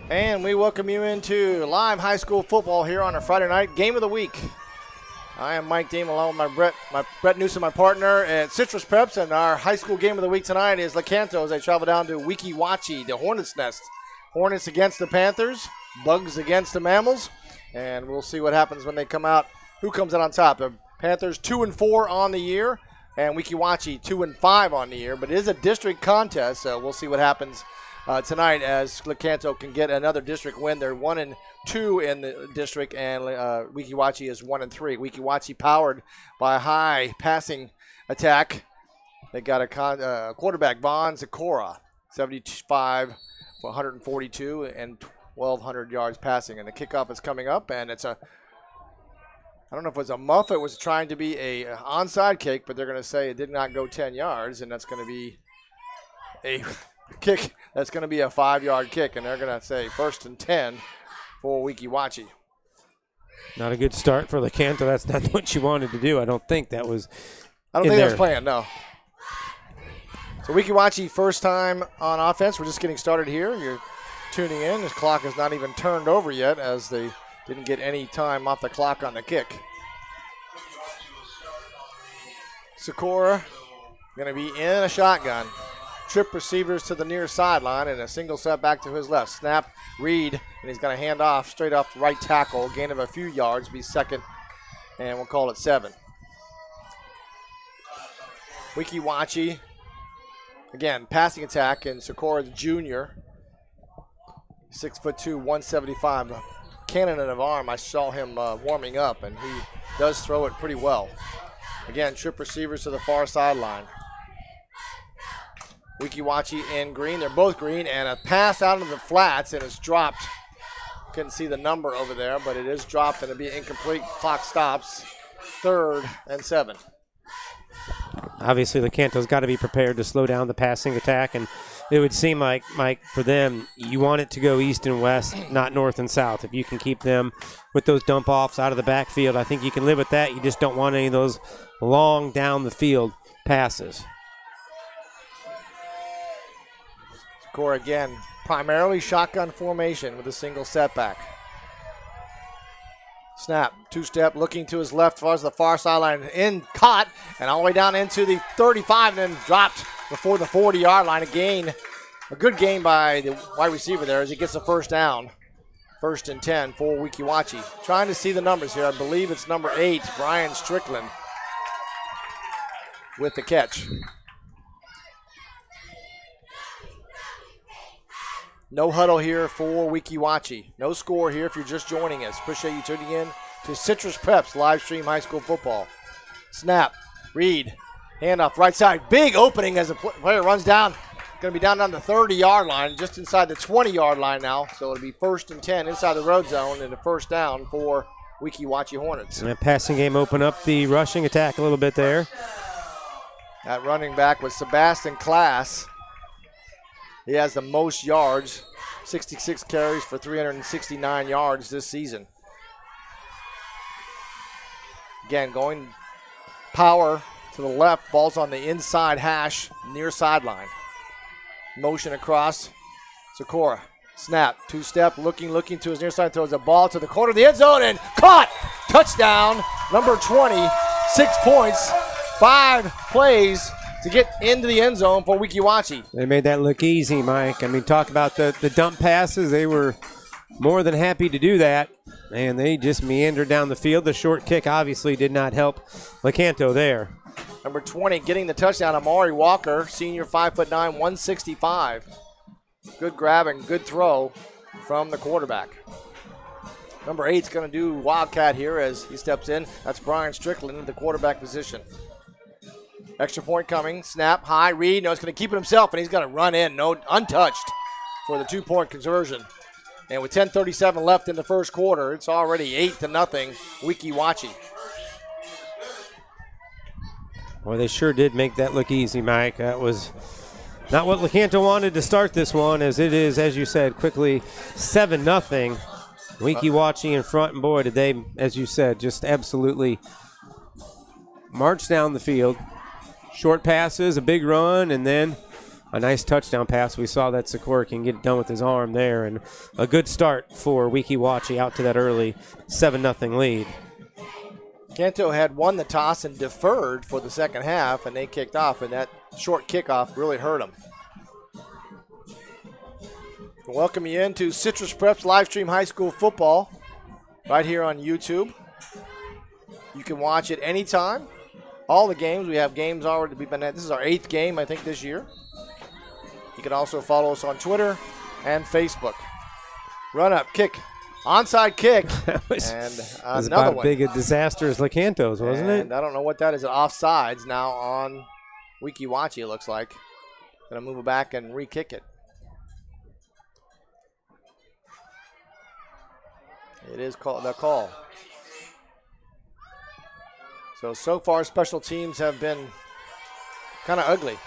And we welcome you into live high school football here on a Friday night game of the week. I am Mike Dean along with my Brett Newsom, my partner at Citrus Preps, and our high school game of the week tonight is Lecanto as they travel down to Weeki, Wachee, the Hornets' nest. Hornets against the Panthers, Bugs against the Mammals, and we'll see what happens when they come out. Who comes out on top? The Panthers 2-4 on the year, and Weeki, Wachee 2-5 on the year, but it is a district contest, so we'll see what happens tonight as Lecanto can get another district win. They're 1-2 in the district, and Weeki, Wachee is 1-3. Weeki, Wachee powered by a high passing attack. They got a quarterback, Vaughn Zakora, 75 for 142 and 1,200 yards passing. And the kickoff is coming up, and it's I don't know if it was a muff. It was trying to be a onside kick, but they're going to say it did not go 10 yards, and that's going to be a kick. That's going to be a 5-yard kick, and they're going to say 1st and 10 for Weeki, Wachee. Not a good start for Lecanto. That's not what you wanted to do. I don't think that was. I don't think that was planned. No. So Weeki, Wachee first time on offense. We're just getting started here. You're tuning in. This clock is not even turned over yet, as they didn't get any time off the clock on the kick. Sakura going to be in a shotgun. Trip receivers to the near sideline and a single set back to his left. Snap, Reed, and he's going to hand off straight off the right tackle. Gain of a few yards, be second, and we'll call it 7. Weeki, Wachee, again, passing attack, and Sakura Jr., 6'2", 175. A cannon of arm. I saw him warming up, and he does throw it pretty well. Again, trip receivers to the far sideline. Weeki, Wachee in green. They're both green, and a pass out of the flats, and it's dropped. Couldn't see the number over there, but it is dropped, and it'll be incomplete. Clock stops. 3rd and 7. Obviously, Lecanto's got to be prepared to slow down the passing attack, and it would seem like, Mike, for them, you want it to go east and west, not north and south. If you can keep them with those dump-offs out of the backfield, I think you can live with that. You just don't want any of those long down the field passes. Score again, primarily shotgun formation with a single setback. Snap, 2-step, looking to his left towards the far sideline, caught, and all the way down into the 35, and then dropped before the 40-yard line. A good gain by the wide receiver there as he gets the first down. 1st and 10 for Weeki, Wachee. Trying to see the numbers here. I believe it's number 8, Brian Strickland, with the catch. No huddle here for Weeki, Wachee. No score here if you're just joining us. Appreciate you tuning in to Citrus Preps live stream high school football. Snap, Reed, handoff right side. Big opening as the player runs down. Going to be down on the 30-yard line, just inside the 20-yard line now. So it'll be 1st and 10 inside the road zone and a first down for Weeki, Wachee Hornets. And that passing game opened up the rushing attack a little bit there. That running back was Sebastian Class. He has the most yards, 66 carries for 369 yards this season. Again, going power to the left, ball's on the inside hash, near sideline. Motion across, Sakura, snap, 2-step, looking to his near side, throws a ball to the corner of the end zone, and caught! Touchdown, number 20, 6 points, 5 plays to get into the end zone for Weeki, Wachee. They made that look easy, Mike. I mean, talk about the dump passes. They were more than happy to do that, and they just meandered down the field. The short kick obviously did not help Lecanto there. Number 20 getting the touchdown, Amari Walker, senior 5'9", 165. Good grab and good throw from the quarterback. Number 8's going to do Wildcat here as he steps in. That's Brian Strickland in the quarterback position. Extra point coming. Snap, high, Reed. No, he's going to keep it himself, and he's going to run in, untouched for the 2-point conversion. And with 10:37 left in the first quarter, it's already 8-0, Weeki, Wachee. Well, they sure did make that look easy, Mike. That was not what Lecanto wanted to start this one, as it is, as you said, quickly 7-0. Weeki, Wachee in front, and boy, did they, as you said, just absolutely march down the field. Short passes, a big run, and then a nice touchdown pass. We saw that Sikora can get it done with his arm there, and a good start for Weeki Wachee out to that early 7-0 lead. Lecanto had won the toss and deferred for the second half, and they kicked off, and that short kickoff really hurt them. Welcome you into Citrus Prep's live stream high school football right here on YouTube. You can watch it anytime. All the games. We have games already. This is our 8th game, I think, this year. You can also follow us on Twitter and Facebook. Run up, kick, onside kick, and was another about one. as big a disaster as Lecanto's, wasn't it? I don't know what that is. Offsides now on Weeki Wachee, it looks like. Going to move it back and re-kick it. It is the call. So far, special teams have been kind of ugly.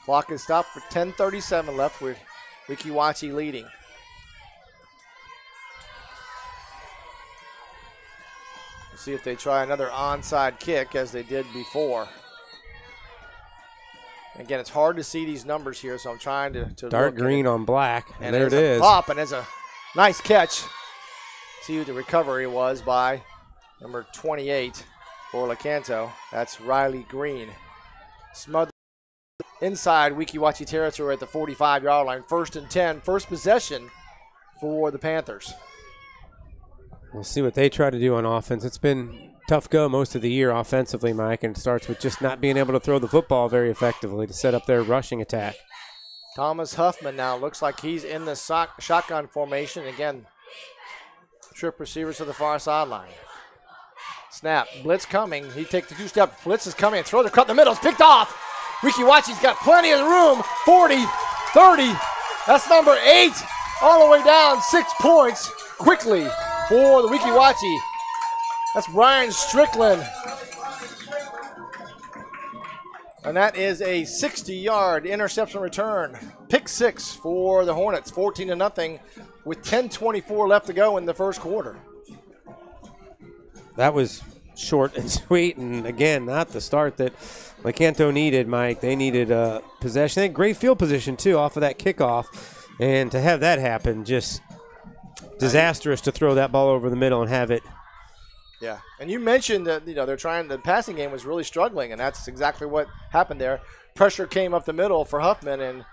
Clock is stopped for 10:37 left with Weeki Wachee leading. We'll see if they try another onside kick as they did before. Again, it's hard to see these numbers here, so I'm trying to dark green on black, and there it is. Pop, and there's a nice catch. See who the recovery was by number 28 for Lecanto. That's Riley Green. Smothered inside Weeki Wachee territory at the 45-yard line. 1st and 10, first possession for the Panthers. We'll see what they try to do on offense. It's been tough go most of the year offensively, Mike, and it starts with just not being able to throw the football very effectively to set up their rushing attack. Thomas Huffman now looks like he's in the shotgun formation. Again, trip receivers to the far sideline. Snap, blitz coming. He takes the 2-step. Blitz is coming and throws it cut in the middle. It's picked off. Weeki Wachee's got plenty of room. 40, 30. That's number 8. All the way down 6 points quickly for the Weeki Wachee. That's Brian Strickland. And that is a 60-yard interception return. Pick 6 for the Hornets, 14-0 with 10:24 left to go in the first quarter. That was short and sweet, and again, not the start that Lecanto needed, Mike. They needed possession. They had great field position, too, off of that kickoff. And to have that happen, just disastrous to throw that ball over the middle and have it. Yeah, and you mentioned that the passing game was really struggling, and that's exactly what happened there. Pressure came up the middle for Huffman, and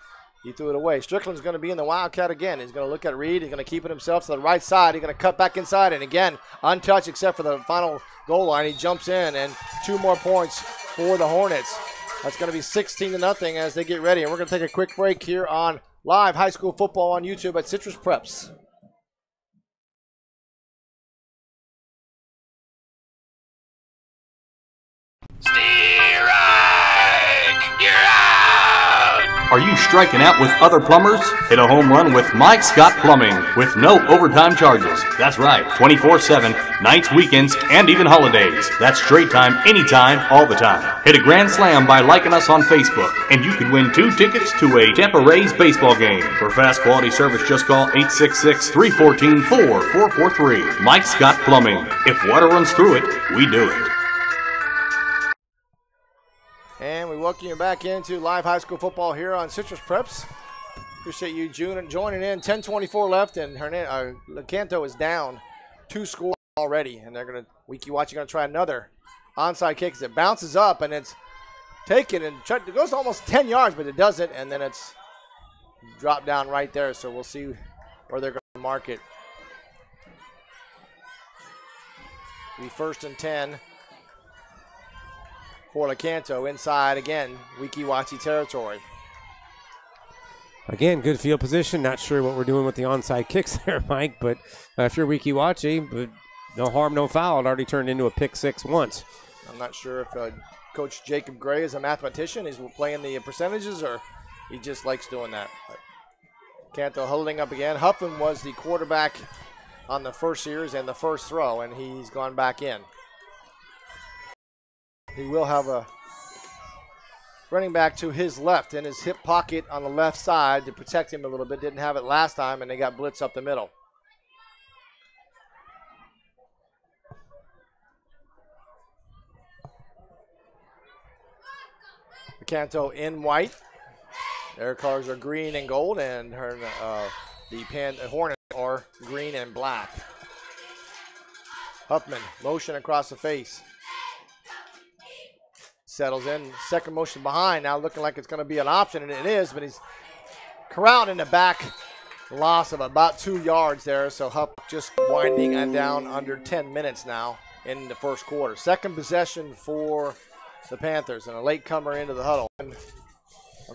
he threw it away. Strickland's going to be in the Wildcat again. He's going to look at Reed. He's going to keep it himself to the right side. He's going to cut back inside, and again, untouched except for the final goal line. He jumps in, and 2 more points for the Hornets. That's going to be 16-0 as they get ready, and we're going to take a quick break here on live high school football on YouTube at Citrus Preps. Are you striking out with other plumbers? Hit a home run with Mike Scott Plumbing with no overtime charges. That's right, 24/7, nights, weekends, and even holidays. That's straight time, anytime, all the time. Hit a grand slam by liking us on Facebook, and you could win 2 tickets to a Tampa Rays baseball game. For fast quality service, just call 866-314-4443. Mike Scott Plumbing. If water runs through it, we do it. And we welcome you back into live high school football here on Citrus Preps. Appreciate you joining in. 10:24 left, and Lecanto is down 2 scores already, and they're going to Weeki Wachee going to try another onside kick as it bounces up, and it's taken and it goes almost 10 yards, but it doesn't, and then it's dropped down right there. So we'll see where they're going to mark it. Be 1st and 10. For Lecanto inside again, Weeki Wachee territory. Again, good field position. Not sure what we're doing with the onside kicks there, Mike, but if you're Weeki Wachee, but no harm, no foul. It already turned into a pick 6 once. I'm not sure if Coach Jacob Gray is a mathematician. He's playing the percentages, or he just likes doing that. But Lecanto holding up again. Huffman was the quarterback on the first series and the first throw, and he's gone back in. He will have a running back to his left in his hip pocket on the left side to protect him a little bit. Didn't have it last time, and they got blitz up the middle. Lecanto in white. Their colors are green and gold, and the Hornets are green and black. Huffman, motion across the face. Settles in, second motion behind, now looking like it's going to be an option, and it is, but he's corralled in the back. Loss of about 2 yards there, so Huff just winding and down under 10 minutes now in the first quarter. Second possession for the Panthers, and a late comer into the huddle. I'm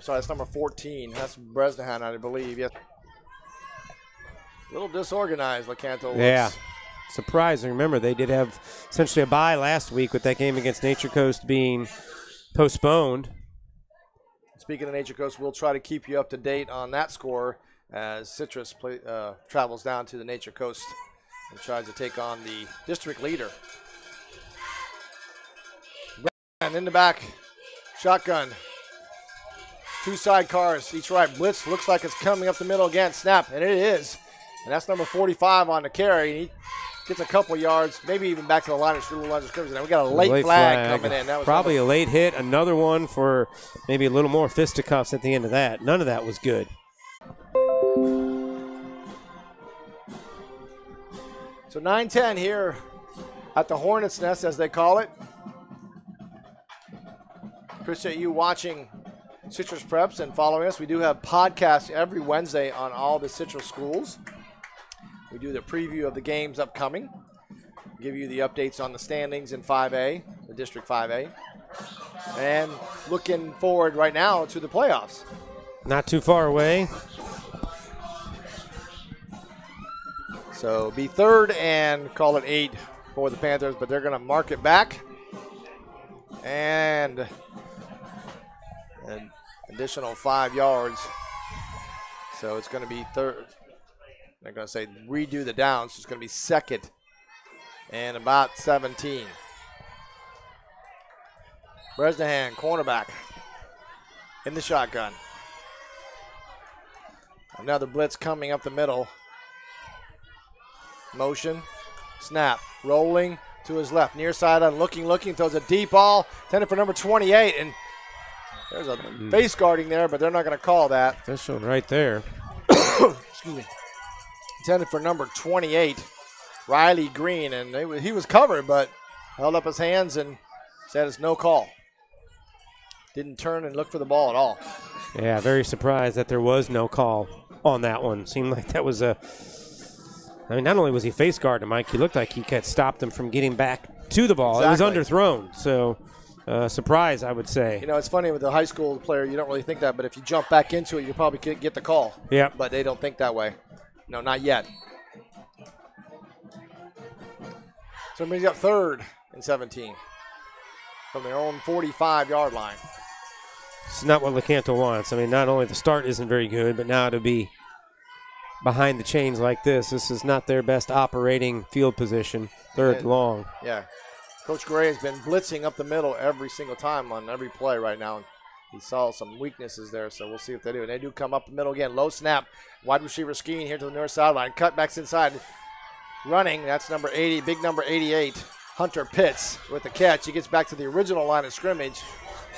sorry, that's number 14. That's Bresnahan, I believe. Yes. A little disorganized, Lecanto looks. Yeah. Surprising. Remember, they did have essentially a bye last week with that game against Nature Coast being postponed. Speaking of Nature Coast, we'll try to keep you up to date on that score as Citrus travels down to the Nature Coast and tries to take on the district leader. And in the back, shotgun. 2 sidecars, each right. Blitz looks like it's coming up the middle again. Snap, and it is. And that's number 45 on the carry. He gets a couple yards, maybe even back to the line of scrimmage. And we got a late flag coming in. That was probably a late hit. Another one for maybe a little more fisticuffs at the end of that. None of that was good. So 9-10 here at the Hornets' Nest, as they call it. Appreciate you watching Citrus Preps and following us. We do have podcasts every Wednesday on all the Citrus schools. We do the preview of the games upcoming, give you the updates on the standings in 5A, the District 5A, and looking forward right now to the playoffs. Not too far away. So be 3rd and call it 8 for the Panthers, but they're going to mark it back. And an additional 5 yards. So it's going to be 3rd. They're going to say redo the down, so it's going to be 2nd and about 17. Bresnahan, cornerback, in the shotgun. Another blitz coming up the middle. Motion, snap, rolling to his left, near sideline, looking, throws a deep ball, intended for number 28, and there's a face guarding there, but they're not going to call that. Official right there. Excuse me. Intended for number 28, Riley Green, and he was covered, but held up his hands and said it's no call. Didn't turn and look for the ball at all. Yeah, very surprised that there was no call on that one. Seemed like that was a I mean, not only was he face guarding Mike, he looked like he had stopped him from getting back to the ball. Exactly. It was underthrown, so surprise, I would say. You know, it's funny with a high school player, you don't really think that, but if you jump back into it, you probably could get the call. Yeah. But they don't think that way. No, not yet. So he's got 3rd and 17 from their own 45-yard line. It's not what Lecanto wants. I mean, not only the start isn't very good, but now to be behind the chains like this is not their best operating field position. 3rd long. Yeah. Coach Gray has been blitzing up the middle every single time on every play right now. He saw some weaknesses there, so we'll see what they do. And they do come up the middle again. Low snap. Wide receiver skiing here to the near sideline. Cutbacks inside. Running. That's number 80, big number 88. Hunter Pitts with the catch. He gets back to the original line of scrimmage,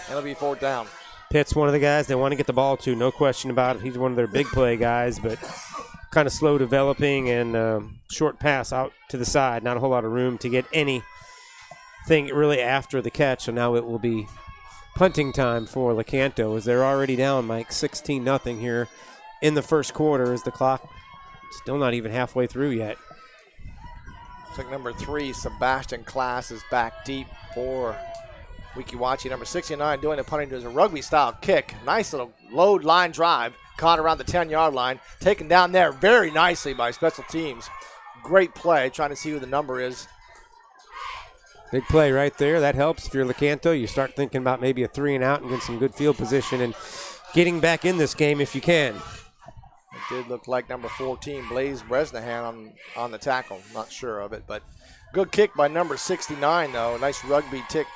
and it'll be 4th down. Pitts, one of the guys they want to get the ball to, no question about it. He's one of their big play guys, but kind of slow developing and short pass out to the side. Not a whole lot of room to get anything really after the catch, so now it will be punting time for Lecanto as they're already down, Mike, 16-0 here in the first quarter as the clock still not even halfway through yet. Looks like number 3, Sebastian Class, is back deep for Weeki Wachee. Number 69 doing the punting. There's a rugby-style kick. Nice little load line drive. Caught around the 10-yard line. Taken down there very nicely by special teams. Great play. Trying to see who the number is. Big play right there. That helps. If you're Lecanto, you start thinking about maybe a 3-and-out and getting some good field position and getting back in this game if you can. It did look like number 14, Blaze Bresnahan, on the tackle. Not sure of it, but good kick by number 69, though. Nice rugby kick.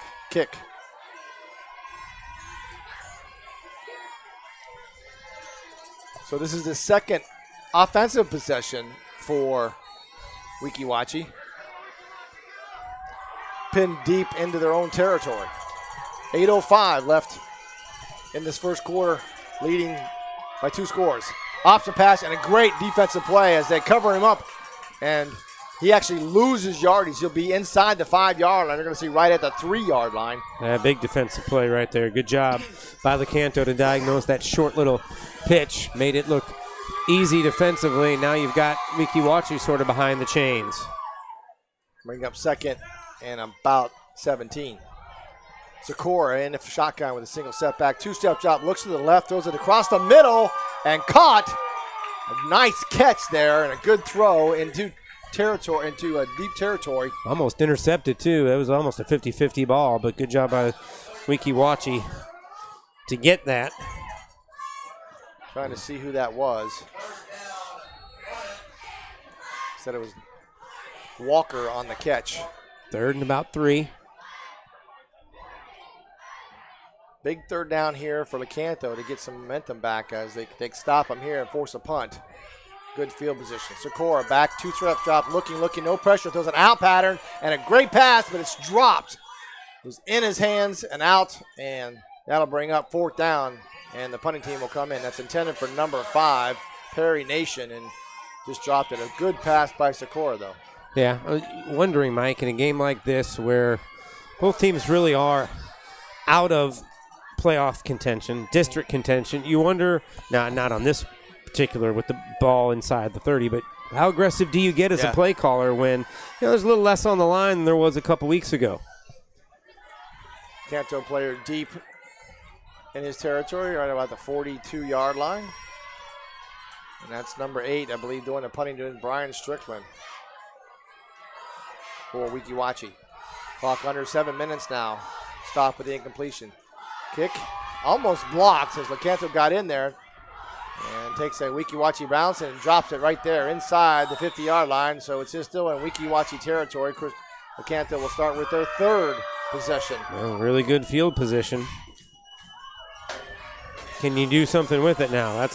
So this is the second offensive possession for Weeki Wachee. Pinned deep into their own territory. 8:05 left in this first quarter, leading by 2 scores. Option pass and a great defensive play as they cover him up. And he actually loses yardage. He'll be inside the 5-yard line. They're going to see right at the 3-yard line. Yeah, big defensive play right there. Good job by Lecanto to diagnose that short little pitch. Made it look easy defensively. Now you've got Weeki Wachee sort of behind the chains. Bring up second and about 17. Sikora in the shotgun with a single setback. 2-step drop, looks to the left, throws it across the middle, and caught. A nice catch there and a good throw into a deep territory. Almost intercepted, too. That was almost a 50-50 ball, but good job by Weeki Wachee to get that. Trying to see who that was. Said it was Walker on the catch. 3rd and about 3. Big 3rd down here for Lecanto to get some momentum back as they stop him here and force a punt. Good field position. Sikora back, 2-step drop, looking, no pressure. Throws an out pattern and a great pass, but it's dropped. It was in his hands and out, and that'll bring up 4th down, and the punting team will come in. That's intended for number 5, Perry Nation, and just dropped it. A good pass by Sikora, though. Yeah, I was wondering, Mike, in a game like this where both teams really are out of playoff contention, district contention, you wonder, not on this particular with the ball inside the 30, but how aggressive do you get as a play caller when there's a little less on the line than there was a couple weeks ago? Canto player deep in his territory, right about the 42-yard line. And that's number 8, I believe, doing the punting, doing Brian Strickland for Weeki Wachee. Clock under 7 minutes now. Stop with the incompletion. Kick almost blocked as Lecanto got in there and takes a Weeki Wachee bounce and drops it right there inside the 50-yard line. So it's just still in Weeki Wachee territory. Of course, Lecanto will start with their 3rd possession. Well, really good field position. Can you do something with it now?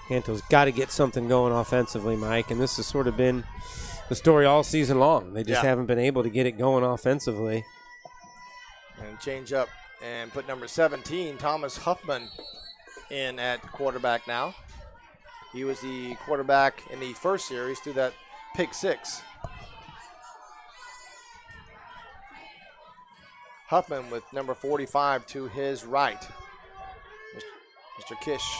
Lecanto's got to get something going offensively, Mike, and this has sort of been the story all season long. They just haven't been able to get it going offensively. And change up and put number 17, Thomas Huffman, in at quarterback now. He was the quarterback in the first series through that pick 6. Huffman with number 45 to his right. Mr. Kish.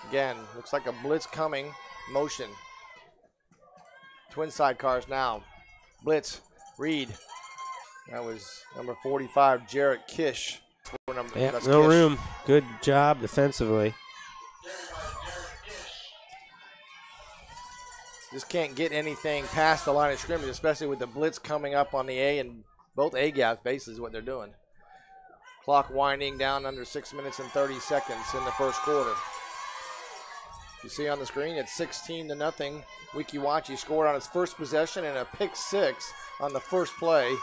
Again, looks like a blitz coming. Motion. Twin side cars now. Blitz. Reed. That was number 45, Jarrett Kish. No Kish. room. Good job defensively. Just can't get anything past the line of scrimmage, especially with the blitz coming up on the A and both A gap bases is what they're doing. Clock winding down under 6 minutes and 30 seconds in the first quarter. You see on the screen, it's 16-0. Weeki Wachee scored on his first possession and a pick 6 on the first play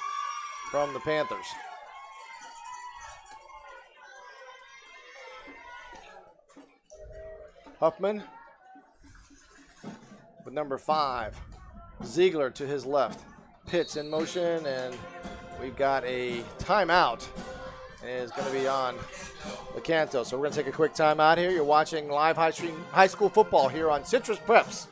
from the Panthers. Huffman with number 5. Ziegler to his left. Pitts in motion, and we've got a timeout. And it's going to be on Lecanto. So we're going to take a quick timeout here. You're watching live high school football here on Citrus Preps.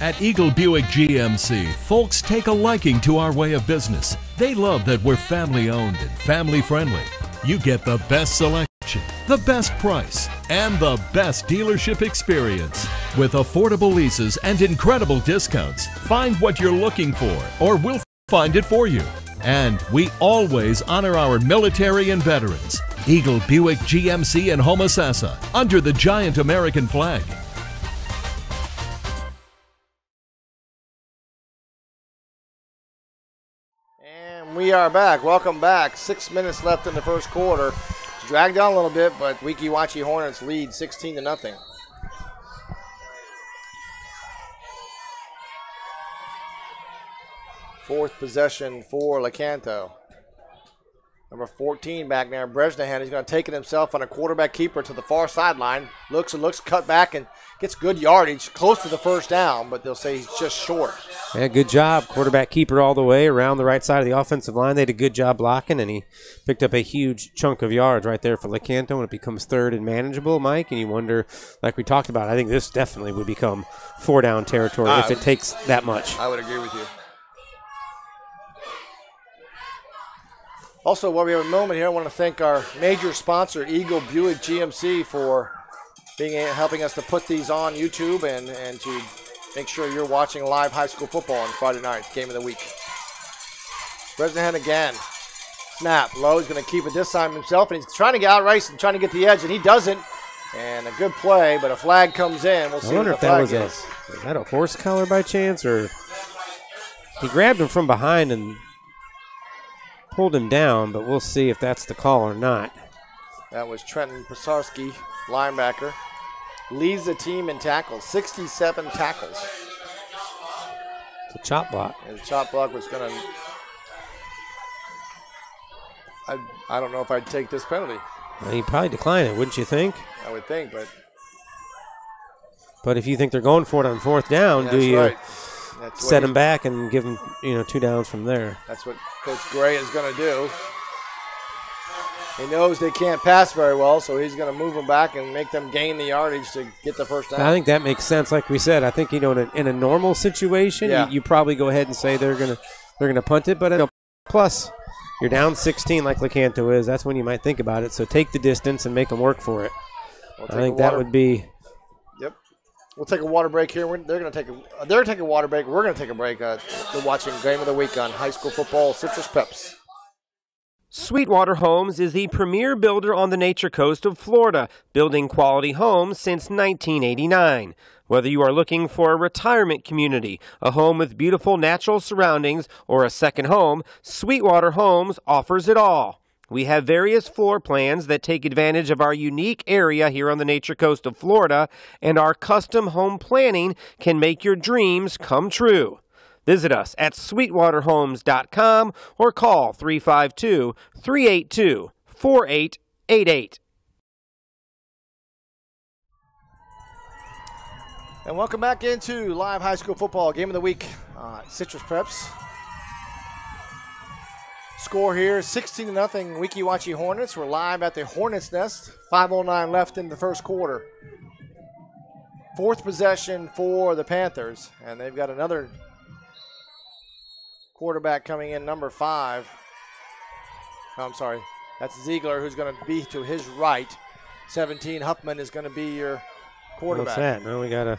At Eagle Buick GMC, folks take a liking to our way of business. They love that we're family owned and family friendly. You get the best selection, the best price, and the best dealership experience. With affordable leases and incredible discounts, find what you're looking for, or we'll find it for you. And we always honor our military and veterans. Eagle Buick GMC in Homosassa, under the giant American flag. We are back. Welcome back. 6 minutes left in the first quarter. Dragged down a little bit, but Weeki Wachee Hornets lead 16-0. Fourth possession for Lecanto. Number 14 back there, Bresnahan. He's going to take it himself on a quarterback keeper to the far sideline. Looks and looks, cut back, and gets good yardage, close to the first down, but they'll say he's just short. Yeah, good job. Quarterback keeper all the way around the right side of the offensive line. They did a good job blocking, and he picked up a huge chunk of yards right there for Lecanto, and it becomes third and manageable, Mike. And you wonder, like we talked about, I think this definitely would become 4-down territory if it takes that much. I would agree with you. Also, while we have a moment here, I want to thank our major sponsor, Eagle Buick GMC, for helping us to put these on YouTube and to make sure you're watching live high school football on Friday night, game of the week. Bresnahan again. Snap. Lowe is going to keep it this time himself, and he's trying to get out race and trying to get the edge, and he doesn't. And a good play, but a flag comes in. We'll see what the flag is. Was that a horse collar by chance, or he grabbed him from behind and pulled him down, but we'll see if that's the call or not. That was Trenton Pisarski, linebacker. Leads the team in tackles, 67 tackles. It's a chop block. And the chop block was going to, I don't know if I'd take this penalty. Well, he'd probably decline it, wouldn't you think? I would think, but. But if you think they're going for it on fourth down, do you set him back and give him 2 downs from there? That's what Coach Gray is going to do. He knows they can't pass very well, so he's going to move them back and make them gain the yardage to get the first down. I think that makes sense. Like we said, I think in a normal situation, you probably go ahead and say they're gonna punt it. But plus, you're down 16 like Lecanto is. That's when you might think about it. So take the distance and make them work for it. I think that would be. Yep. We'll take a water break here. They're going to take a water break. We're going to take a break. They're watching Game of the Week on high school football, Citrus Peps. Sweetwater Homes is the premier builder on the Nature Coast of Florida, building quality homes since 1989. Whether you are looking for a retirement community, a home with beautiful natural surroundings, or a second home, Sweetwater Homes offers it all. We have various floor plans that take advantage of our unique area here on the Nature Coast of Florida, and our custom home planning can make your dreams come true. Visit us at sweetwaterhomes.com or call 352-382-4888. And welcome back into live high school football game of the week. Citrus Preps. Score here 16-0. Weeki Wachee Hornets. We're live at the Hornets nest. 5:09 left in the first quarter. Fourth possession for the Panthers, and they've got another quarterback coming in, number 5. Oh, I'm sorry. That's Ziegler, who's going to be to his right. 17, Huffman is going to be your quarterback. What's that? No, we got to,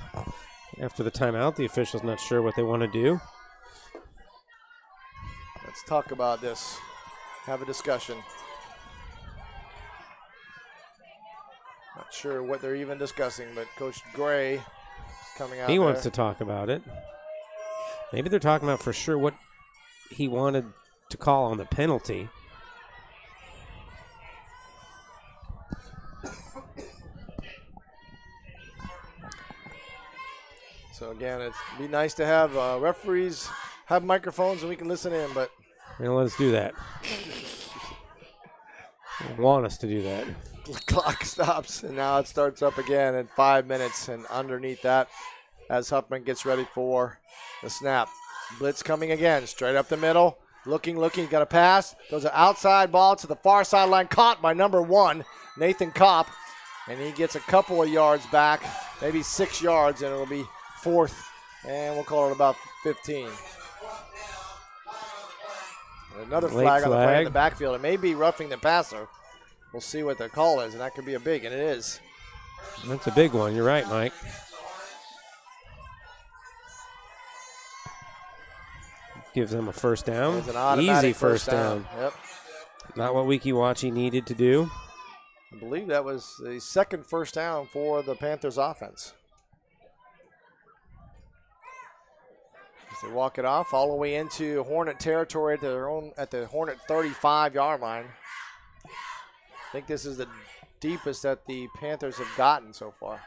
after the timeout, the official's not sure what they want to do. Let's talk about this. Have a discussion. Not sure what they're even discussing, but Coach Gray is coming out. He wants to talk about it. Maybe they're talking about for sure what he wanted to call on the penalty. So again, it'd be nice to have referees have microphones and we can listen in, but they don't let us do that. They want us to do that. The clock stops, and now it starts up again in 5 minutes, and underneath that, as Huffman gets ready for the snap. Blitz coming again, straight up the middle. Looking, got a pass. Goes an outside ball to the far sideline, caught by number 1, Nathan Kopp. And he gets a couple of yards back, maybe 6 yards, and it'll be fourth, and we'll call it about 15. And another flag on the play in the backfield. It may be roughing the passer. We'll see what the call is, and that could be a big, and it is. That's a big one. You're right, Mike. Gives them a first down. It's an automatic easy first down. Yep. Not what Weeki Wachee needed to do. I believe that was the second first down for the Panthers offense. As they walk it off all the way into Hornet territory at the Hornet 35-yard line. I think this is the deepest that the Panthers have gotten so far.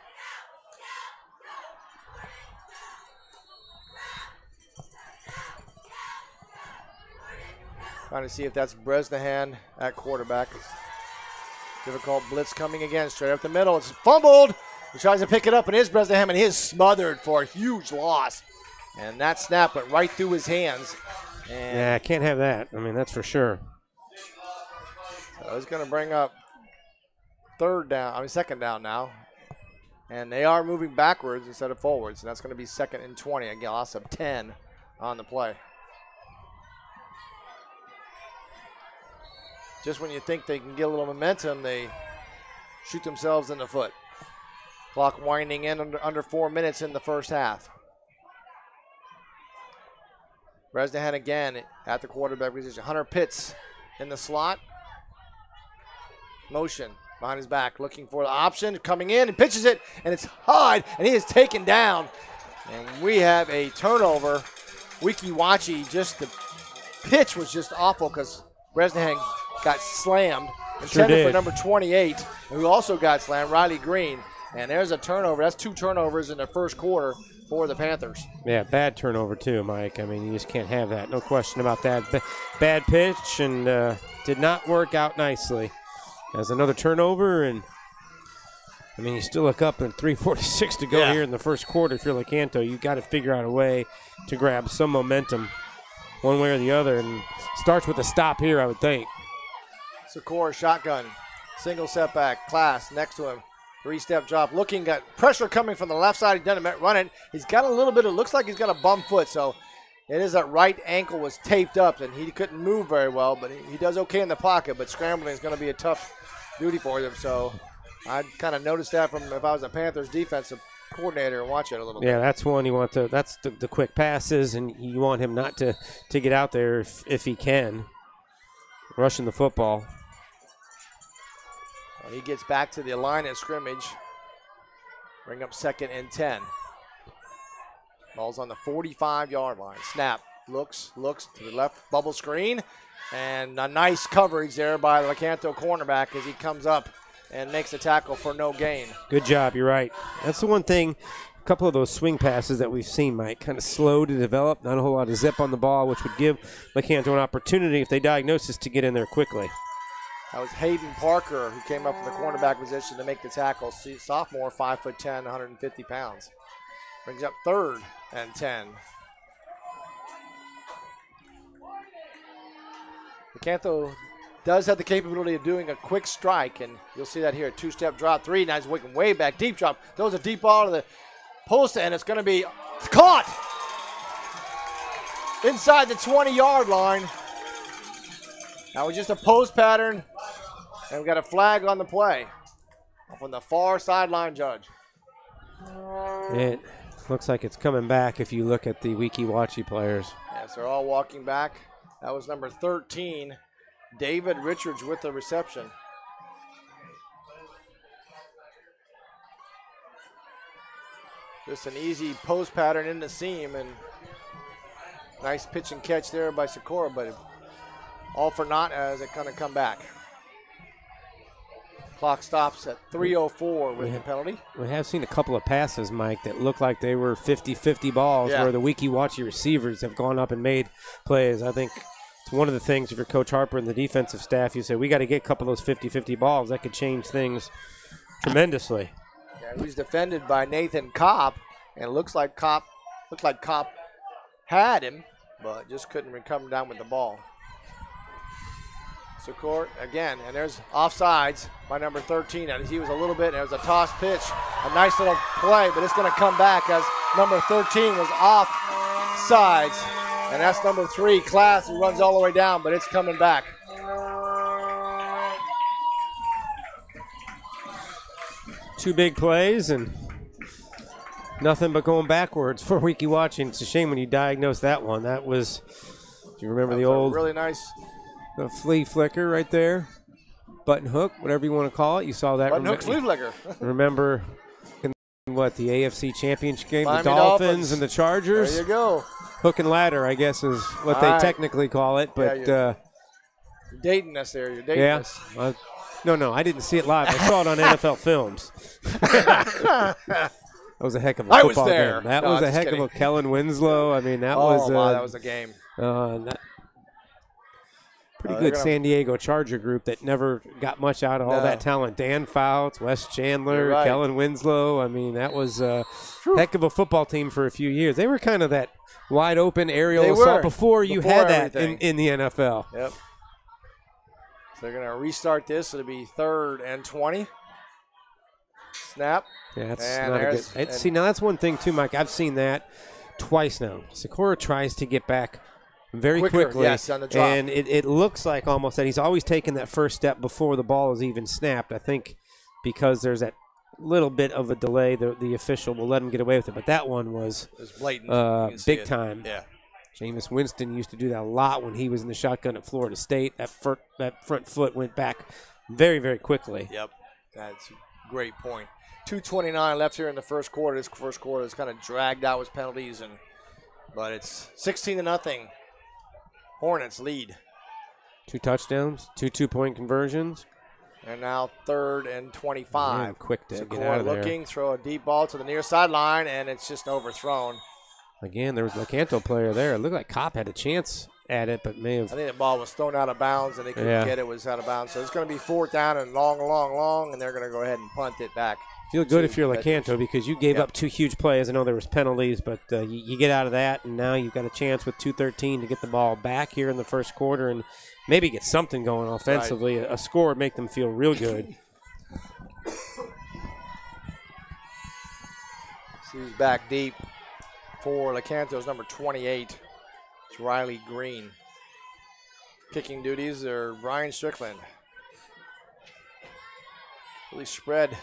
Trying to see if that's Bresnahan at quarterback. Difficult blitz coming again, straight up the middle. It's fumbled. He tries to pick it up, and it is Bresnahan, and he is smothered for a huge loss. And that snap went right through his hands. And yeah, can't have that. I mean, that's for sure. So it's going to bring up second down now. And they are moving backwards instead of forwards. And that's going to be 2nd and 20. Again, loss of 10 on the play. Just when you think they can get a little momentum, they shoot themselves in the foot. Clock winding in under 4 minutes in the first half. Bresnahan again at the quarterback position. Hunter Pitts in the slot. Motion behind his back, looking for the option, coming in and pitches it, and it's Hyde, and he is taken down. And we have a turnover. Weeki Wachee, just the pitch was just awful because Bresnahan got slammed. Intended for number 28, who also got slammed, Riley Green. And there's a turnover. That's 2 turnovers in the first quarter for the Panthers. Yeah, bad turnover too, Mike. I mean, you just can't have that. No question about that. Bad pitch and did not work out nicely. As another turnover, and I mean, you still look up and 3:46 to go here in the first quarter. If you're Lecanto, you've got to figure out a way to grab some momentum one way or the other, and starts with a stop here, I would think. Secor shotgun, single setback, Class next to him. 3-step drop, looking at pressure coming from the left side. He doesn't run it. He's got a little bit, it looks like he's got a bum foot, so it is that right ankle was taped up, and he couldn't move very well, but he does okay in the pocket, but scrambling is going to be a tough duty for him, so I'd kind of noticed that from if I was a Panthers defensive coordinator and watch it a little bit. Yeah, that's one you want to, that's the quick passes, and you want him not to get out there if he can. Rushing the football. Well, he gets back to the line of scrimmage. Bring up 2nd and 10. Ball's on the 45-yard line. Snap. Looks to the left, bubble screen. And a nice coverage there by the Lecanto cornerback as he comes up and makes a tackle for no gain. Good job, you're right. That's the one thing, a couple of those swing passes that we've seen, Mike, kind of slow to develop, not a whole lot of zip on the ball, which would give Lecanto an opportunity, if they diagnose this, to get in there quickly. That was Hayden Parker who came up from the cornerback position to make the tackle. Sophomore, 5'10", 150 pounds. Brings up 3rd and 10. Lecanto does have the capability of doing a quick strike, and you'll see that here. 2-step drop, 3, now he's working way back, deep drop. Throws a deep ball to the post, and it's going to be caught inside the 20-yard line. That was just a post pattern, and we got a flag on the play from the far sideline judge. It looks like it's coming back if you look at the Weeki Wachee players. Yes, they're all walking back. That was number 13, David Richards, with the reception. Just an easy post pattern in the seam, and nice pitch and catch there by Sikora, but all for naught as it kind of come back. Clock stops at 3:04 with the penalty. We have seen a couple of passes, Mike, that look like they were 50-50 balls where the Weeki Wachee receivers have gone up and made plays. I think it's one of the things, if you're Coach Harper and the defensive staff, you say, we got to get a couple of those 50-50 balls. That could change things tremendously. Yeah, he was defended by Nathan Kopp, and it looks like Kopp had him, but just couldn't come down with the ball. Secor again, and there's offsides by number 13. And he was a little bit, and it was a toss pitch. A nice little play, but it's going to come back as number 13 was offsides. And that's number 3, Class, who runs all the way down, but it's coming back. Two big plays and nothing but going backwards for Weeki Wachee. It's a shame when you diagnose that one. That was, do you remember the old really nice the flea flicker right there? Button hook, whatever you want to call it. You saw that. Button hook, flea flicker. Remember what, the AFC Championship game, Miami the Dolphins and the Chargers? There you go. Hook and ladder, I guess, is what they technically call it. But you're dating us there. You're dating us. No, I didn't see it live. I saw it on NFL films. That was a heck of a football I was there. game. That was a heck of a Kellen Winslow. I mean, that was that was a game. Pretty good San Diego Charger group that never got much out of all that talent. Dan Fouts, Wes Chandler, Kellen Winslow. I mean, that was a heck of a football team for a few years. They were kind of that wide open aerial assault before you had that in the NFL. Yep. So they're going to restart this. It'll be 3rd and 20. Snap. Yeah, that's not a good. See, now that's one thing too, Mike. I've seen that twice now. Sikora tries to get back very quickly, yes, on the drop. And it looks like almost that he's always taken that first step before the ball is even snapped. I think because there's that little bit of a delay, the official will let him get away with it. But that one was blatant, big time. Yeah. Jameis Winston used to do that a lot when he was in the shotgun at Florida State. That front foot went back very, very quickly. Yep, that's a great point. 2:29 left here in the first quarter. This first quarter is kind of dragged out with penalties, but it's 16-0. Hornets lead. 2 touchdowns, 2 2-point conversions. And now 3rd and 25. Man, quick to get there. out of Looking, throw a deep ball to the near sideline, and it's just overthrown. Again, there was a Lecanto player there. It looked like Kopp had a chance at it, but may have. I think the ball was thrown out of bounds, and they couldn't get it. It was out of bounds. So it's going to be 4th down and long, and they're going to go ahead and punt it back. Feel good if you're Lecanto because you gave up 2 huge plays. I know there was penalties, but you get out of that, and now you've got a chance with 2:13 to get the ball back here in the first quarter and maybe get something going offensively. A score would make them feel real good. So he's back deep for Lecanto's number 28. It's Riley Green. Kicking duties are Ryan Strickland. Really spread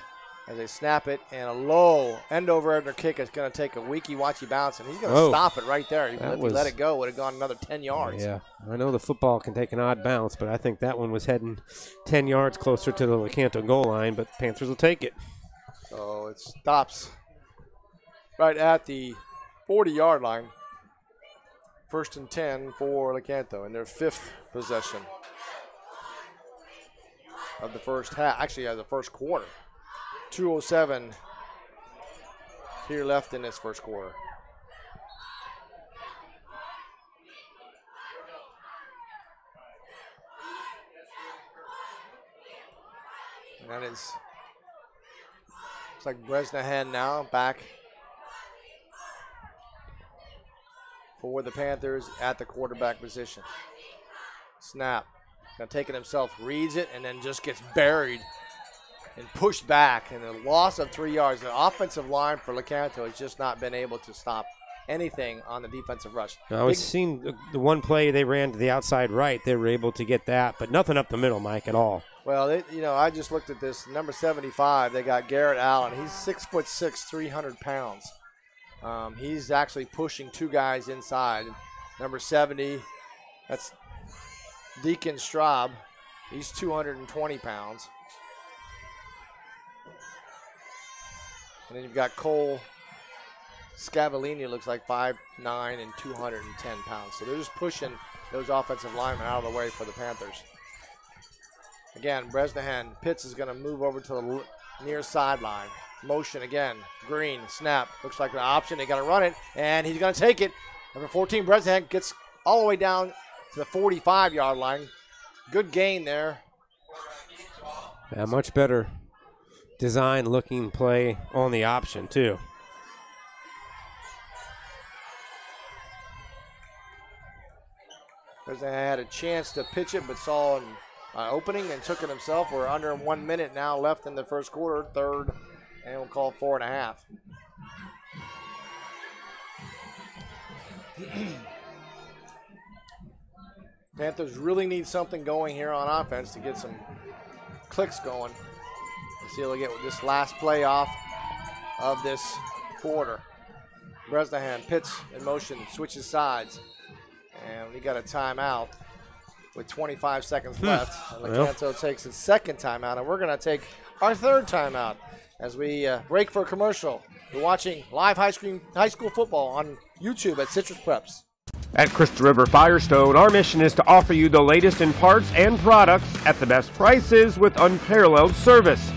as they snap it, and a low end-over-under kick is going to take a Weeki Wachee bounce, and he's going to stop it right there. If he let it go, would have gone another 10 yards. Yeah, I know the football can take an odd bounce, but I think that one was heading 10 yards closer to the Lecanto goal line, but Panthers will take it. So it stops right at the 40-yard line. 1st and 10 for Lecanto in their 5th possession of the first half. Actually, of the first quarter. 2:07 here left in this first quarter. And that is, it's like Bresnahan now back for the Panthers at the quarterback position. Snap. Now taking himself, reads it, and then just gets buried and pushed back, and a loss of 3 yards. The offensive line for Lecanto has just not been able to stop anything on the defensive rush. I was seeing the one play they ran to the outside right. They were able to get that, but nothing up the middle, Mike, at all. Well, I just looked at this. Number 75, they got Garrett Allen. He's 6'6", 300 pounds. He's actually pushing 2 guys inside. Number 70, that's Deacon Straub. He's 220 pounds. And then you've got Cole Scavellini, looks like 5'9" and 210 pounds. So they're just pushing those offensive linemen out of the way for the Panthers. Again, Bresnahan, Pitts is going to move over to the near sideline. Motion again. Green, snap. Looks like an option. They got to run it, and he's going to take it. Number 14, Bresnahan gets all the way down to the 45-yard line. Good gain there. Yeah, much better design-looking play on the option, too. Bresnahan had a chance to pitch it, but saw an opening and took it himself. We're under 1 minute now left in the first quarter, 3rd, and we'll call 4.5. Panthers really need something going here on offense to get some clicks going. Let's see if they'll get with this last play off of this quarter. Bresnahan, Pitts in motion, switches sides. And we got a timeout with 25 seconds left. Lecanto takes his 2nd timeout, and we're going to take our 3rd timeout as we break for a commercial. You're watching live high school football on YouTube at Citrus Preps. At Crystal River Firestone, our mission is to offer you the latest in parts and products at the best prices with unparalleled service.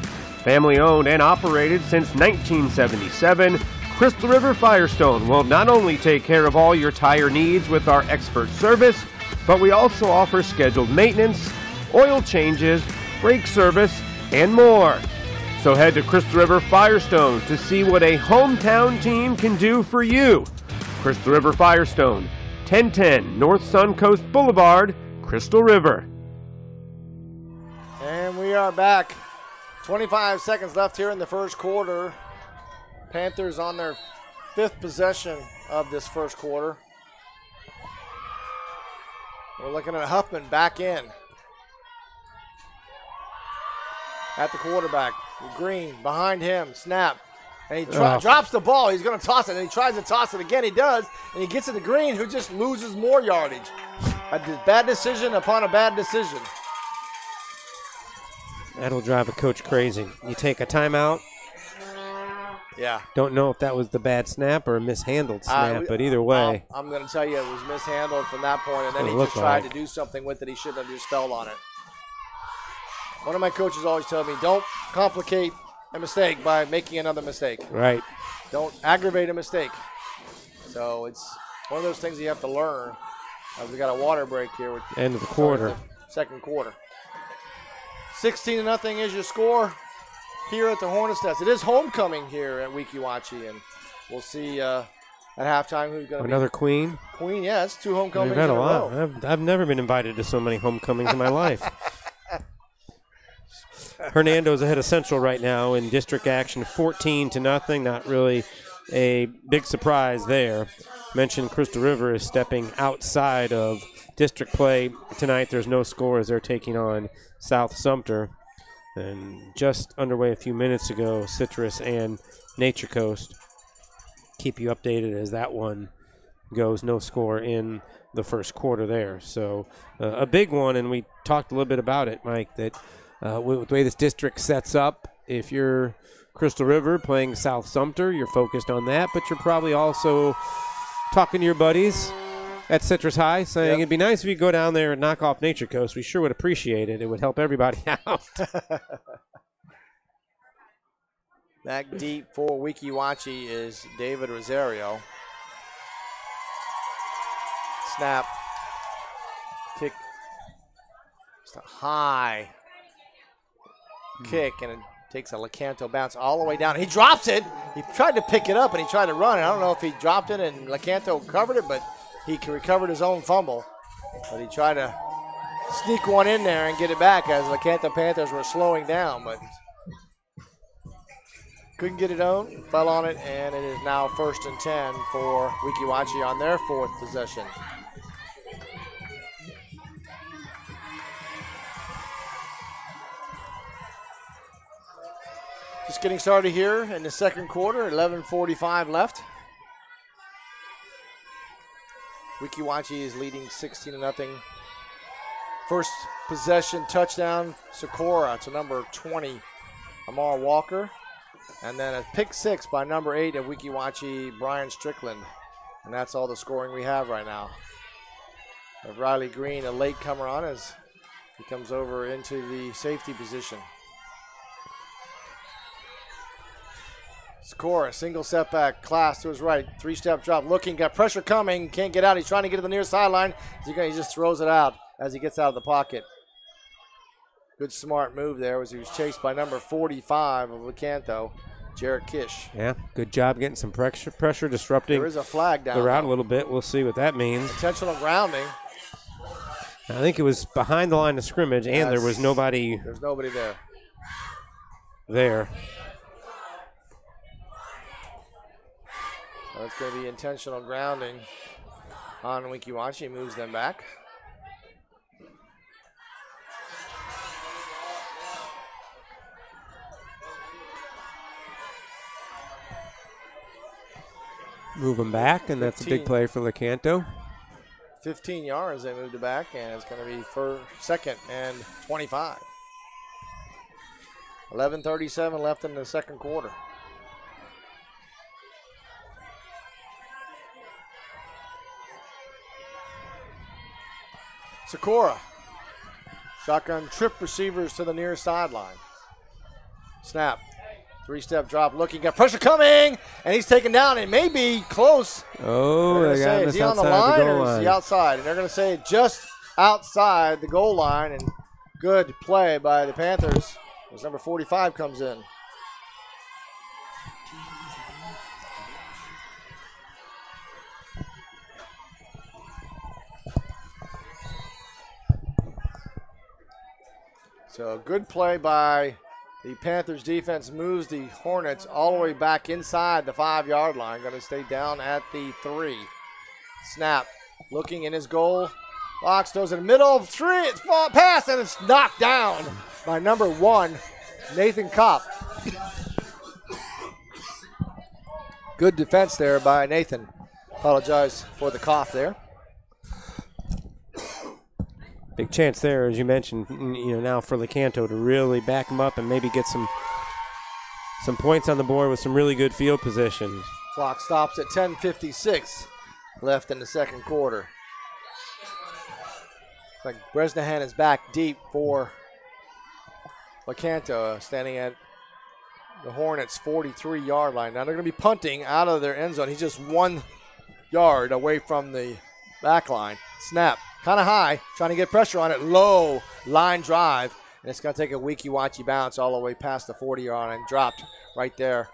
Family owned and operated since 1977, Crystal River Firestone will not only take care of all your tire needs with our expert service, but we also offer scheduled maintenance, oil changes, brake service, and more. So head to Crystal River Firestone to see what a hometown team can do for you. Crystal River Firestone, 1010 North Suncoast Boulevard, Crystal River. And we are back. 25 seconds left here in the first quarter. Panthers on their 5th possession of this first quarter. We're looking at Huffman back in. At the quarterback. Green behind him. Snap. And he drops the ball. He's going to toss it. And he tries to toss it again. He does. And he gets it to Green, who just loses more yardage. A bad decision upon a bad decision. That'll drive a coach crazy. You take a timeout. Yeah. Don't know if that was the bad snap or a mishandled snap, but either way. I'm going to tell you it was mishandled from that point, and then he just tried to do something with it. He shouldn't have just fell on it. One of my coaches always told me, don't complicate a mistake by making another mistake. Right. Don't aggravate a mistake. So it's one of those things you have to learn. We got a water break here. With end of the quarter. Second quarter. 16-0 is your score here at the Hornets Nest. It is homecoming here at Weeki, Wachee, and we'll see at halftime who's going to be. Another queen? Queen, yes. 2 homecomings We've had in a a lot. row. I've never been invited to so many homecomings in my life. Hernando's ahead of Central right now in district action, 14-0. Not really a big surprise there. Mentioned Crystal River is stepping outside of district play tonight. There's no score as they're taking on South Sumter. And just underway a few minutes ago, Citrus and Nature Coast. Keep you updated as that one goes. No score in the first quarter there. So a big one, and we talked a little bit about it, Mike, that with the way this district sets up, if you're Crystal River playing South Sumter, you're focused on that, but you're probably also talking to your buddies at Citrus High saying it'd be nice if you go down there and knock off Nature Coast. We sure would appreciate it. It would help everybody out. Back deep for Weeki Wachee is David Rosario. Snap. Kick. Just a high kick, and it takes a Lecanto bounce all the way down. He drops it. He tried to pick it up, and he tried to run. I don't know if he dropped it and Lecanto covered it, but he recovered his own fumble. But he tried to sneak one in there and get it back as Lecanto Panthers were slowing down, but couldn't get it on, fell on it, and it is now 1st and 10 for Weeki Wachee on their 4th possession. Just getting started here in the second quarter, 11:45 left. Weeki Wachee is leading 16-0. First possession touchdown, Socorro to number 20, Amar Walker. And then a pick 6 by number 8 of Weeki Wachee, Brian Strickland. And that's all the scoring we have right now. Of Riley Green, a late comer on as he comes over into the safety position. Score, single setback, Class to his right, 3-step drop, looking, got pressure coming, can't get out. He's trying to get to the near sideline. He just throws it out as he gets out of the pocket. Good smart move there as he was chased by number 45 of Lecanto, Jarrett Kish. Yeah, good job getting some pressure disrupting there is a flag down the route a little bit. We'll see what that means. Intentional grounding. I think it was behind the line of scrimmage, and there was nobody. There's nobody there. There. So it's going to be intentional grounding on Weeki Wachee. Moves them back. Move them back, and that's a big play for Lecanto. 15 yards they moved it back, and it's going to be for 2nd and 25. 11:37 left in the second quarter. Socorro. Shotgun trip receivers to the near sideline. Snap. 3-step drop, looking, got pressure coming, and he's taken down. It may be close. Oh, they got say, is he on the line or is he outside? And they're going to say just outside the goal line, and good play by the Panthers as number 45 comes in. So good play by the Panthers defense, moves the Hornets all the way back inside the 5-yard line. Going to stay down at the 3. Snap, looking in his goal. Box throws in the middle, 3, it's pass, and it's knocked down by number 1, Nathan Kopp. Good defense there by Nathan. Apologize for the cough there. Big chance there, as you mentioned, now for Lecanto to really back him up and maybe get some points on the board with some really good field positions. Clock stops at 10:56 left in the second quarter. Looks like Bresnahan is back deep for Lecanto, standing at the Hornets' 43-yard line. Now they're going to be punting out of their end zone. He's just 1 yard away from the back line. Snap. Kind of high, trying to get pressure on it. Low line drive, and it's going to take a Weeki Wachee bounce all the way past the 40-yard line. Dropped right there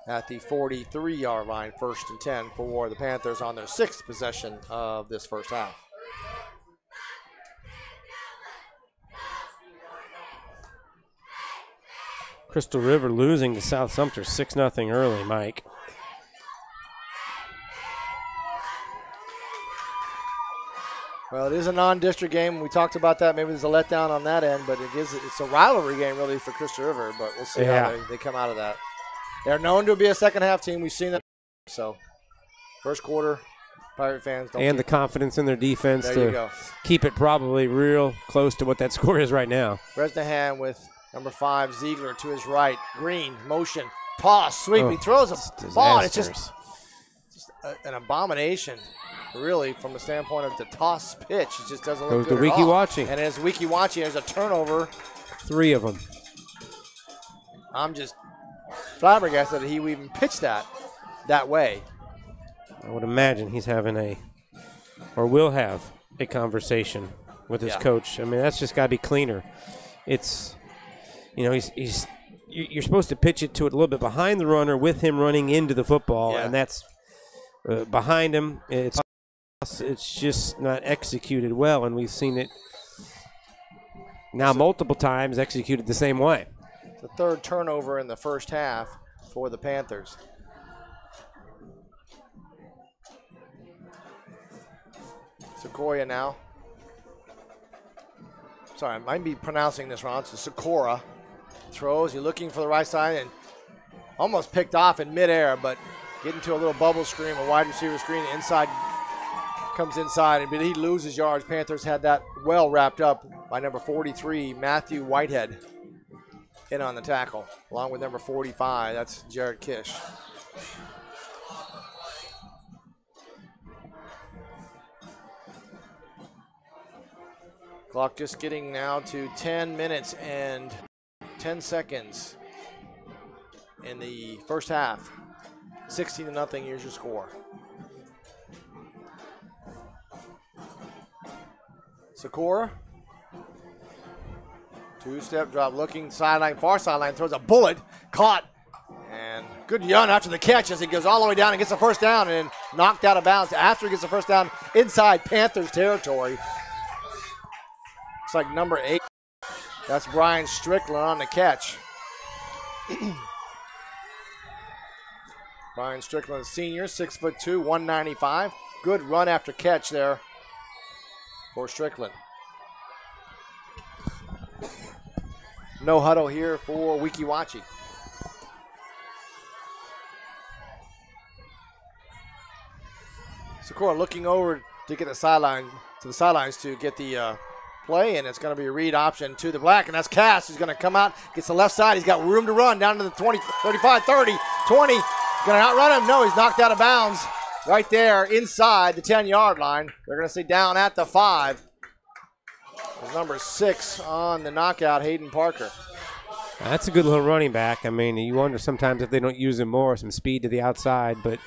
at the 43-yard line, 1st and 10 for the Panthers on their 6th possession of this first half. Crystal River losing to South Sumter 6-0 early, Mike. Well, it is a non-district game. We talked about that. Maybe there's a letdown on that end, but it's a rivalry game really for Crystal River, but we'll see how they come out of that. They're known to be a second-half team. We've seen that. So, first quarter, Pirate fans don't. And the confidence in their defense to keep it probably real close to what that score is right now. Bresnahan with number 5, Ziegler to his right. Green, motion, toss, sweep. He throws a ball. It's just an abomination. Really, from the standpoint of the toss pitch, it just doesn't look good at all. Goes to Weeki Wachee. And as Weeki Wachee, there's a turnover. 3 of them. I'm just flabbergasted that he even pitched that way. I would imagine he's having will have a conversation with his coach. I mean, that's just got to be cleaner. It's, you're supposed to pitch it to it a little bit behind the runner with him running into the football, and that's behind him. It's just not executed well, and we've seen it now multiple times executed the same way. The 3rd turnover in the first half for the Panthers. Sequoia now. Sorry, I might be pronouncing this wrong. It's Socorro. Throws, you're looking for the right side, and almost picked off in midair, but getting to a little bubble screen, a wide receiver screen inside. Comes inside, but he loses yards. Panthers had that well wrapped up by number 43, Matthew Whitehead, in on the tackle, along with number 45. That's Jared Kish. Clock just getting now to 10 minutes and 10 seconds in the first half. 16-0, here's your score. Socorro. 2-step drop, looking sideline, far sideline, throws a bullet, caught, and good run after the catch as he goes all the way down and gets the first down and knocked out of bounds after he gets the first down inside Panthers territory. It's like number 8. That's Brian Strickland on the catch. Brian Strickland, senior, 6'2", 195. Good run after catch there for Strickland. No huddle here for Weeki Wachee. Socorro looking over to get the sidelines to get the play, and it's going to be a read option to the black, and that's Cass who's going to come out, gets the left side. He's got room to run down to the 20, 35, 30, 20. Going to outrun him. No, he's knocked out of bounds right there inside the 10-yard line. They're going to stay down at the 5. There's number 6 on the knockout, Hayden Parker. That's a good little running back. I mean, you wonder sometimes if they don't use him more, some speed to the outside, but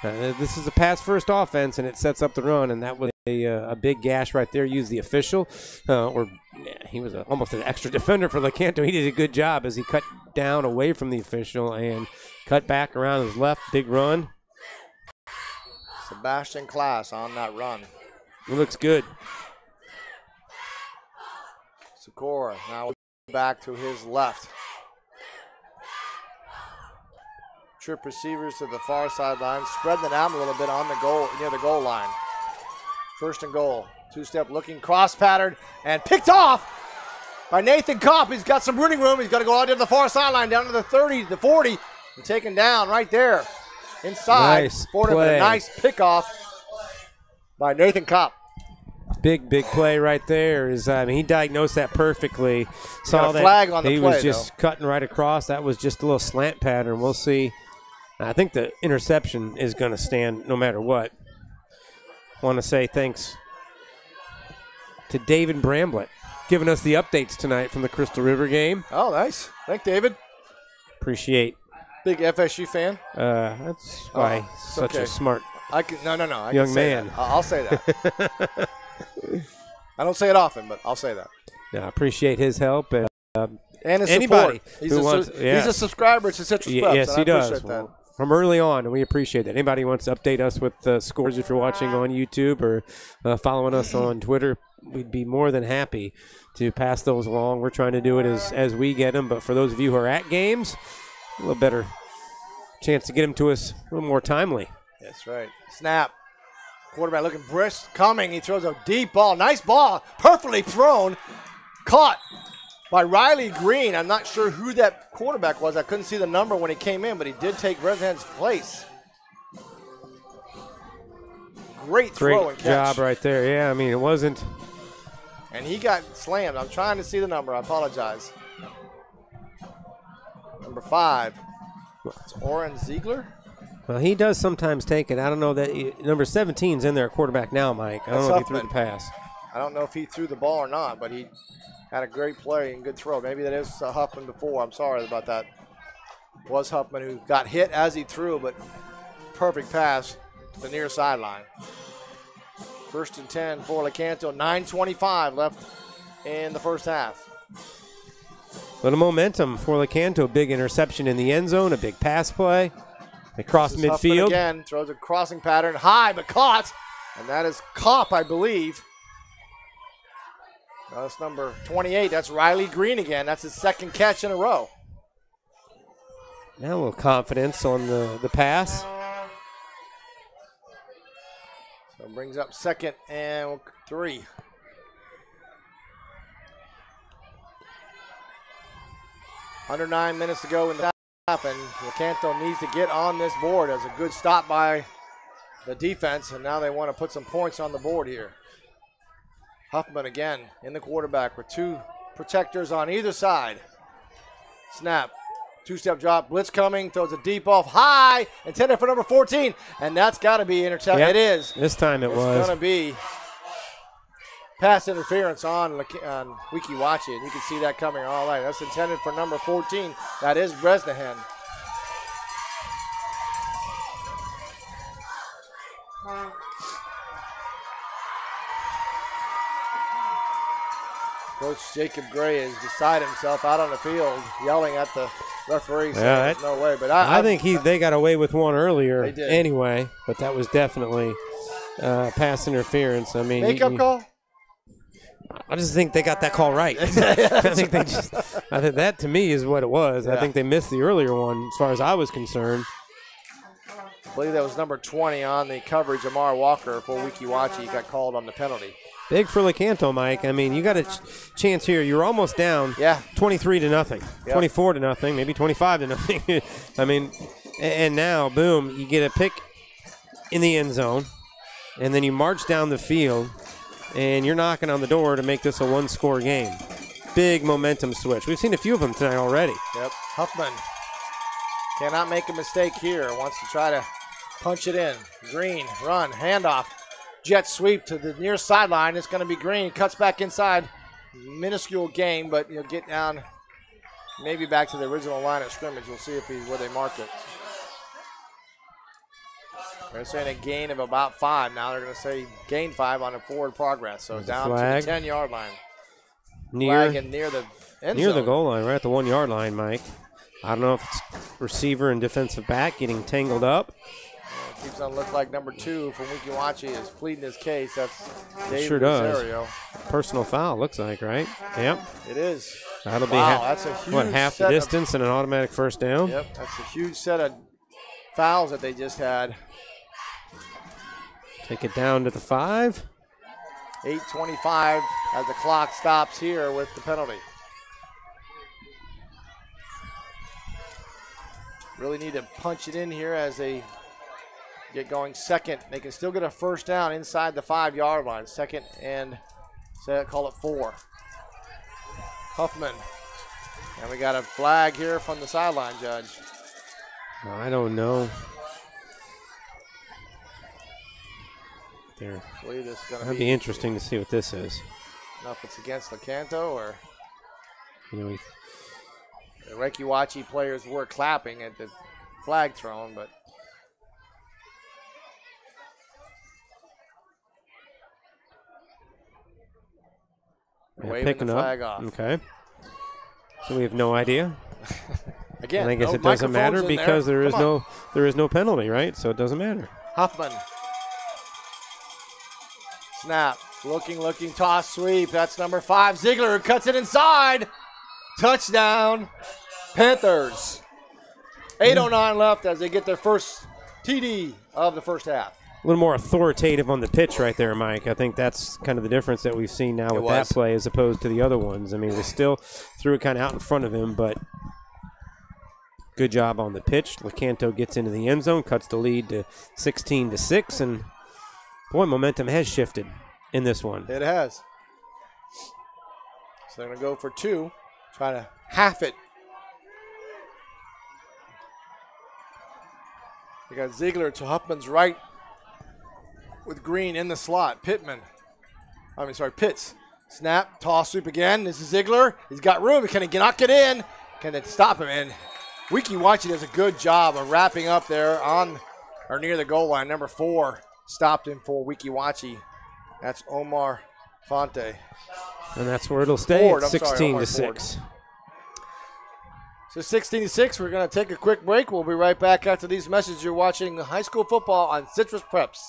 this is a pass-first offense, and it sets up the run, and that was a big gash right there. Used the official, he was almost an extra defender for Lecanto. He did a good job as he cut down away from the official and cut back around his left. Big run. Sebastian Klaas on that run. It looks good. Sikora now back to his left. Trip receivers to the far sideline, spreading it out a little bit on the goal, near the goal line. First and goal. Two-step looking, cross pattern, and picked off by Nathan Kopp. He's got some running room. He's got to go out to the far sideline, down to the 30, the 40, and taken down right there inside. Nice Fordham with a play. nice pickoff by Nathan Kopp. Big play right there. He diagnosed that perfectly. Saw got a that flag on the he play, was just cutting right across. That was just a little slant pattern. We'll see. I think the interception is going to stand no matter what. Want to say thanks to David Bramblett giving us the updates tonight from the Crystal River game. Oh, nice. Thank David. Appreciate. Big FSU fan. That's why such okay. a smart I can I young can say man. that. I'll say that. I don't say it often, but I'll say that. Yeah, I appreciate his help. And his anybody support. He's who wants, he's a subscriber to Citrus Preps. yes, and he I does. appreciate that. Well, from early on, and we appreciate that. Anybody who wants to update us with scores if you're watching on YouTube or following us on Twitter, we'd be more than happy to pass those along. We're trying to do it as we get them, but for those of you who are at games, a little better chance to get them to us a little more timely. That's right. Snap. Quarterback looking brisk, coming. He throws a deep ball. Nice ball. Perfectly thrown. Caught by Riley Green. I'm not sure who that quarterback was. I couldn't see the number when he came in, but he did take Bresnahan's place. Great throw and catch. Job right there. Yeah, I mean, it wasn't. And he got slammed. I'm trying to see the number. I apologize. Number 5. It's Oren Ziegler. Well, he does sometimes take it. I don't know that number 17's in there at quarterback now, Mike. I don't know if he threw the pass. I don't know if he threw the ball or not, but he had a great play and good throw. Maybe that is Huffman before. I'm sorry about that. It was Huffman who got hit as he threw, but perfect pass to the near sideline. First and 10 for Lecanto. 9:25 left in the first half. Little momentum for Lecanto. Big interception in the end zone, a big pass play. Across midfield. Huffman again throws a crossing pattern high, but caught. And that is Kopp, I believe. That's number 28. That's Riley Green again. That's his second catch in a row. Now a little confidence on the pass. So it brings up second and 3. Under 9 minutes to go in the half, and Lecanto needs to get on this board. As a good stop by the defense, and now they want to put some points on the board here. Huffman again in the quarterback with 2 protectors on either side. Snap. 2-step drop. Blitz coming. Throws a deep off high. Intended for number 14. And that's got to be intercepted. Yep. It is. This time it's going to be pass interference on Weeki Wachee. And you can see that coming all right. That's intended for number 14. That is Bresnahan. Coach Jacob Gray is beside himself out on the field, yelling at the referee. Saying there's no way. But I think they got away with one earlier. They did. Anyway, but that was definitely pass interference. I mean, makeup call. I just think they got that call right. I think that to me is what it was. Yeah. I think they missed the earlier one as far as I was concerned. I believe that was number 20 on the coverage. Amar Walker for Weeki Wachee got called on the penalty. Big for Lecanto, Mike. I mean, you got a chance here. You're almost down 23-0, 24-0, maybe 25-0. I mean, and now, boom, you get a pick in the end zone, and then you march down the field, and you're knocking on the door to make this a one-score game. Big momentum switch. We've seen a few of them tonight already. Yep. Huffman cannot make a mistake here. Wants to try to punch it in. Green, run, handoff. Jet sweep to the near sideline. It's going to be Green. Cuts back inside. Minuscule gain, but you'll get down maybe back to the original line of scrimmage. We'll see where they mark it. They're saying a gain of about 5. Now they're going to say gain 5 on a forward progress. So down to the 10-yard line. Flag and near the end Near zone. the goal line, right at the 1-yard line, Mike. I don't know if it's receiver and defensive back getting tangled up. It keeps on looking like number 2 from Weeki Wachee is pleading his case. That's Dave Sure Rosario. does. Personal foul, looks like, right? Yep. It is. That'll be that's a huge half the distance and an automatic first down? Yep, that's a huge set of fouls that they just had. Take it down to the 5. 8:25 as the clock stops here with the penalty. Really need to punch it in here as they get going second. They can still get a first down inside the 5-yard line. Second and call it 4. Huffman. And we got a flag here from the sideline judge. I don't know. There. I believe this is going to That'd be interesting to see what this is. I don't know if it's against Lecanto or You know, the Weeki Wachee players were clapping at the flag thrown, but waving picking the up. flag off. Okay. So we have no idea. Again, and I guess no it doesn't matter microphones in because there. there is no penalty, right? So it doesn't matter. Huffman. Snap. Looking, toss, sweep. That's number 5. Ziegler cuts it inside. Touchdown, Panthers. 8:09 left as they get their first TD of the first half. A little more authoritative on the pitch right there, Mike. I think that's kind of the difference that we've seen now with that play as opposed to the other ones. I mean, we still threw it kind of out in front of him, but good job on the pitch. Lecanto gets into the end zone, cuts the lead to 16-6, and boy, momentum has shifted in this one. It has. So they're going to go for 2, try to half it. We got Ziegler to Huffman's right with Green in the slot. Pitts. Snap, toss, sweep again. This is Ziegler. He's got room. Can he not get in? Can they stop him in? Weeki Wachee does a good job of wrapping up there on or near the goal line. Number 4 stopped him for Weeki Wachee. That's Omar Fonte. And that's where it'll stay at 16-6. So 16-6, we're going to take a quick break. We'll be right back after these messages. You're watching high school football on Citrus Preps.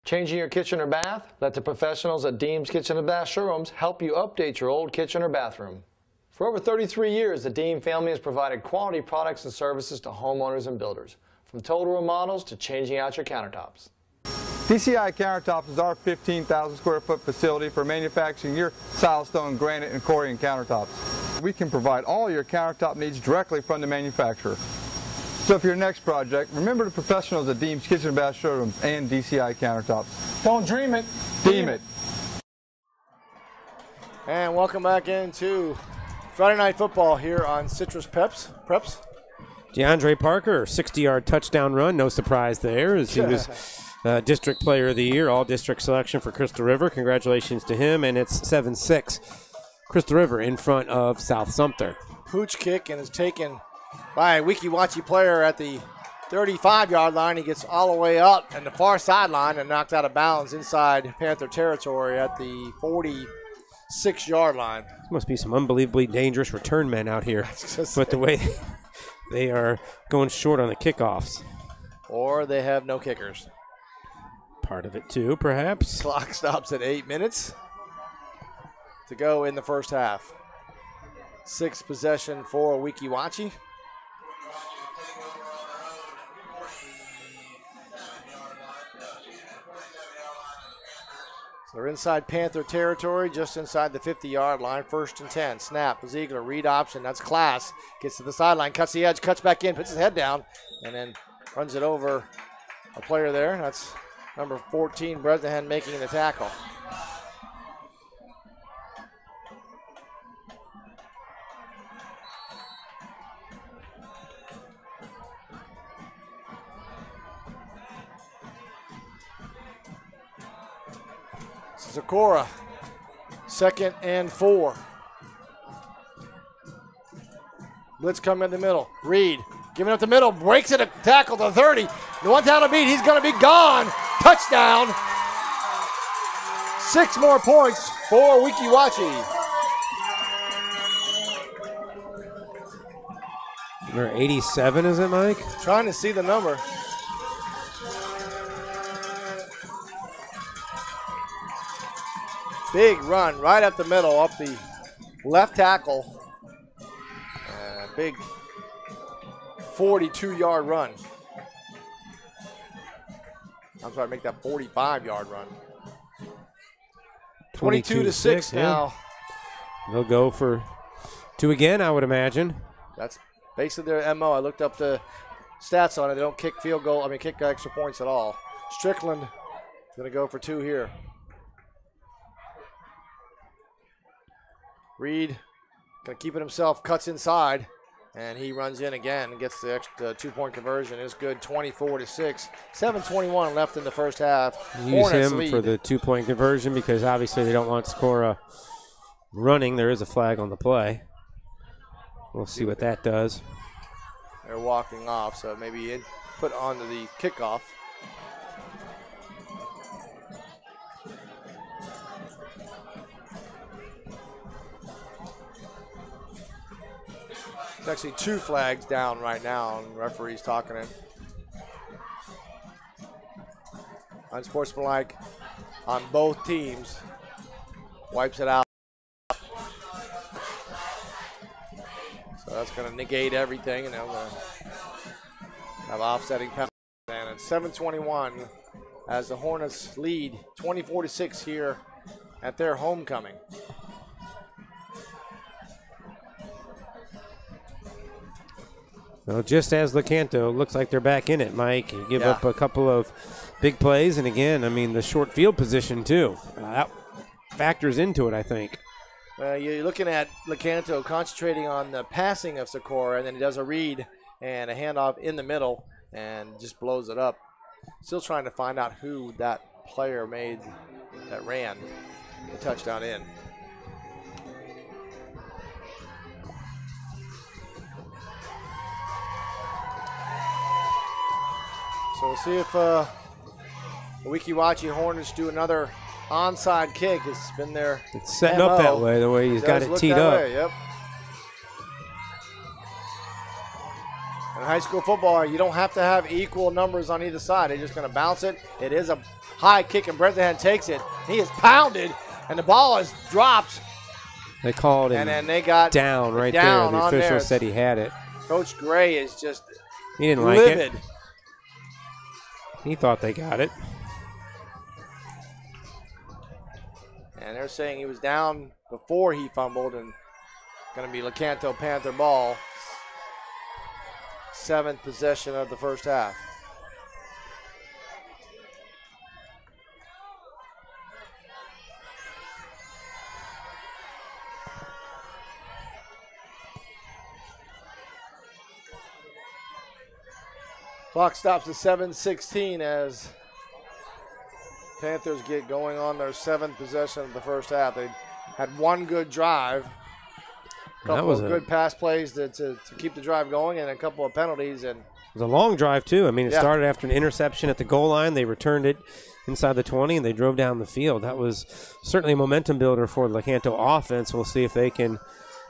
Changing your kitchen or bath? Let the professionals at Deems Kitchen and Bath Showrooms help you update your old kitchen or bathroom. For over 33 years, the Deem family has provided quality products and services to homeowners and builders, from total remodels to changing out your countertops. DCI Countertops is our 15,000 square foot facility for manufacturing your silestone, granite, and Corian countertops. We can provide all your countertop needs directly from the manufacturer. So for your next project, remember the professionals at Deems Kitchen and Bath Showrooms and DCI Countertops. Don't dream it. Deem it. And welcome back into Friday Night Football here on Citrus Preps. DeAndre Parker, 60-yard touchdown run. No surprise there as he was District Player of the Year, all-district selection for Crystal River. Congratulations to him, and it's 7-6. Crystal River in front of South Sumter. Pooch kick and is taken by a Weeki Wachee player at the 35-yard line. He gets all the way up and the far sideline and knocked out of bounds inside Panther territory at the 46-yard line. This must be some unbelievably dangerous return men out here. But the way they are going short on the kickoffs. Or they have no kickers. Part of it, too, perhaps. Clock stops at 8 minutes to go in the first half. 6th possession for Weeki Wachee. So they're inside Panther territory, just inside the 50-yard line. 1st and 10. Snap. Ziegler, read option. That's Class. Gets to the sideline, cuts the edge, cuts back in, puts his head down, and then runs it over a player there. That's number 14, Bresnahan, making the tackle. Zakora, 2nd and 4. Blitz coming in the middle. Reed giving up the middle, breaks it, a tackle to 30. The one down to beat, he's going to be gone. Touchdown. 6 more points for Weeki Wachee. Number 87, is it, Mike? Trying to see the number. Big run right up the middle, up the left tackle. Big 42-yard run. I'm sorry, make that 45-yard run. 22-6 now. Yeah. They'll go for 2 again, I would imagine. That's basically their MO. I looked up the stats on it. They don't kick kick extra points at all. Strickland going to go for 2 here. Reed going to keep it himself, cuts inside, and he runs in again and gets the extra 2-point conversion. It's good, 24-6. 7:21 left in the first half. Use Hornets him lead for the 2-point conversion because obviously they don't want to score running. There is a flag on the play. We'll see what that does. They're walking off, so maybe put onto the kickoff. There's actually 2 flags down right now, and the referee's talking it. Unsportsmanlike on both teams. Wipes it out. So that's going to negate everything, and they're going to have offsetting penalties. And it's 7:21 as the Hornets lead 24-6 here at their homecoming. Well, just as Lecanto, looks like they're back in it, Mike. You give up a couple of big plays, and again, I mean, the short field position, too. That factors into it, I think. You're looking at Lecanto concentrating on the passing of Sikora, and then he does a read and a handoff in the middle and just blows it up. Still trying to find out who that player made that ran the touchdown in. So we'll see if the Weeki Wachee Hornets do another onside kick. It's been their It's setting MO. up that way, the way he's got it teed up. Yep. In high school football, you don't have to have equal numbers on either side. They're just going to bounce it. It is a high kick, and Bresnahan takes it. He is pounded, and the ball is dropped. They called him and then they got down right down there. The on official there. said he had it. Coach Gray is just He didn't like livid. it. He thought they got it. And they're saying he was down before he fumbled, and going to be Lecanto Panther ball. 7th possession of the first half. Clock stops at 7:16 as Panthers get going on their 7th possession of the first half. They had one good drive, a couple of good pass plays to keep the drive going, and a couple of penalties. And it was a long drive, too. I mean, it started after an interception at the goal line. They returned it inside the 20, and they drove down the field. That was certainly a momentum builder for the Lecanto offense. We'll see if they can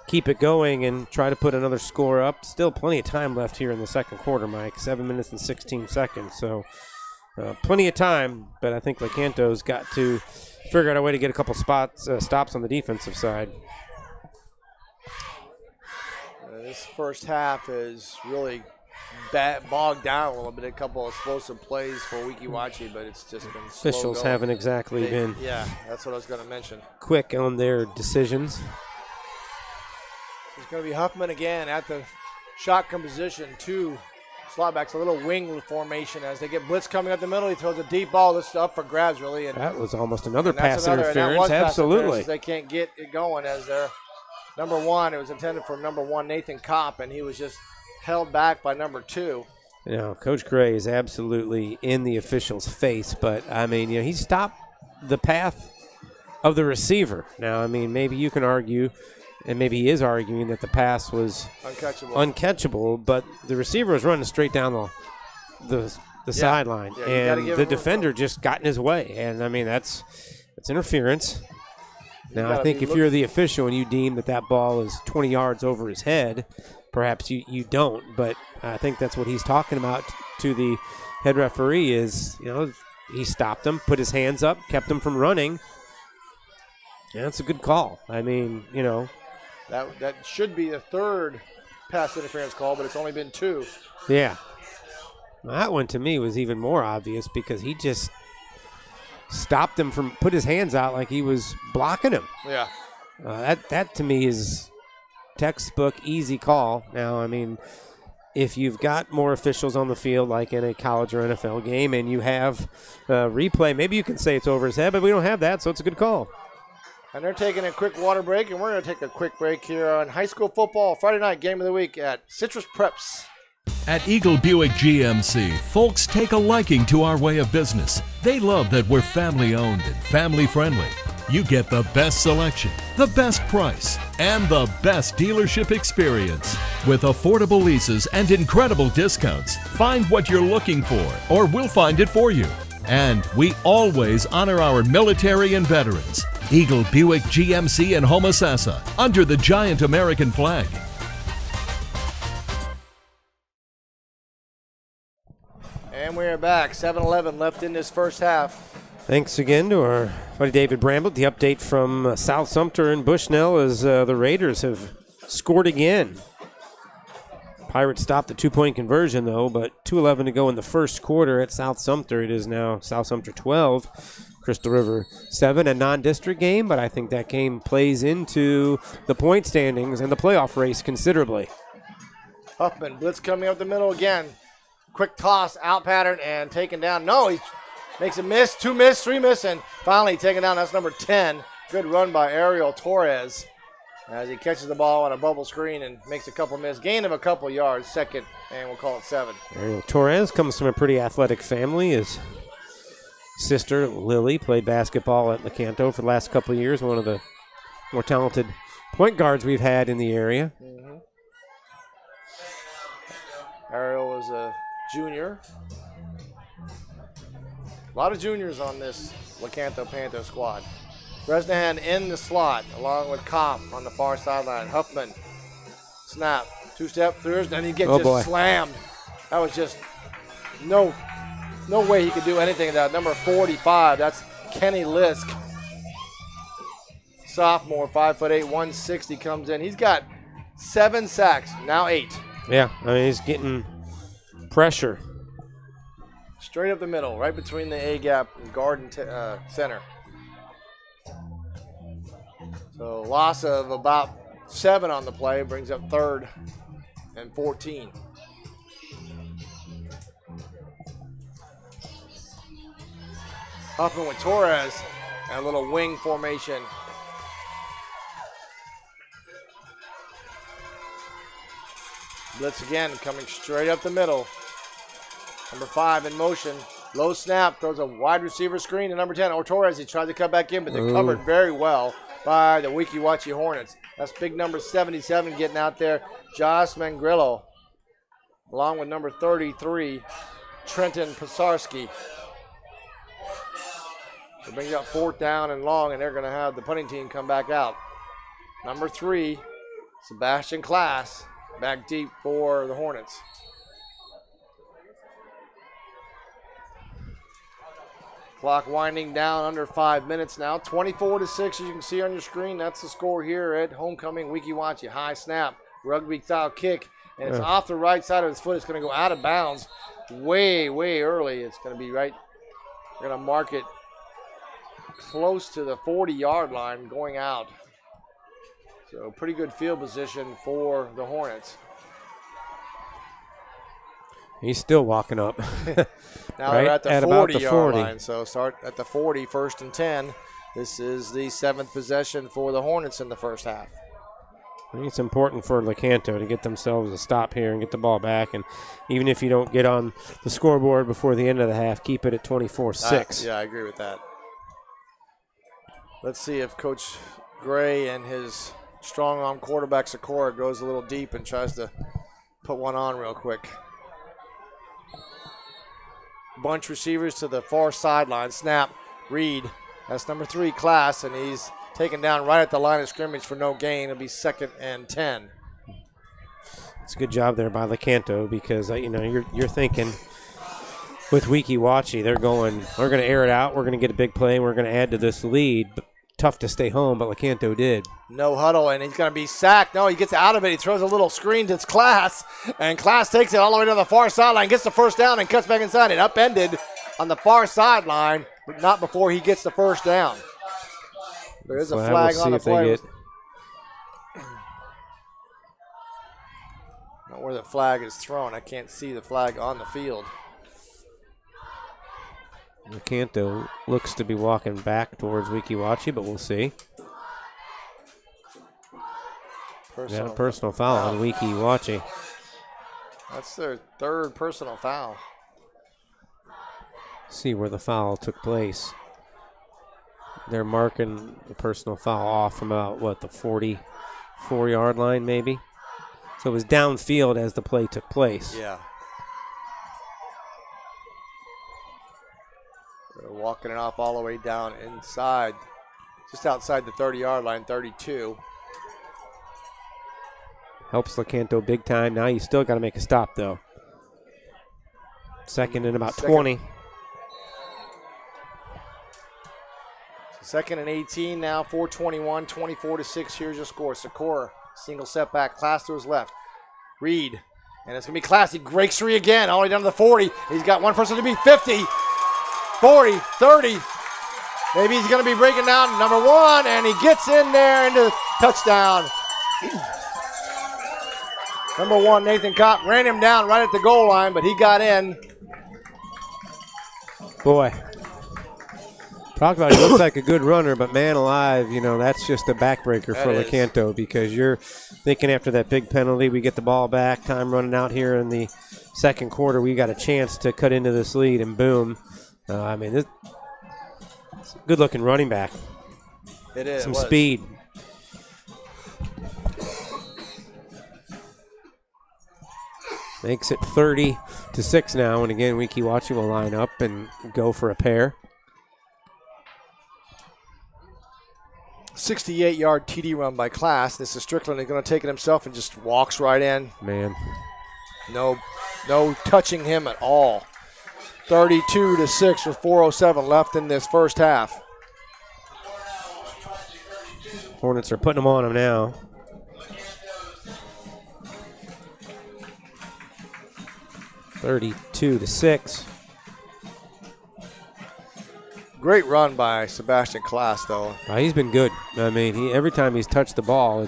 keep it going and try to put another score up. Still plenty of time left here in the second quarter, Mike. 7 minutes and 16 seconds. So plenty of time, but I think Lecanto's got to figure out a way to get a couple stops on the defensive side. This first half is really bogged down a little bit. A couple of explosive plays for Weeki Wachee, but it's just been slow Officials going. haven't exactly been that's what I was going to mention. quick on their decisions. It's going to be Huffman again at the shotgun position. 2 slot backs, a little wing formation as they get blitz coming up the middle. He throws a deep ball. This is up for grabs, really. And that was almost another that's pass interference. Absolutely. They can't get it going as their number 1. It was intended for number 1, Nathan Kopp, and he was just held back by number 2. You know, Coach Gray is absolutely in the official's face, but, I mean, he stopped the path of the receiver. Now, I mean, maybe you can argue and maybe he is arguing that the pass was uncatchable, but the receiver was running straight down the sideline, and the defender just got in his way. And, I mean, that's interference. Now, I think if you're the official and you deem that ball is 20 yards over his head, perhaps you don't. But I think that's what he's talking about to the head referee is, he stopped him, put his hands up, kept him from running. Yeah, that's a good call. I mean, That should be the third pass interference call, but it's only been 2. Yeah. Well, that one to me was even more obvious because he just stopped him from put his hands out like he was blocking him. Yeah. That to me is textbook easy call. Now, I mean, if you've got more officials on the field like in a college or NFL game and you have replay, maybe you can say it's over his head, but we don't have that, so it's a good call. And they're taking a quick water break, and we're going to take a quick break here on high school football Friday night game of the week at Citrus Preps. At Eagle Buick GMC, folks take a liking to our way of business. They love that we're family-owned and family-friendly. You get the best selection, the best price, and the best dealership experience. With affordable leases and incredible discounts, find what you're looking for, or we'll find it for you. And we always honor our military and veterans. Eagle Buick GMC in Homosassa, under the giant American flag. And we are back. 7-11 left in this first half. Thanks again to our buddy David Bramblett. The update from South Sumter and Bushnell as the Raiders have scored again. Pirates stopped the 2-point conversion, though, but 2:11 to go in the first quarter at South Sumter. It is now South Sumter 12, Crystal River 7, a non-district game, but I think that game plays into the point standings and the playoff race considerably. Huffman, blitz coming up the middle again. Quick toss, out pattern, and taken down. No, he makes a miss, 2 miss, 3 miss, and finally taken down. That's number 10. Good run by Ariel Torres as he catches the ball on a bubble screen and makes a couple miss. Gain of a couple yards, second, and we'll call it 7. Ariel Torres comes from a pretty athletic family. His sister, Lily, played basketball at Lecanto for the last couple of years, one of the more talented point guards we've had in the area. Mm-hmm. Ariel was a junior. A lot of juniors on this Lecanto Panto squad. Bresnahan in the slot along with Kopp on the far sideline. Huffman, snap, 2-step through, and he gets slammed. That was just no way he could do anything with that. Number 45, that's Kenny Lisk. Sophomore, 5'8", 160 comes in. He's got 7 sacks, now 8. Yeah, I mean, he's getting pressure. Straight up the middle, right between the A-gap and guard and center. So loss of about 7 on the play brings up 3rd and 14. Huffman with Torres and a little wing formation. Blitz again, coming straight up the middle. Number 5 in motion. Low snap, throws a wide receiver screen to number 10. Torres, he tried to cut back in, but they're covered very well by the Weeki Wachee Hornets. That's big number 77 getting out there. Josh Mangrillo, along with number 33, Trenton Pisarski. They bring up 4th down and long, and they're going to have the punting team come back out. Number 3, Sebastian Class, back deep for the Hornets. Clock winding down under 5 minutes now. 24-6, as you can see on your screen. That's the score here at homecoming Weeki Wachee. High snap, rugby-style kick, and it's off the right side of his foot. It's going to go out of bounds way, way early. It's going to be right. They're going to mark it close to the 40-yard line going out. So pretty good field position for the Hornets. He's still walking up. Now they're at the 40-yard line, so start at the 40, 1st and 10. This is the 7th possession for the Hornets in the first half. I think it's important for Lecanto to get themselves a stop here and get the ball back. And even if you don't get on the scoreboard before the end of the half, keep it at 24-6. Yeah, I agree with that. Let's see if Coach Gray and his Strong arm quarterback Sikora goes a little deep and tries to put one on real quick. Bunch receivers to the far sideline. Snap. Reed. That's number 3, Class, and he's taken down right at the line of scrimmage for no gain. It'll be 2nd and 10. It's a good job there by Lecanto because you're thinking with Weeki Wachee, we're going to air it out. We're going to get a big play. And we're going to add to this lead. But tough to stay home, but Lecanto did. No huddle, and he's going to be sacked. No, he gets out of it. He throws a little screen to Class, and Class takes it all the way to the far sideline, gets the first down, and cuts back inside. It upended on the far sideline, but not before he gets the first down. There is a flag on the play. Not where the flag is thrown. I can't see the flag on the field. Lecanto looks to be walking back towards Weeki Wachee, but we'll see. Personal foul on Weeki Wachee. That's their 3rd personal foul. See where the foul took place. They're marking the personal foul off from about, the 44-yard line maybe? So it was downfield as the play took place. Yeah. They're walking it off all the way down inside, just outside the 30-yard line, 32. Helps Lecanto big time. Now you still got to make a stop, though. 2nd and about 20. 2nd and 18 now, 4:21, 24-6. Here's your score. Sikora, single setback, Class to his left. Reed, and it's going to be Class. He breaks free again, all the way down to the 40. He's got one person to be 50, 40, 30. Maybe he's going to be breaking down number 1, and he gets in there into touchdown. Number 1, Nathan Kopp, ran him down right at the goal line, but he got in. Boy. Talk about he looks like a good runner, but man alive, that's just a backbreaker for Lecanto because you're thinking after that big penalty, we get the ball back, time running out here in the 2nd quarter, we got a chance to cut into this lead, and boom. This it's a good-looking running back. It is. Some speed. Makes it 30-6 now, and again, Weeki Wachee will line up and go for a pair. 68-yard TD run by Class. This is Strickland. He's going to take it himself and just walks right in. Man. No touching him at all. 32-6 with 4:07 left in this first half. Hornets are putting them on him now. (32-6). Great run by Sebastian Class, though. He's been good. Every time he's touched the ball,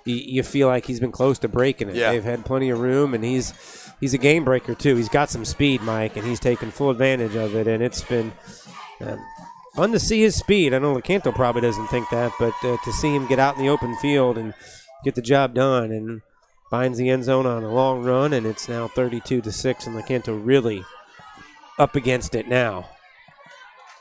you feel like he's been close to breaking it. Yeah. They've had plenty of room, and he's a game breaker too. He's got some speed, Mike, and he's taken full advantage of it. And it's been fun to see his speed. I know Lecanto probably doesn't think that, but to see him get out in the open field and get the job done, and finds the end zone on a long run, and it's now 32-6, and Lecanto really up against it now.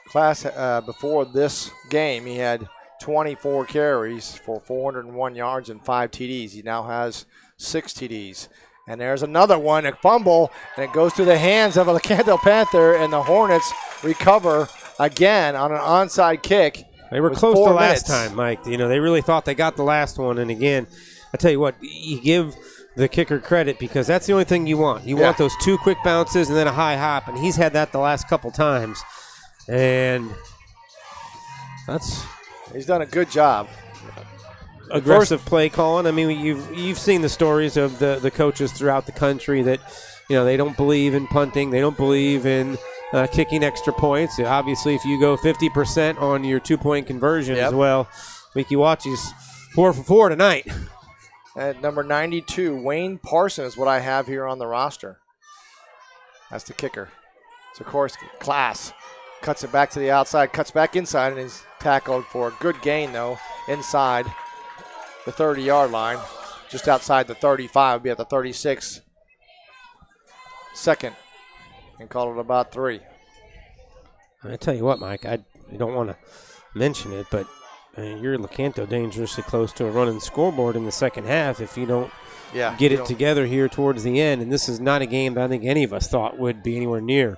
Class, before this game, he had 24 carries for 401 yards and 5 TDs. He now has 6 TDs. And there's another one, a fumble, and it goes through the hands of a Lecanto Panther, and the Hornets recover again on an onside kick. They were close the last time, Mike. They really thought they got the last one, and again, I tell you what, you give the kicker credit because that's the only thing you want. You want those 2 quick bounces and then a high hop, and he's had that the last couple times. And he's done a good job. Aggressive play calling. You've seen the stories of the coaches throughout the country that they don't believe in punting, they don't believe in kicking extra points. Obviously, if you go 50% on your 2-point conversion as well, Weeki Wachee's 4 for 4 tonight. At number 92, Wayne Parson is what I have here on the roster. That's the kicker. So, of course, Class cuts it back to the outside, cuts back inside, and is tackled for a good gain, though, inside the 30-yard line. Just outside the 35, would be at the 36. Second, and called it about 3. I tell you what, Mike, I don't want to mention it, but you're Lecanto dangerously close to a running scoreboard in the second half if you don't get it together here towards the end. And this is not a game that I think any of us thought would be anywhere near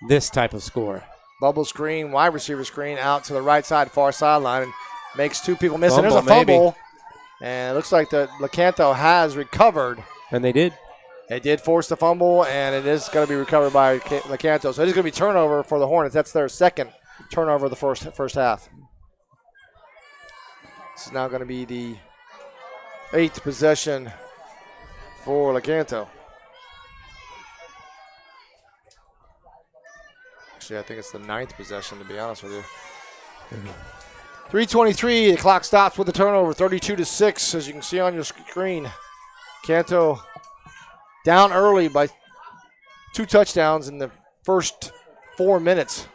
this type of score. Bubble screen, wide receiver screen out to the right side, far sideline, and makes two people miss. And there's a fumble. And it looks like the Lecanto has recovered. And they did. They did force the fumble, and it is going to be recovered by Lecanto. So it is going to be turnover for the Hornets. That's their second turnover of the first half. This is now going to be the 8th possession for Lecanto. Actually, I think it's the 9th possession, to be honest with you. 3:23, the clock stops with the turnover, 32-6, as you can see on your screen. Lecanto down early by 2 touchdowns in the first 4 minutes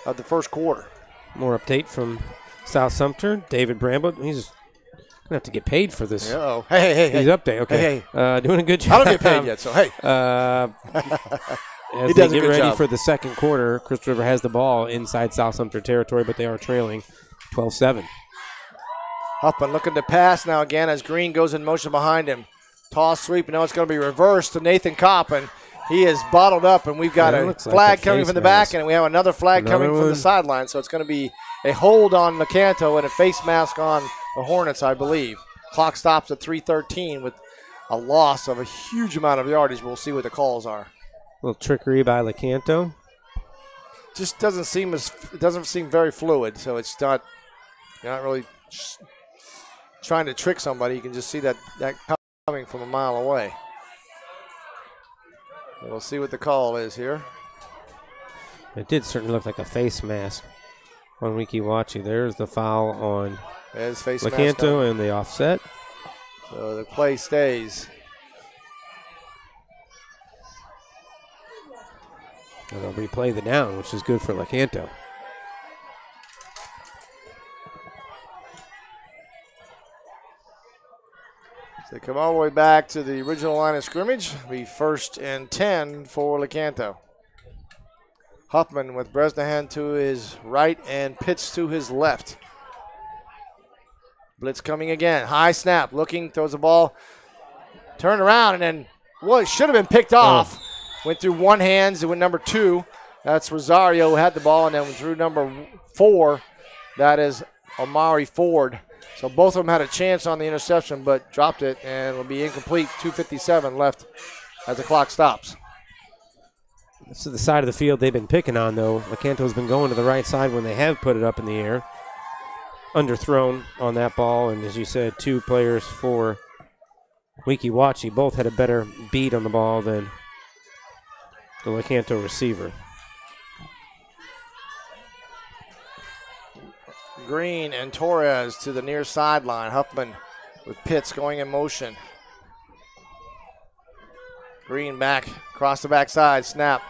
of the first quarter. More update from South Sumter. David Bramblett, he's going to have to get paid for this. Uh-oh. Hey. He's update. Okay. Hey. Doing a good job. I don't get paid yet, so hey. As they get ready for the second quarter, Crystal River has the ball inside South Sumter territory, but they are trailing 12-7. Huffman looking to pass now again as Green goes in motion behind him. Toss, sweep, and now it's going to be reversed to Nathan Kopp, and he is bottled up, and we've got a flag coming from the back, and we have another flag coming from the sideline, so it's going to be a hold on Lecanto and a face mask on the Hornets, I believe. Clock stops at 3:13 with a loss of a huge amount of yardage. We'll see what the calls are. A little trickery by Lecanto. Just doesn't seem very fluid, so it's not, you're not really trying to trick somebody. You can just see that coming from a mile away. We'll see what the call is here. It did certainly look like a face mask on Weeki Wachee. There's the foul on Lecanto and the offset. So the play stays. And they'll replay the down, which is good for Lecanto. So they come all the way back to the original line of scrimmage. Be 1st and 10 for Lecanto. Huffman with Bresnahan to his right and Pitts to his left. Blitz coming again. High snap. Looking, throws the ball. Turned around and then, it should have been picked off. Went through one hands. It went number 2. That's Rosario who had the ball, and then through number 4. That is Omari Ford. So both of them had a chance on the interception, but dropped it, and it'll be incomplete. 2:57 left as the clock stops. This is the side of the field they've been picking on, though. Lecanto's been going to the right side when they have put it up in the air. Underthrown on that ball, and as you said, 2 players for Weeki Wachee both had a better beat on the ball than the Lecanto receiver. Green and Torres to the near sideline. Huffman with Pitts going in motion. Green back, across the backside, snap.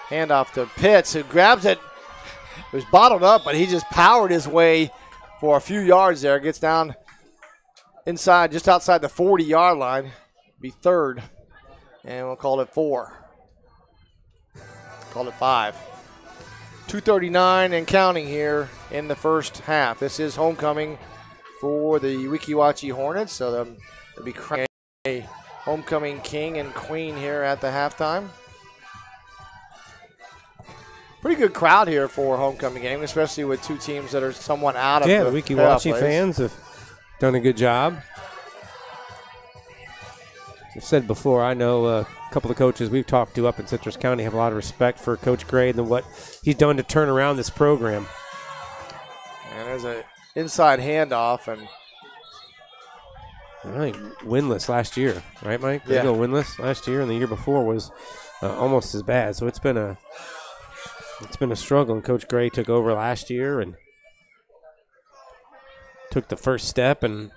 Handoff to Pitts, who grabs it. It was bottled up, but he just powered his way for a few yards there. Gets down inside, just outside the 40-yard line. Be 3rd, and we'll call it 4. Call it 5. 2:39 and counting here in the first half. This is homecoming for the Weeki Wachee Hornets, so they'll be crowning a homecoming king and queen here at the halftime. Pretty good crowd here for a homecoming game, especially with 2 teams that are somewhat out of the Weeki Wachee fans have done a good job. I've said before, I know a couple of coaches we've talked to up in Citrus County have a lot of respect for Coach Gray and what he's done to turn around this program. And there's an inside handoff, and I think winless last year, right, Mike? Yeah. They go winless last year, and the year before was almost as bad. So it's been a struggle. And Coach Gray took over last year and took the first step, and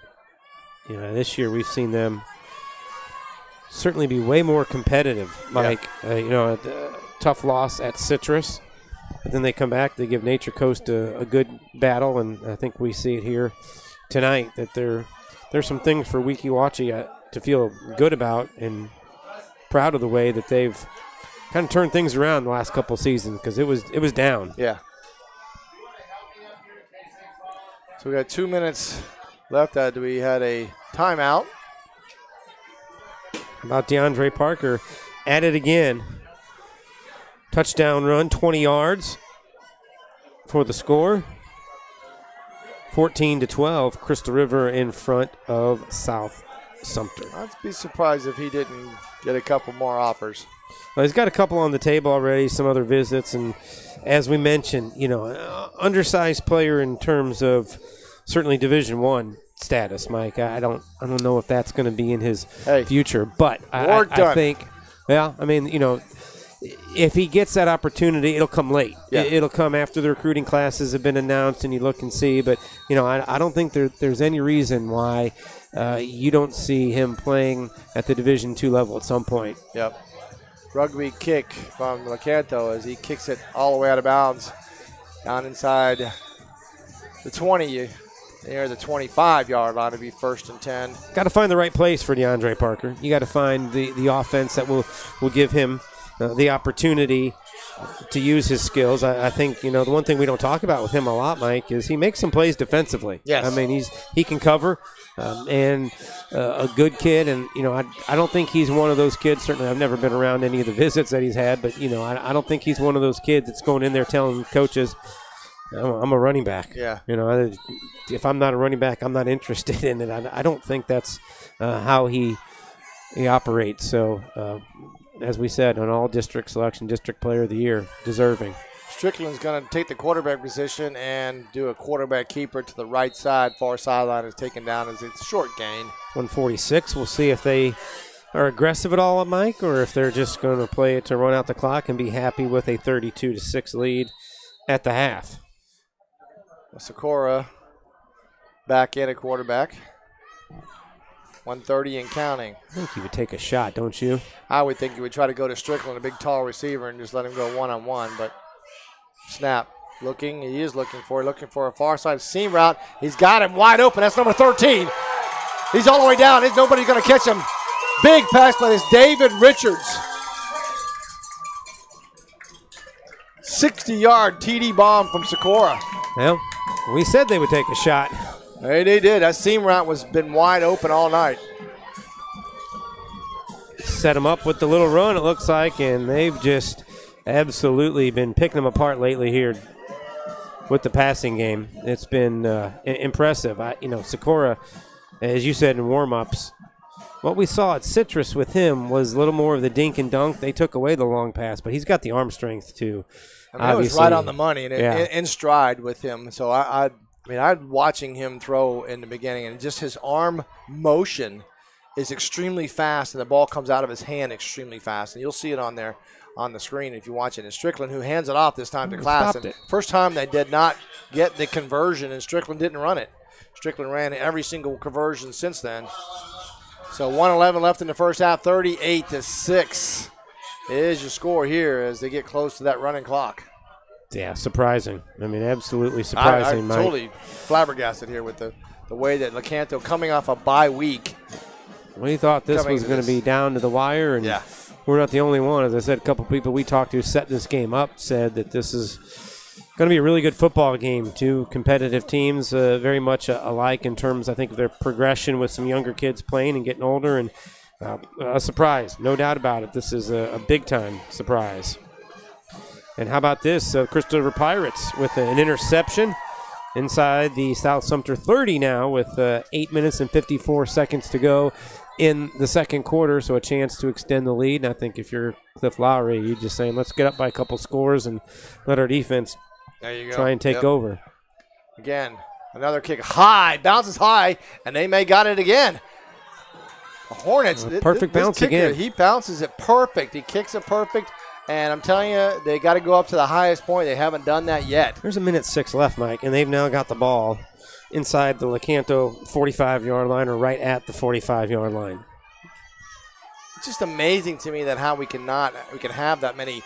this year we've seen them certainly be way more competitive. Like a tough loss at Citrus, but then they come back. They give Nature Coast a good battle, and I think we see it here tonight that there's some things for Weeki Wachee to feel good about and proud of the way that they've kind of turned things around the last couple of seasons, because it was down. Yeah. So we got 2 minutes left. We had a timeout. How about DeAndre Parker at it again? Touchdown run, 20 yards for the score. 14-12, Crystal River in front of South Sumter. I'd be surprised if he didn't get a couple more offers. Well, he's got a couple on the table already, some other visits, and as we mentioned, undersized player in terms of certainly Division I status, Mike. I don't know if that's going to be in his future, but I think, if he gets that opportunity, it'll come late. Yeah. It'll come after the recruiting classes have been announced and you look and see. But, I don't think there's any reason why you don't see him playing at the Division II level at some point. Yep. Rugby kick from Lecanto as he kicks it all the way out of bounds down inside the 20, near the 25-yard line to be 1st and 10. Got to find the right place for DeAndre Parker. You got to find the offense that will give him the opportunity to use his skills. I think, the one thing we don't talk about with him a lot, Mike, is he makes some plays defensively. Yes. I mean, he can cover and a good kid. And, I don't think he's one of those kids. Certainly I've never been around any of the visits that he's had. But, I don't think he's one of those kids that's going in there telling coaches, I'm a running back. Yeah. If I'm not a running back, I'm not interested in it. I don't think that's how he operates. So, as we said, an all-district selection, district player of the year, deserving. Strickland's going to take the quarterback position and do a quarterback keeper to the right side. Far sideline is taken down as it's short gain. 146. We'll see if they are aggressive at all, Mike, or if they're just going to play it to run out the clock and be happy with a 32-6 lead at the half. Socorro back in a quarterback. 130 and counting. I think he would take a shot, don't you? I would think he would try to go to Strickland, a big, tall receiver, and just let him go one-on-one. But snap. He is looking for a far side seam route. He's got him wide open. That's number 13. He's all the way down. There's nobody going to catch him. Big pass by this David Richards. 60-yard TD bomb from Socorro. Well, we said they would take a shot. Hey, they did. That seam route was been wide open all night. Set them up with the little run, it looks like, and they've just absolutely been picking them apart lately here with the passing game. It's been impressive. Socorro, as you said in warm-ups, what we saw at Citrus with him was a little more of the dink and dunk. They took away the long pass, but he's got the arm strength too. It was right on the money and in stride with him. So I'm watching him throw in the beginning, and just his arm motion is extremely fast, and the ball comes out of his hand extremely fast. And you'll see it on there on the screen if you watch it. And Strickland, who hands it off this time to class. And first time they did not get the conversion, and Strickland didn't run it. Strickland ran every single conversion since then. So 1:11 left in the first half, 38-6 is your score here as they get close to that running clock. Yeah, surprising. I mean, absolutely surprising, I'm Mike. Totally flabbergasted here with the way that Lecanto, coming off a bye week. We thought this was going to be down to the wire, and we're not the only one. As I said, a couple people we talked to set this game up said that this is going to be a really good football game. Two competitive teams, very much alike in terms, I think, of their progression with some younger kids playing and getting older, and a surprise, no doubt about it. This is a big-time surprise. And how about this? Crystal River Pirates with an interception inside the South Sumter 30 now with 8 minutes and 54 seconds to go in the second quarter, so a chance to extend the lead. And I think if you're Cliff Lowry, you're just saying, let's get up by a couple scores and let our defense try and take over. Again, another kick high, bounces high, and they may got it again. The Hornets. Perfect bounce kicker, again. He bounces it perfect. He kicks it perfect. And I'm telling you, they got to go up to the highest point. They haven't done that yet. There's 1:06 left, Mike, and they've now got the ball inside the Lecanto 45-yard line or right at the 45-yard line. It's just amazing to me that how we can have that many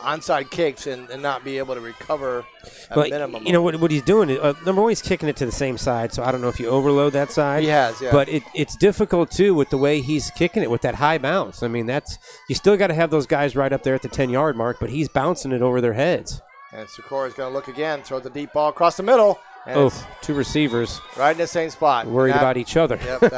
onside kicks and not be able to recover at minimum. You know what he's doing? Number one, he's kicking it to the same side, so I don't know if you overload that side. He has, yeah. But it's difficult, too, with the way he's kicking it with that high bounce. I mean, you still got to have those guys right up there at the 10-yard mark, but he's bouncing it over their heads. And Socorro's going to look again, throw the deep ball across the middle, Oh, two receivers. Right in the same spot. Worried about each other. Yep,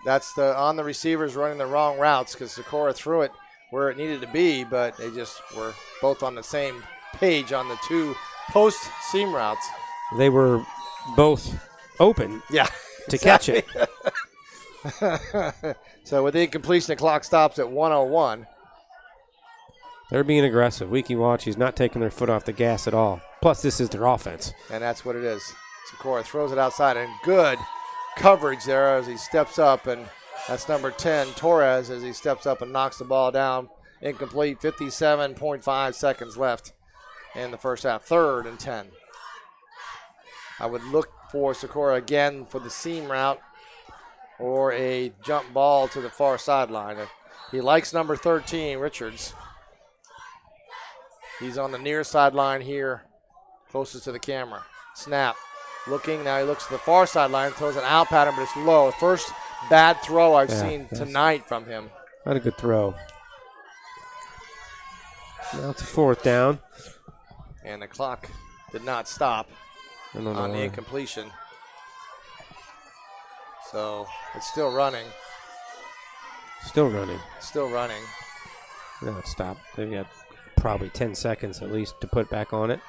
that's on the receivers running the wrong routes because Socorro threw it where it needed to be, but they just were both on the same page on the two post seam routes. They were both open to catch it. So with the incompletion, the clock stops at 1:01. They're being aggressive. Weeki Wachee's not taking their foot off the gas at all. Plus, this is their offense. And that's what it is. Socorro throws it outside, and good coverage there as he steps up, and that's number 10, Torres, as he steps up and knocks the ball down. Incomplete, 57.5 seconds left in the first half. 3rd and 10. I would look for Socorro again for the seam route or a jump ball to the far sideline. He likes number 13, Richards. He's on the near sideline here, closest to the camera. Snap. Looking, now he looks to the far sideline, throws an out pattern, but it's low. First bad throw I've seen tonight from him. Not a good throw. Now it's a 4th down. And the clock did not stop on the incompletion. So it's still running. Still running. Still running. No, it stopped. They've got probably 10 seconds at least to put back on it.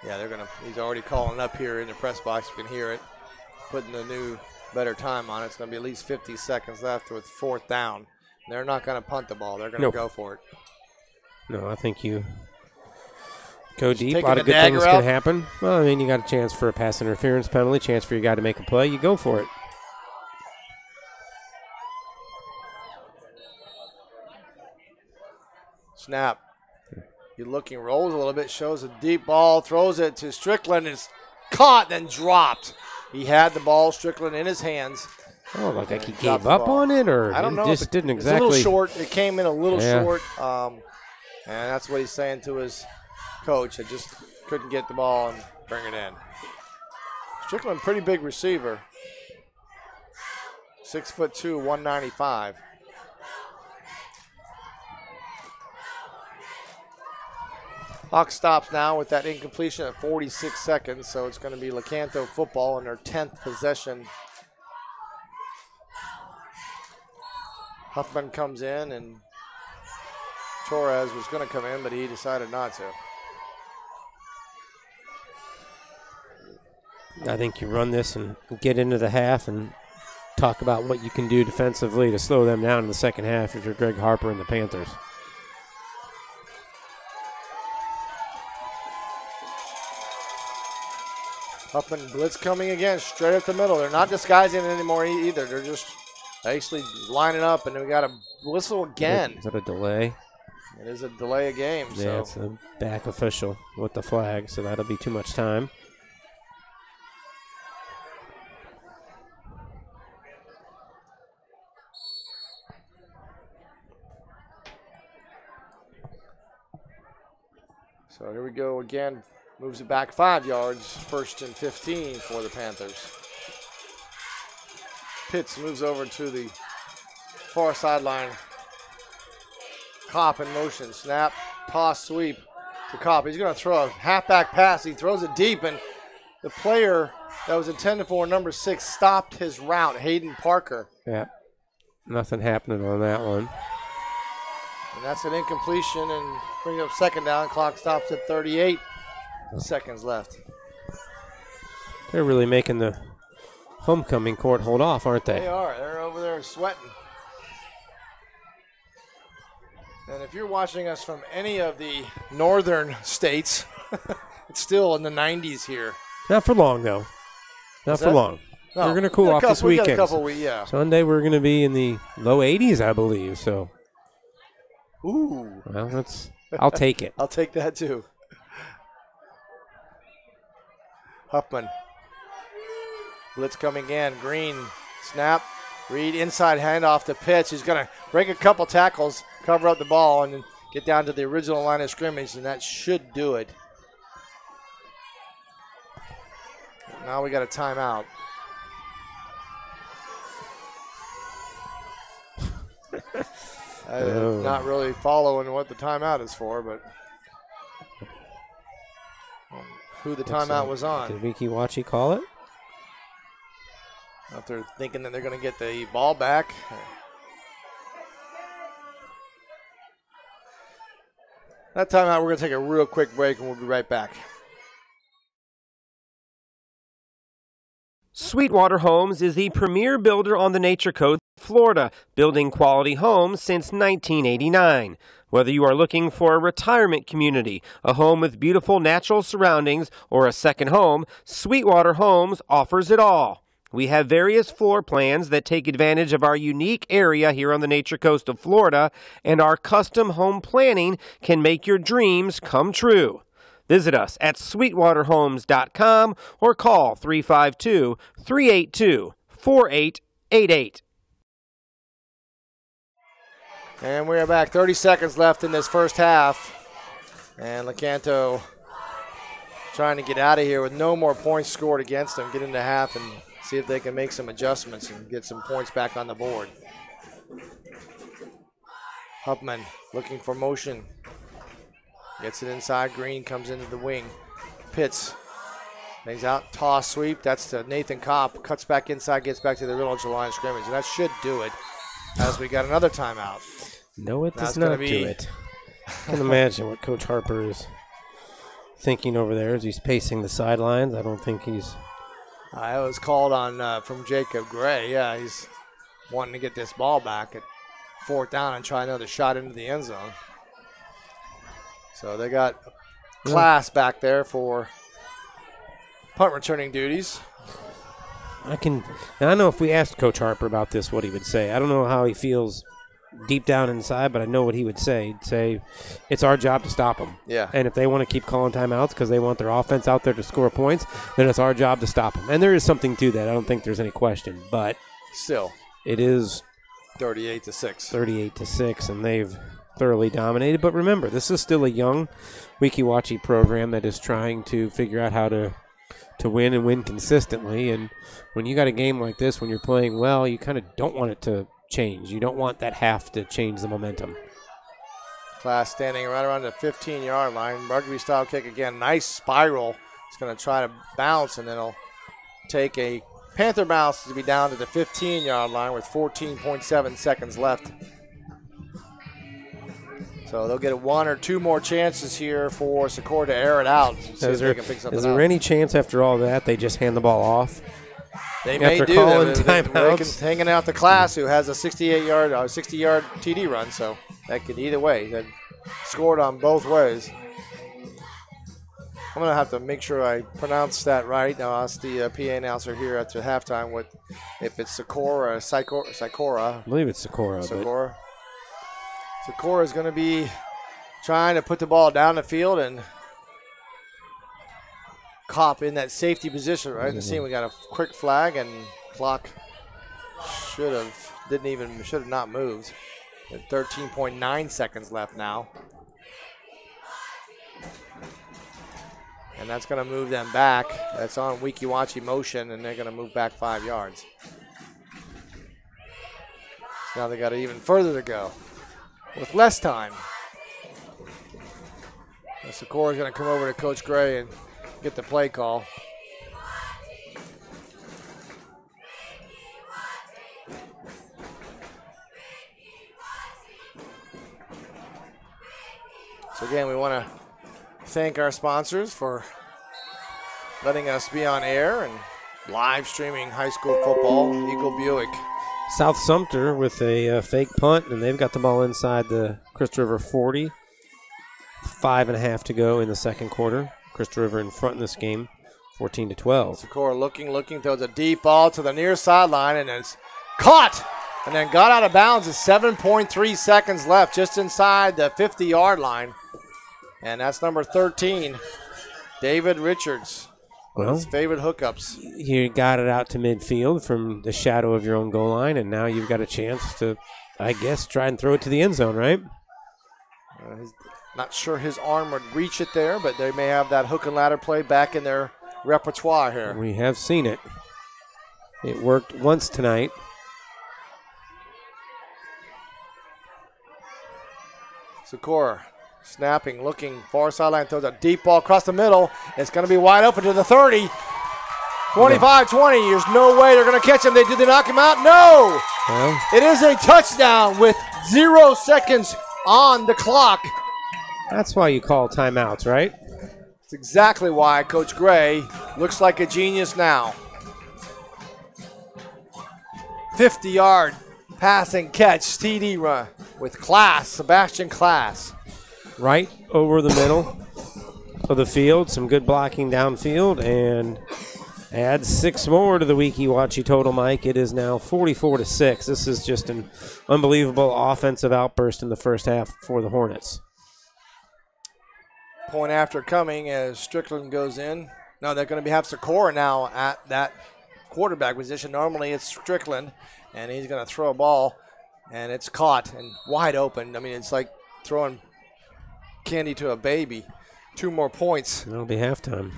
Yeah, he's already calling up here in the press box. You can hear it. Putting the new, better time on it. It's going to be at least 50 seconds left with 4th down. They're not going to punt the ball. They're going to go for it. No, I think you go deep. A lot of good things can happen. Well, I mean, you got a chance for a pass interference penalty, chance for your guy to make a play. You go for it. Snap. You're looking, rolls a little bit, shows a deep ball, throws it to Strickland. It's caught, then dropped. He had the ball, Strickland, in his hands. Oh, like he gave up on it, or I don't know. Just didn't exactly. It's a little short. It came in a little short, and that's what he's saying to his coach. I just couldn't get the ball and bring it in. Strickland, pretty big receiver. 6'2", 195. Clock stops now with that incompletion at 46 seconds, so it's going to be Lecanto football in their 10th possession. Huffman comes in, and Torres was going to come in, but he decided not to. I think you run this and get into the half and talk about what you can do defensively to slow them down in the second half if you're Greg Harper and the Panthers. Huffman blitz coming again, straight up the middle. They're not disguising it anymore either. They're just basically lining up, and we got a whistle again. Is that a delay? It is a delay of game. Yeah, so. it's a back official with the flag, so that'll be too much time. So here we go again. Moves it back 5 yards. 1st and 15 for the Panthers. Pitts moves over to the far sideline. Kopp in motion. Snap, toss, sweep to Kopp. He's going to throw a halfback pass. He throws it deep, and the player that was intended for number 6 stopped his route, Hayden Parker. Yeah, nothing happening on that one. And that's an incompletion and bring up 2nd down. Clock stops at 38 seconds left. They're really making the homecoming court hold off, aren't they? They are. They're over there sweating. And if you're watching us from any of the northern states, it's still in the 90s here. Not for long, though. Not for long. No, we're going to cool off this weekend. We got a couple weeks, yeah. Sunday we're going to be in the low 80s, I believe. So, ooh. Well, I'll take it. I'll take that too. Huffman. Blitz coming in. Green. Snap. Reed inside handoff to Pitts. He's going to break a couple tackles, cover up the ball, and then get down to the original line of scrimmage, and that should do it. Now we got a timeout. Not really following what the timeout is for, but who the timeout was on. Did Weeki Wachee call it? If they're thinking that they're going to get the ball back. That timeout, we're going to take a real quick break, and we'll be right back. Sweetwater Homes is the premier builder on the Nature Coast, Florida, building quality homes since 1989. Whether you are looking for a retirement community, a home with beautiful natural surroundings, or a second home, Sweetwater Homes offers it all. We have various floor plans that take advantage of our unique area here on the Nature Coast of Florida, and our custom home planning can make your dreams come true. Visit us at sweetwaterhomes.com or call 352-382-4888. And we are back. 30 seconds left in this first half. And Lecanto trying to get out of here with no more points scored against them. Get into half and see if they can make some adjustments and get some points back on the board. Huffman looking for motion. Gets it inside. Green comes into the wing. Pitts. Things out. Toss sweep. That's to Nathan Kopp. Cuts back inside. Gets back to the middle of the line of scrimmage. And that should do it as we got another timeout. No, it does not do it. I can imagine what Coach Harper is thinking over there as he's pacing the sidelines. I don't think he's... It was called on from Jacob Gray. Yeah, he's wanting to get this ball back at 4th down and try another shot into the end zone. So they got class back there for punt returning duties. I know if we asked Coach Harper about this, what he would say. I don't know how he feels deep down inside, but I know what he would say. He'd say, it's our job to stop them. Yeah. And if they want to keep calling timeouts because they want their offense out there to score points, then it's our job to stop them. And there is something to that. I don't think there's any question. But still, it is 38-6. 38-6, and they've thoroughly dominated. But remember, this is still a young Weeki Wachee program that is trying to figure out how to win and win consistently. And when you got a game like this, when you're playing well, you kind of don't want it to change. You don't want that half to change the momentum. Class standing right around the 15-yard line. Rugby-style kick again. Nice spiral. He's going to try to bounce, and then he'll take a Panther bounce to be down to the 15-yard line with 14.7 seconds left. So they'll get one or two more chances here for Secor to air it out. Is there any chance after all that they just hand the ball off? They may do. They're hanging out the Class, who has a 60-yard TD run, so that could either way. They scored on both ways. I'm going to have to make sure I pronounce that right. I'll ask the PA announcer here after halftime if it's Secor or Sicora. I believe it's Sicora. Secor is going to be trying to put the ball down the field, and Kopp in that safety position, right? The scene, we got a quick flag, and clock should have not moved. 13.9 seconds left now. And that's going to move them back. That's on Weeki Wachee motion, and they're going to move back 5 yards. So now they got even further to go with less time. Secor is going to come over to Coach Gray and get the play call. So again, we want to thank our sponsors for letting us be on air and live streaming high school football. Eagle Buick. South Sumter with a fake punt, and they've got the ball inside the Crystal River 40. 5.5 to go in the second quarter. Crystal River in front in this game, 14-12. Secor looking, throws a deep ball to the near sideline, and it's caught, and then got out of bounds with 7.3 seconds left, just inside the 50-yard line. And that's number 13, David Richards. One of his favorite hookups. You got it out to midfield from the shadow of your own goal line, and now you've got a chance to, I guess, try and throw it to the end zone, right? Not sure his arm would reach it there, but they may have that hook and ladder play back in their repertoire here. We have seen it. It worked once tonight. Sikora snapping, looking, far sideline, throws a deep ball across the middle. It's going to be wide open to the 30. 25-20. There's no way they're going to catch him. Did they knock him out? No. Well, it is a touchdown with 0 seconds on the clock. that's why you call timeouts, right? That's exactly why Coach Gray looks like a genius now. 50-yard passing catch, TD run with Class, Sebastian Class. Right over the middle of the field. Some good blocking downfield, and add 6 more to the Weeki Wachee total, Mike. It is now 44-6. This is just an unbelievable offensive outburst in the first half for the Hornets. Point after coming as Strickland goes in. No, they're going to have Sikora now at that quarterback position. Normally it's Strickland, and he's going to throw a ball, and it's caught and wide open. I mean, it's like throwing candy to a baby. 2 more points. It'll be halftime.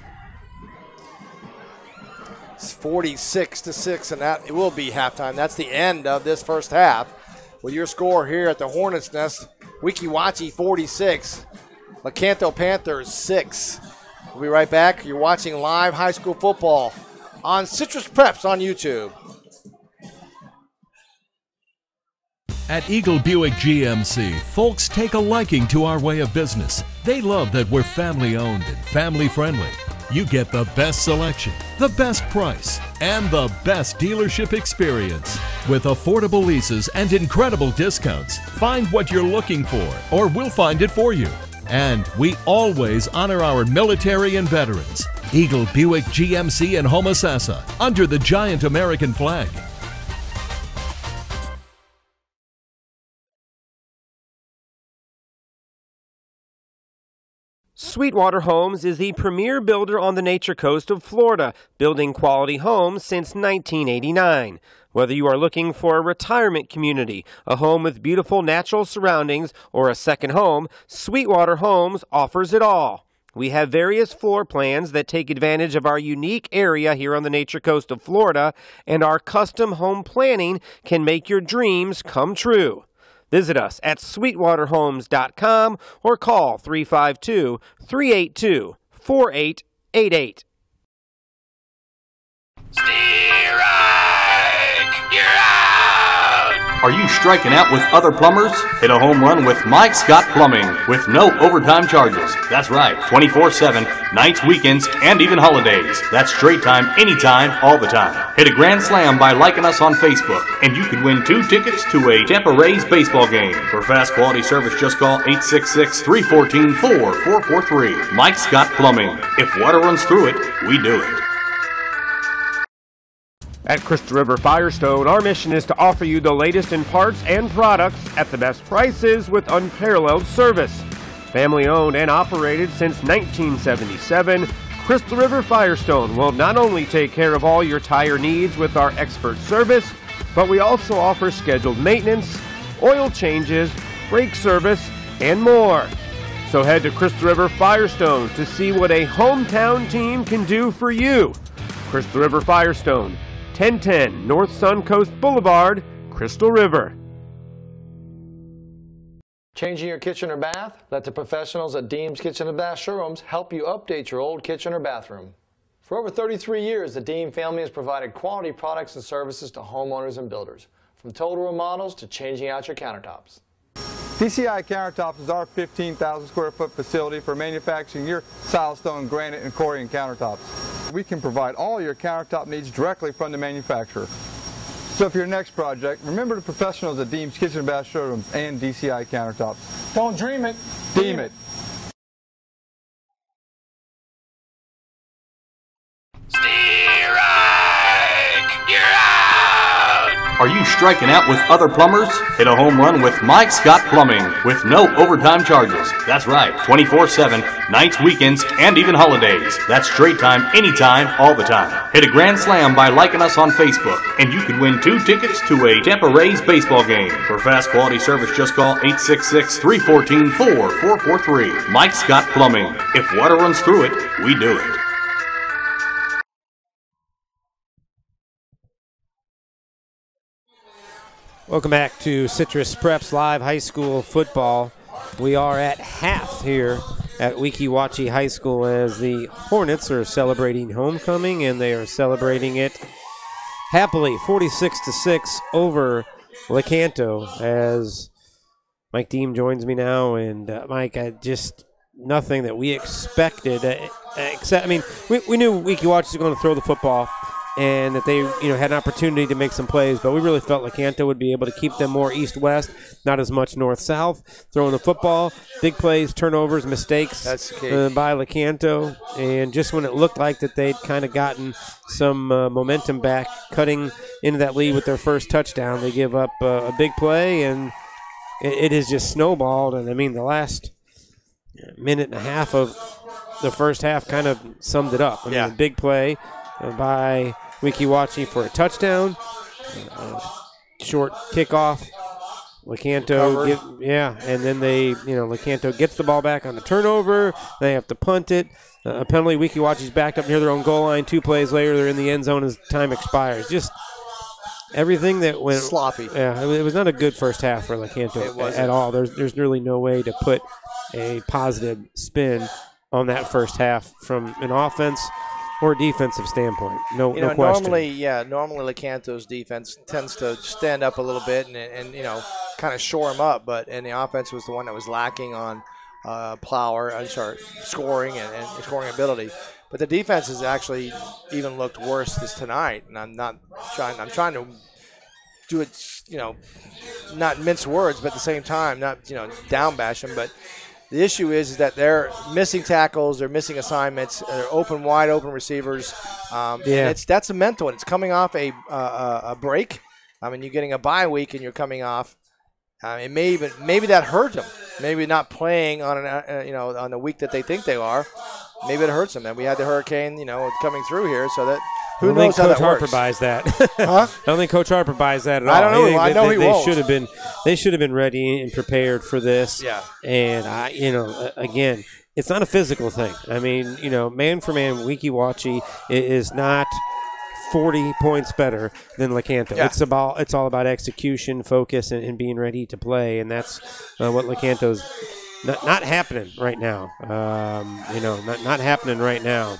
It's 46-6, and that it will be halftime. That's the end of this first half. With your score here at the Hornets Nest, Weeki Wachee 46, Lecanto Panthers 6. We'll be right back. You're watching live high school football on Citrus Preps on YouTube. At Eagle Buick GMC, folks take a liking to our way of business. They love that we're family owned and family friendly. You get the best selection, the best price, and the best dealership experience. With affordable leases and incredible discounts, find what you're looking for, or we'll find it for you. And we always honor our military and veterans. Eagle Buick GMC in Homosassa, under the giant American flag. Sweetwater Homes is the premier builder on the Nature Coast of Florida, building quality homes since 1989. Whether you are looking for a retirement community, a home with beautiful natural surroundings, or a second home, Sweetwater Homes offers it all. We have various floor plans that take advantage of our unique area here on the Nature Coast of Florida, and our custom home planning can make your dreams come true. Visit us at sweetwaterhomes.com or call 352-382-4888. Are you striking out with other plumbers? Hit a home run with Mike Scott Plumbing with no overtime charges. That's right, 24/7, nights, weekends, and even holidays. That's straight time, anytime, all the time. Hit a grand slam by liking us on Facebook, and you could win 2 tickets to a Tampa Rays baseball game. For fast quality service, just call 866-314-4443. Mike Scott Plumbing. If water runs through it, we do it. At Crystal River Firestone, our mission is to offer you the latest in parts and products at the best prices with unparalleled service. Family owned and operated since 1977, Crystal River Firestone will not only take care of all your tire needs with our expert service, but we also offer scheduled maintenance, oil changes, brake service, and more. So head to Crystal River Firestone to see what a hometown team can do for you. Crystal River Firestone, 1010 North Suncoast Boulevard, Crystal River. Changing your kitchen or bath? Let the professionals at Deems Kitchen and Bath Showrooms help you update your old kitchen or bathroom. For over 33 years, the Deem family has provided quality products and services to homeowners and builders, from total remodels to changing out your countertops. DCI Countertops is our 15,000 square foot facility for manufacturing your silestone, granite, and Corian countertops. We can provide all your countertop needs directly from the manufacturer. So for your next project, remember the professionals at Deems Kitchen and Bath Showrooms and DCI Countertops. Don't dream it. Deem it. Are you striking out with other plumbers? Hit a home run with Mike Scott Plumbing with no overtime charges. That's right, 24/7, nights, weekends, and even holidays. That's straight time, anytime, all the time. Hit a grand slam by liking us on Facebook, and you could win 2 tickets to a Tampa Rays baseball game. For fast quality service, just call 866-314-4443. Mike Scott Plumbing. If water runs through it, we do it. Welcome back to Citrus Preps Live High School Football. We are at half here at Wachee High School as the Hornets are celebrating homecoming, and they are celebrating it happily, 46-6 over Lecanto, as Mike Deem joins me now. And Mike, nothing that we expected, except, I mean, we knew Wachee was going to throw the football and that they had an opportunity to make some plays, but we really felt Lecanto would be able to keep them more east-west, not as much north-south, throwing the football, big plays, turnovers, mistakes by Lecanto. And just when it looked like that they'd kind of gotten some momentum back, cutting into that lead with their first touchdown, they give up a big play, and it has just snowballed. And, I mean, the last minute and a half of the first half kind of summed it up. I mean, a big play by Wachee for a touchdown, short kickoff. Lecanto, and then Lecanto gets the ball back on the turnover. They have to punt it. A penalty. Wachee's backed up near their own goal line. 2 plays later, they're in the end zone as time expires. Just everything that went sloppy. Yeah, it was not a good first half for Lecanto at all. There's really no way to put a positive spin on that first half from an offense or defensive standpoint. No question. Normally Lecanto's defense tends to stand up a little bit and kind of shore them up, and the offense was the one that was lacking on scoring and scoring ability. But the defense has actually even looked worse this tonight, and I'm trying to do it, not mince words, but at the same time, not down bash them, but the issue is that they're missing tackles, they're missing assignments, they're wide open receivers. And that's a mental, and it's coming off a break. I mean, you're getting a bye week, and you're coming off. Maybe that hurt them. Maybe not playing on on the week that they think they are. Maybe it hurts them. And we had the hurricane, coming through here, so that. Who knows how that works? Coach Harper buys that. Huh? I don't think Coach Harper buys that at all. I don't know. I know he won't. They should have been ready and prepared for this. Yeah. And again, it's not a physical thing. I mean, man for man, Wachee is not 40 points better than Lecanto. Yeah. It's all about execution, focus, and being ready to play, and that's what Lecanto's not happening right now. Not happening right now.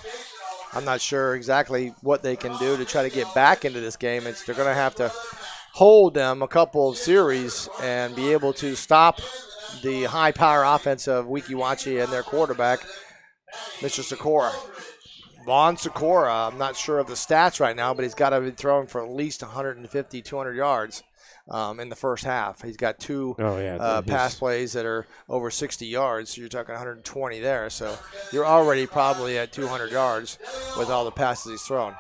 I'm not sure exactly what they can do to try to get back into this game. They're going to have to hold them a couple of series and be able to stop the high-power offense of Wachee and their quarterback, Mr. Sikora. Vaughn Sikora, I'm not sure of the stats right now, but he's got to be throwing for at least 150, 200 yards in the first half. He's got 2 pass plays that are over 60 yards, so you're talking 120 there. So you're already probably at 200 yards with all the passes he's thrown.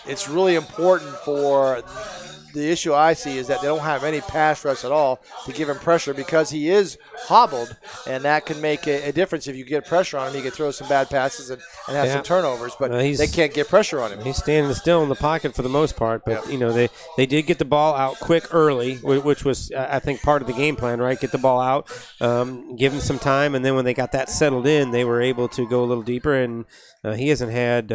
It's really important for the issue I see is that they don't have any pass rush at all to give him pressure because he is hobbled, and that can make a difference. If you get pressure on him, he can throw some bad passes and have some turnovers, but they can't get pressure on him. He's standing still in the pocket for the most part, but they did get the ball out quick early, which was, I think, part of the game plan, right? Get the ball out, give him some time, and then when they got that settled in, they were able to go a little deeper, and he hasn't had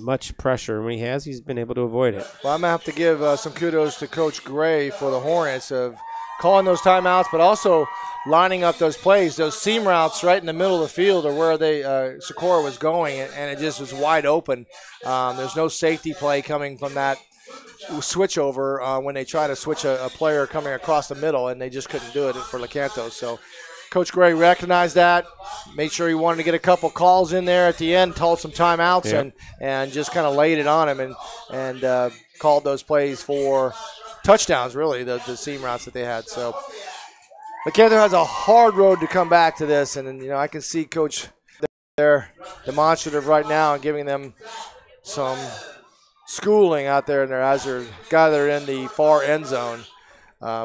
much pressure. When he has, he's been able to avoid it. Well, I'm going to have to give some kudos to Coach Gray for the Hornets of calling those timeouts, but also lining up those plays, those seam routes right in the middle of the field are where Sikora was going, and it just was wide open. There's no safety play coming from that switch over when they try to switch a player coming across the middle, and they just couldn't do it for Lecanto. So Coach Gray recognized that, made sure he wanted to get a couple calls in there at the end, called some timeouts, and just kind of laid it on him and called those plays for touchdowns, really, the seam routes that they had. So Lecanto has a hard road to come back to this, and I can see Coach there demonstrative right now and giving them some schooling out there as they're gathered in the far end zone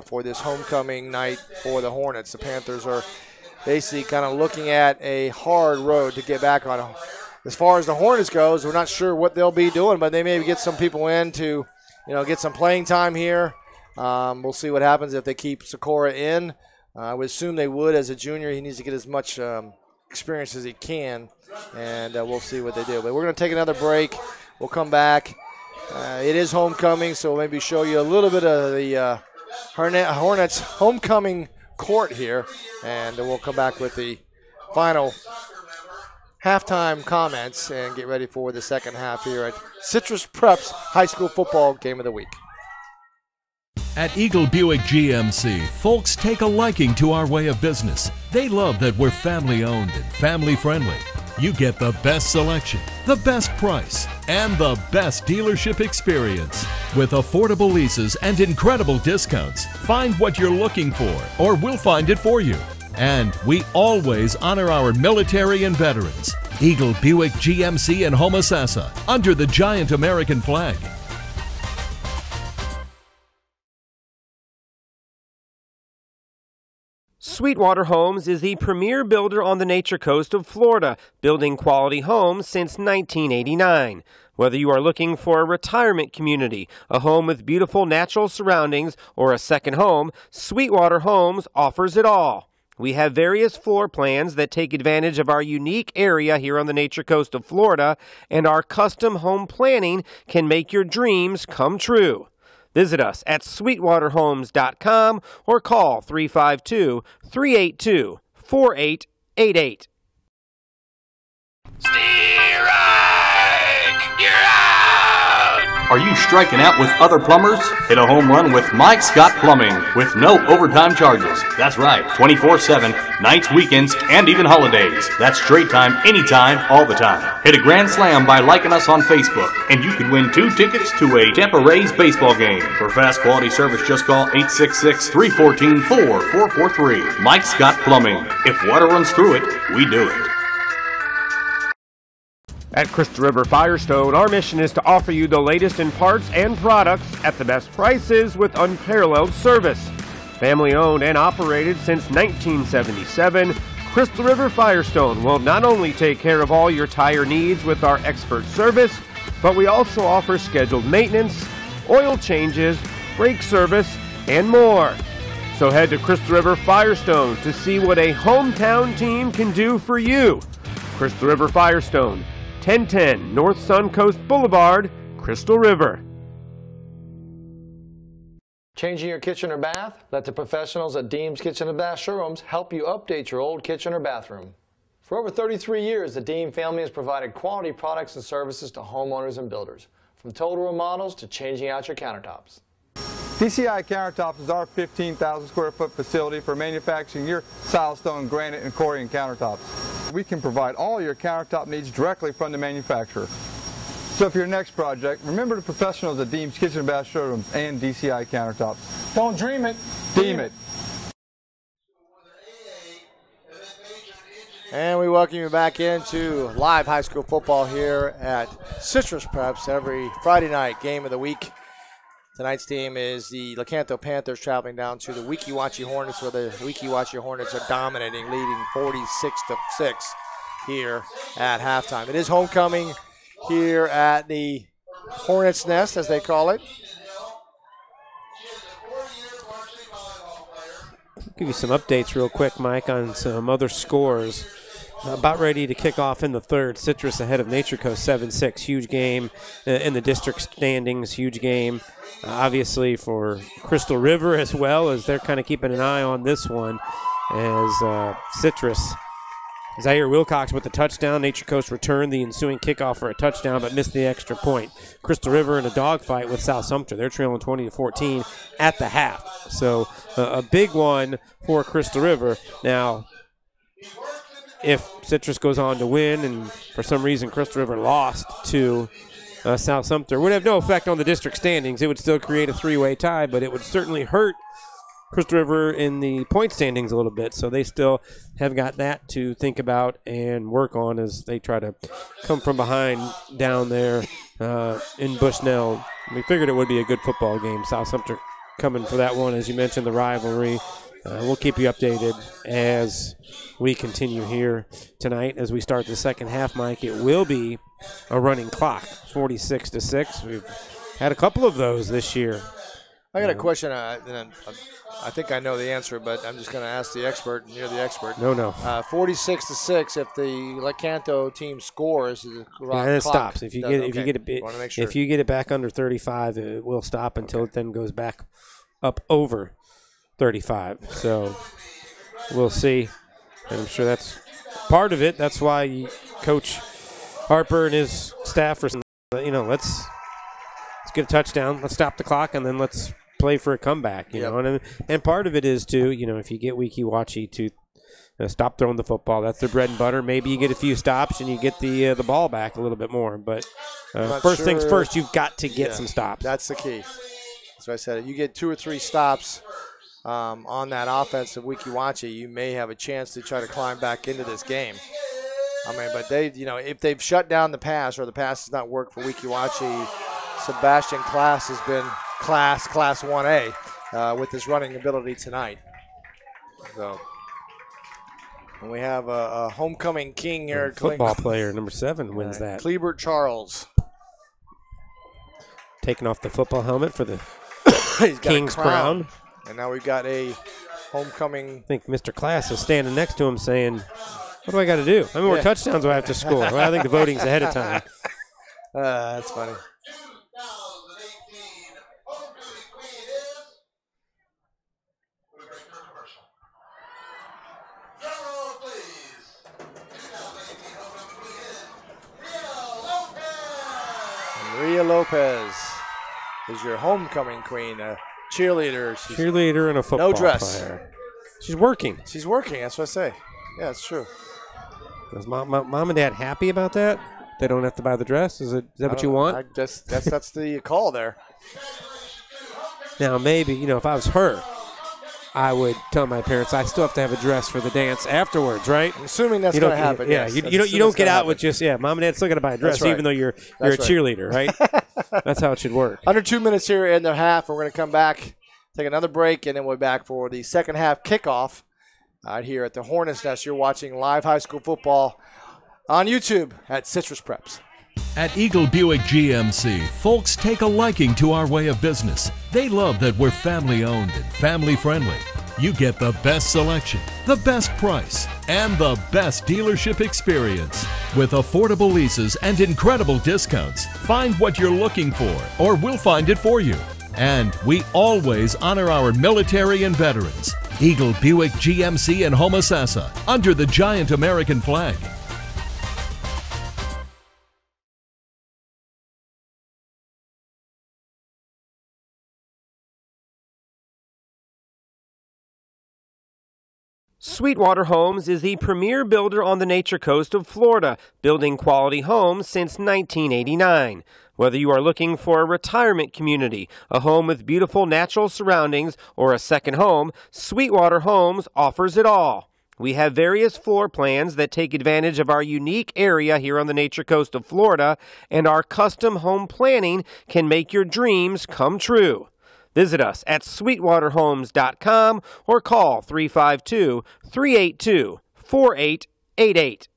for this homecoming night for the Hornets. The Panthers are basically kind of looking at a hard road to get back on. As far as the Hornets goes, we're not sure what they'll be doing, but they maybe get some people in to, get some playing time here. We'll see what happens if they keep Sikora in. I would assume they would. As a junior, he needs to get as much experience as he can, and we'll see what they do. But we're going to take another break. We'll come back. It is homecoming, so we'll maybe show you a little bit of the Hornets homecoming court here, and we'll come back with the final halftime comments and get ready for the second half here at Citrus Prep's High School Football Game of the Week. At Eagle Buick GMC, folks take a liking to our way of business. They love that we're family-owned and family-friendly. You get the best selection, the best price, and the best dealership experience. With affordable leases and incredible discounts, find what you're looking for, or we'll find it for you. And we always honor our military and veterans. Eagle Buick GMC in Homosassa, under the giant American flag. Sweetwater Homes is the premier builder on the Nature Coast of Florida, building quality homes since 1989. Whether you are looking for a retirement community, a home with beautiful natural surroundings, or a second home, Sweetwater Homes offers it all. We have various floor plans that take advantage of our unique area here on the Nature Coast of Florida, and our custom home planning can make your dreams come true. Visit us at sweetwaterhomes.com or call 352-382-4888. Are you striking out with other plumbers? Hit a home run with Mike Scott Plumbing with no overtime charges. That's right, 24/7, nights, weekends, and even holidays. That's straight time, anytime, all the time. Hit a grand slam by liking us on Facebook, and you can win 2 tickets to a Tampa Rays baseball game. For fast quality service, just call 866-314-4443. Mike Scott Plumbing. If water runs through it, we do it. At Crystal River Firestone, our mission is to offer you the latest in parts and products at the best prices with unparalleled service. Family owned and operated since 1977, Crystal River Firestone will not only take care of all your tire needs with our expert service, but we also offer scheduled maintenance, oil changes, brake service, and more. So head to Crystal River Firestone to see what a hometown team can do for you. Crystal River Firestone, 1010 North Suncoast Boulevard, Crystal River. Changing your kitchen or bath? Let the professionals at Deems Kitchen and Bath Showrooms help you update your old kitchen or bathroom. For over 33 years, the Deem family has provided quality products and services to homeowners and builders, from total remodels to changing out your countertops. DCI Countertops is our 15,000 square foot facility for manufacturing your silestone, granite, and Corian countertops. We can provide all your countertop needs directly from the manufacturer. So for your next project, remember the professionals at Deems Kitchen and Bath Showrooms and DCI Countertops. Don't dream it. Deem it. And we welcome you back into live high school football here at Citrus Preps every Friday night game of the week. Tonight's team is the Lecanto Panthers traveling down to the Weeki Wachee Hornets, where the Weeki Wachee Hornets are dominating, leading 46-6 here at halftime. It is homecoming here at the Hornets' Nest, as they call it. I'll give you some updates real quick, Mike, on some other scores. About ready to kick off in the third. Citrus ahead of Nature Coast 7-6. Huge game in the district standings. Huge game, obviously, for Crystal River as well, as they're kind of keeping an eye on this one. As Citrus, Zaire Wilcox with the touchdown. Nature Coast returned the ensuing kickoff for a touchdown, but missed the extra point. Crystal River in a dogfight with South Sumter. They're trailing 20-14 at the half. So a big one for Crystal River. Now, if Citrus goes on to win and for some reason Crystal River lost to South Sumter, it would have no effect on the district standings. It would still create a three-way tie, but it would certainly hurt Crystal River in the point standings a little bit. So they still have got that to think about and work on as they try to come from behind down there in Bushnell. We figured it would be a good football game. South Sumter coming for that one, as you mentioned, the rivalry. We'll keep you updated as we continue here tonight as we start the second half, Mike. It will be a running clock, 46-6. We've had a couple of those this year. I got a question, and I think I know the answer, but I'm just going to ask the expert, and you're the expert. No. 46-6. If the Lecanto team scores, is it stops. If you get it back under 35, it will stop until it then goes back up over 35. So we'll see. And I'm sure that's part of it. That's why Coach Harper and his staff are, let's get a touchdown, let's stop the clock, and then let's play for a comeback. You know, and part of it is too, if you get Weeki Wachee to stop throwing the football, that's their bread and butter. Maybe you get a few stops and you get the ball back a little bit more. But first things first, you've got to get some stops. That's the key. That's what I said. You get 2 or 3 stops on that offense of Weeki Wachee, you may have a chance to try to climb back into this game. But they, if they've shut down the pass or the pass has not worked for Weeki Wachee, Sebastian Class has been Class 1A with his running ability tonight. So, and we have a homecoming king here. Football player, number 7, wins that. Cleabert Charles. Taking off the football helmet for the He's got King's crown. And now we've got a homecoming. I think Mr. Class is standing next to him saying, what do I got to do? How many more touchdowns do I have to score? Well, I think the voting's ahead of time. That's funny. Maria Lopez is your homecoming queen, a cheerleader. Cheerleader and a football player. She's working. She's working, that's what I say. Yeah, it's true. Is mom and dad happy about that? They don't have to buy the dress? Is that what you want? That's the call there. Now, maybe, if I was her, I would tell my parents I still have to have a dress for the dance afterwards, right? I'm assuming that's going to happen. Yeah, yes. you don't get out with just, mom and dad still got to buy a dress, right. even though you're a cheerleader, right? That's how it should work. Under 2 minutes here in the half. We're going to come back, take another break, and then we'll be back for the second half kickoff out here at the Hornets Nest. You're watching live high school football on YouTube at Citrus Preps. At Eagle Buick GMC, folks take a liking to our way of business. They love that we're family-owned and family-friendly. You get the best selection, the best price, and the best dealership experience. With affordable leases and incredible discounts, find what you're looking for, or we'll find it for you. And we always honor our military and veterans. Eagle Buick GMC in Homosassa, under the giant American flag. Sweetwater Homes is the premier builder on the Nature Coast of Florida, building quality homes since 1989. Whether you are looking for a retirement community, a home with beautiful natural surroundings, or a second home, Sweetwater Homes offers it all. We have various floor plans that take advantage of our unique area here on the Nature Coast of Florida, and our custom home planning can make your dreams come true. Visit us at sweetwaterhomes.com or call 352-382-4888.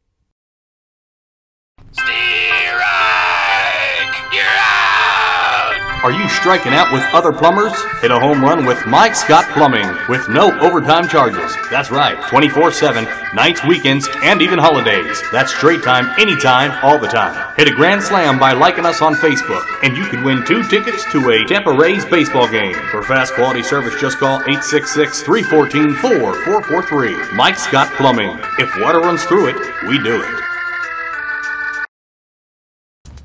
Are you striking out with other plumbers? Hit a home run with Mike Scott Plumbing with no overtime charges. That's right, 24/7, nights, weekends, and even holidays. That's straight time, anytime, all the time. Hit a grand slam by liking us on Facebook, and you can win 2 tickets to a Tampa Rays baseball game. For fast quality service, just call 866-314-4443. Mike Scott Plumbing. If water runs through it, we do it.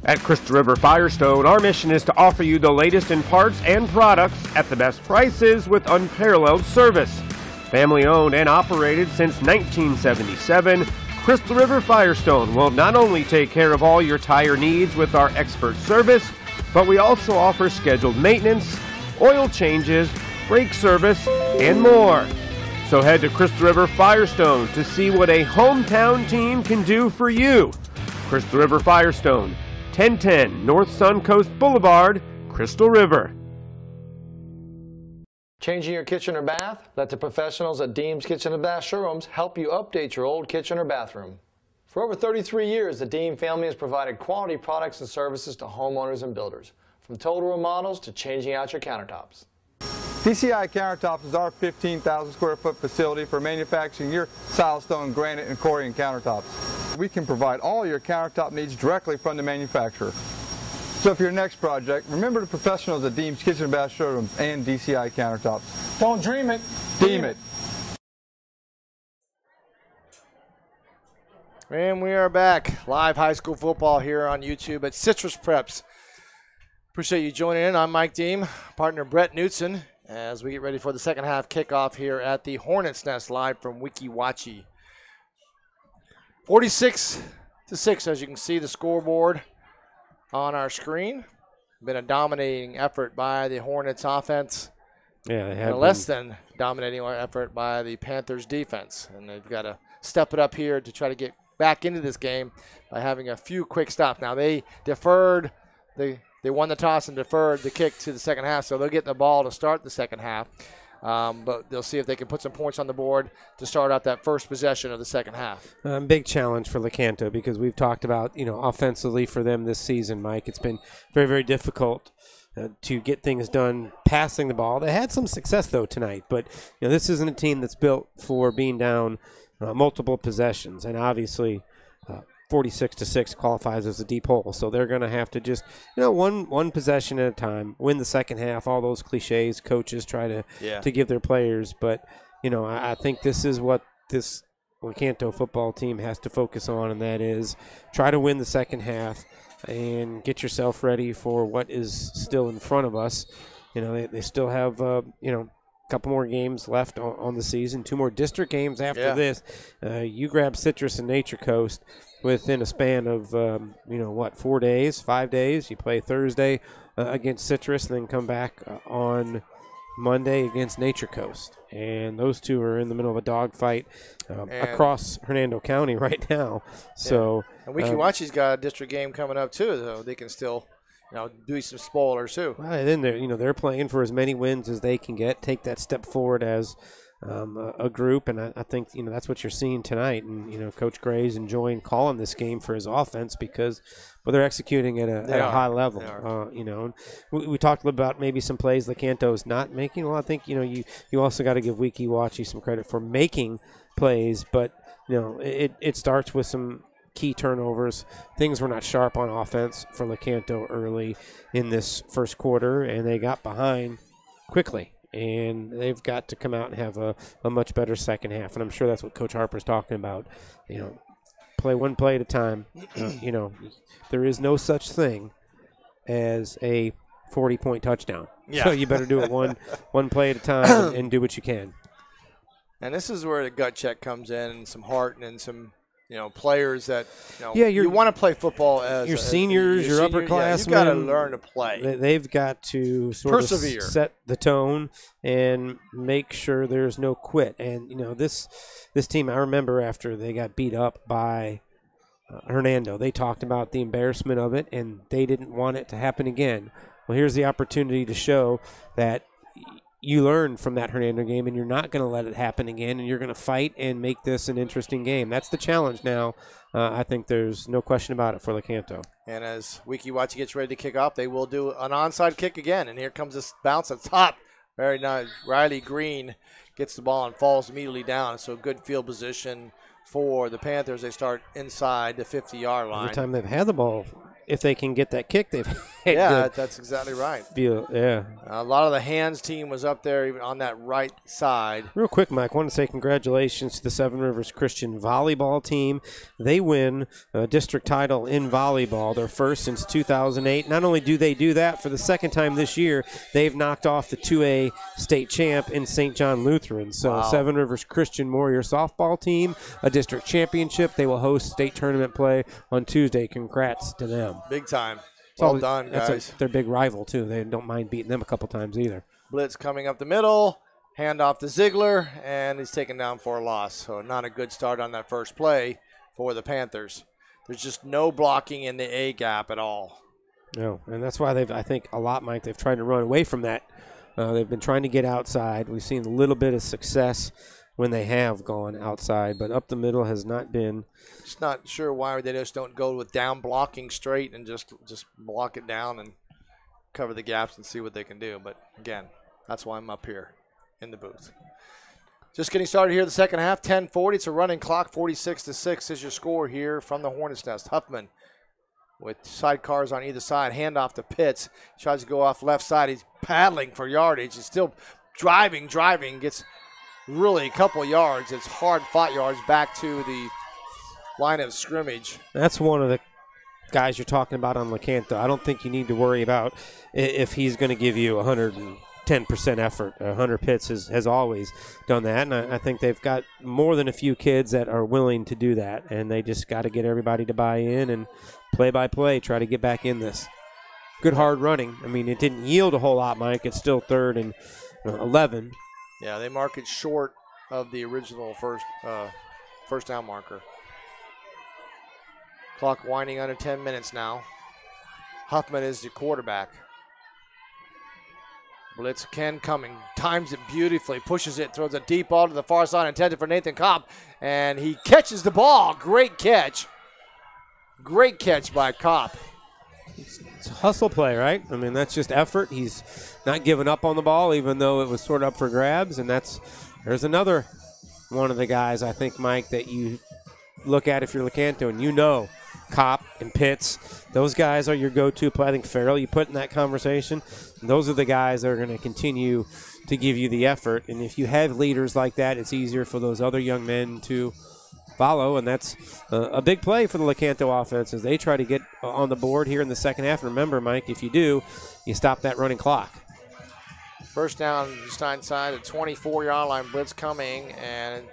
At Crystal River Firestone, our mission is to offer you the latest in parts and products at the best prices with unparalleled service. Family owned and operated since 1977, Crystal River Firestone will not only take care of all your tire needs with our expert service, but we also offer scheduled maintenance, oil changes, brake service, and more. So head to Crystal River Firestone to see what a hometown team can do for you. Crystal River Firestone, 1010 North Suncoast Boulevard, Crystal River. Changing your kitchen or bath? Let the professionals at Deems Kitchen and Bath Showrooms help you update your old kitchen or bathroom. For over 33 years, the Deem family has provided quality products and services to homeowners and builders, from total remodels to changing out your countertops. DCI Countertops is our 15,000 square foot facility for manufacturing your silestone, granite, and Corian countertops. We can provide all your countertop needs directly from the manufacturer. So for your next project, remember the professionals at Deems Kitchen and Bath Showrooms and DCI Countertops. Don't dream it. Deem it. And we are back. Live high school football here on YouTube at Citrus Preps. Appreciate you joining in. I'm Mike Deem, partner Brett Knutson, as we get ready for the second half kickoff here at the Hornets Nest live from Weeki, Wachee. 46-6, as you can see the scoreboard on our screen. Been a dominating effort by the Hornets offense. Yeah, they And have a less than dominating effort by the Panthers defense. And they've got to step it up here to try to get back into this game by having a few quick stops. Now they deferred, they won the toss and deferred the kick to the second half, so they'll get the ball to start the second half. But they'll see if they can put some points on the board to start out that first possession of the second half. Big challenge for Lecanto because we've talked about, offensively for them this season, Mike. It's been very, very difficult to get things done passing the ball. They had some success, though, tonight. But, this isn't a team that's built for being down multiple possessions. And obviously 46-6 qualifies as a deep hole. So they're going to have to just, one possession at a time, win the second half, all those cliches coaches try to give their players. But, I think this is what this Lecanto football team has to focus on, and that is try to win the second half and get yourself ready for what is still in front of us. They still have, couple more games left on the season, 2 more district games after this. You grab Citrus and Nature Coast within a span of 4 days, 5 days. You play Thursday against Citrus, and then come back on Monday against Nature Coast, and those two are in the middle of a dogfight across Hernando County right now. So and Weeki Wachee's got a district game coming up too, so they can still do some spoilers too. Well, and then they're playing for as many wins as they can get, take that step forward as a group, and I think that's what you're seeing tonight. And Coach Gray's enjoying calling this game for his offense because they're executing at a high level. And we talked about maybe some plays Lecanto's not making. Well, I think you also got to give Weeki Wachee some credit for making plays, but it starts with some key turnovers. Things were not sharp on offense for Lecanto early in this first quarter, and they got behind quickly. And they've got to come out and have a much better second half. And I'm sure that's what Coach Harper's talking about. Play one play at a time. There is no such thing as a 40-point touchdown. Yeah. So you better do it one play at a time and do what you can. And this is where the gut check comes in, and some heart and some players that you want to play football as your seniors, your upperclassmen. You've got to learn to play. They've got to sort of set the tone and make sure there's no quit. And this team, I remember after they got beat up by Hernando, they talked about the embarrassment of it, and they didn't want it to happen again. Well, here's the opportunity to show that you learn from that Hernando game, and you're not going to let it happen again, and you're going to fight and make this an interesting game. That's the challenge now. I think there's no question about it for Lecanto. And as Weeki Wachee gets ready to kick off, they will do an onside kick again, and here comes this bounce at the top. Very nice. Riley Green gets the ball and falls immediately down, so good field position for the Panthers. They start inside the 50-yard line. Every time they've had the ball, if they can get that kick, they've had good that's exactly right. feel. Yeah. A lot of the hands team was up there even on that right side. Real quick, Mike, I want to say congratulations to the Seven Rivers Christian volleyball team. They win a district title in volleyball, their first since 2008. Not only do they do that for the second time this year, they've knocked off the 2A state champ in St. John Lutheran. So Wow. Seven Rivers Christian Warrior softball team, a district championship. They will host state tournament play on Tuesday. Congrats to them. Big time. Well done, That's guys. their big rival, too. They don't mind beating them a couple times either. Blitz coming up the middle. Hand off to Ziegler, and he's taken down for a loss. So not a good start on that first play for the Panthers. There's just no blocking in the A gap at all. No, and that's why I think a lot, Mike, they've tried to run away from that. They've been trying to get outside. We've seen a little bit of success when they have gone outside, but up the middle has not been. Just not sure why they just don't go with down blocking straight and just block it down and cover the gaps and see what they can do. But, again, that's why I'm up here in the booth. Just getting started here the second half, 10:40. It's a running clock, 46-6 is your score here from the Hornets Nest. Huffman with sidecars on either side, handoff to Pitts. Tries to go off left side. He's paddling for yardage. He's still driving, gets really a couple yards. It's hard-fought yards back to the line of scrimmage. That's one of the guys you're talking about on Lecanto. I don't think you need to worry about if he's going to give you 110% effort. Hunter Pitts has always done that, and I think they've got more than a few kids that are willing to do that, and they just got to get everybody to buy in and play by play, try to get back in this. Good hard running. I mean, it didn't yield a whole lot, Mike. It's still 3rd and 11. Yeah, they mark it short of the original first down marker. Clock winding under 10 minutes now. Huffman is the quarterback. Blitz Ken coming, times it beautifully, pushes it, throws a deep ball to the far side, intended for Nathan Kopp, and he catches the ball. Great catch. Great catch by Kopp. It's a hustle play, right? I mean, that's just effort. He's not giving up on the ball, even though it was sort of up for grabs. And there's another one of the guys, I think, Mike, that you look at if you're Lecanto, and you know Kopp and Pitts, those guys are your go-to play. I think Farrell, you put in that conversation. Those are the guys that are going to continue to give you the effort. And if you have leaders like that, it's easier for those other young men to follow, and that's a big play for the Lecanto offense as they try to get on the board here in the second half. And remember, Mike, if you do, you stop that running clock. First down, just inside the 24-yard line. Blitz coming, and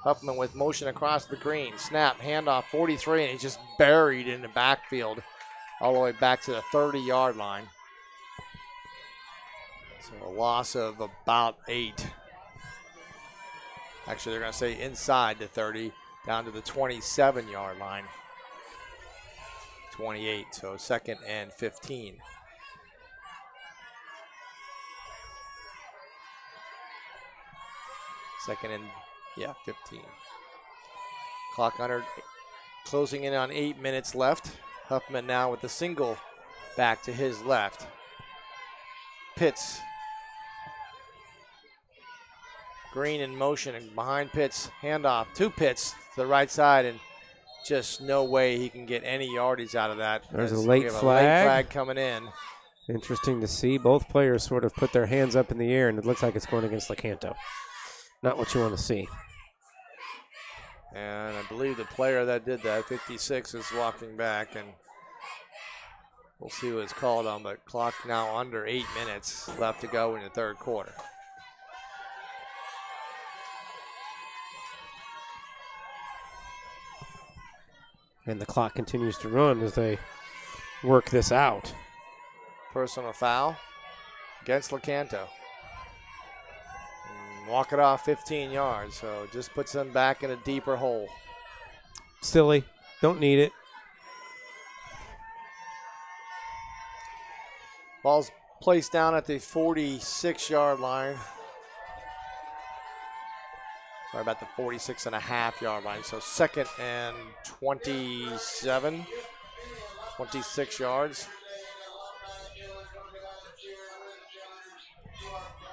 Huffman with motion across the green. Snap, handoff, 43, and he's just buried in the backfield all the way back to the 30-yard line. So a loss of about 8. Actually, they're going to say inside the 30, down to the 27-yard line. 28, so 2nd and 15. Second and, 15. Clock under, closing in on 8 minutes left. Huffman now with the single back to his left. Pitts. Green in motion and behind Pitts. Handoff to Pitts to the right side, and just no way he can get any yardage out of that. There's a late flag. Late flag coming in. Interesting to see. Both players sort of put their hands up in the air, and it looks like it's going against Lecanto. Not what you want to see. And I believe the player that did that, 56, is walking back, and we'll see what it's called on, but clock now under 8 minutes left to go in the third quarter. And the clock continues to run as they work this out. Personal foul against Lecanto. Walk it off 15 yards, so just puts them back in a deeper hole. Silly. Don't need it. Ball's placed down at the 46-yard line. Sorry, about the 46.5-yard line. So 2nd and 27, 26 yards.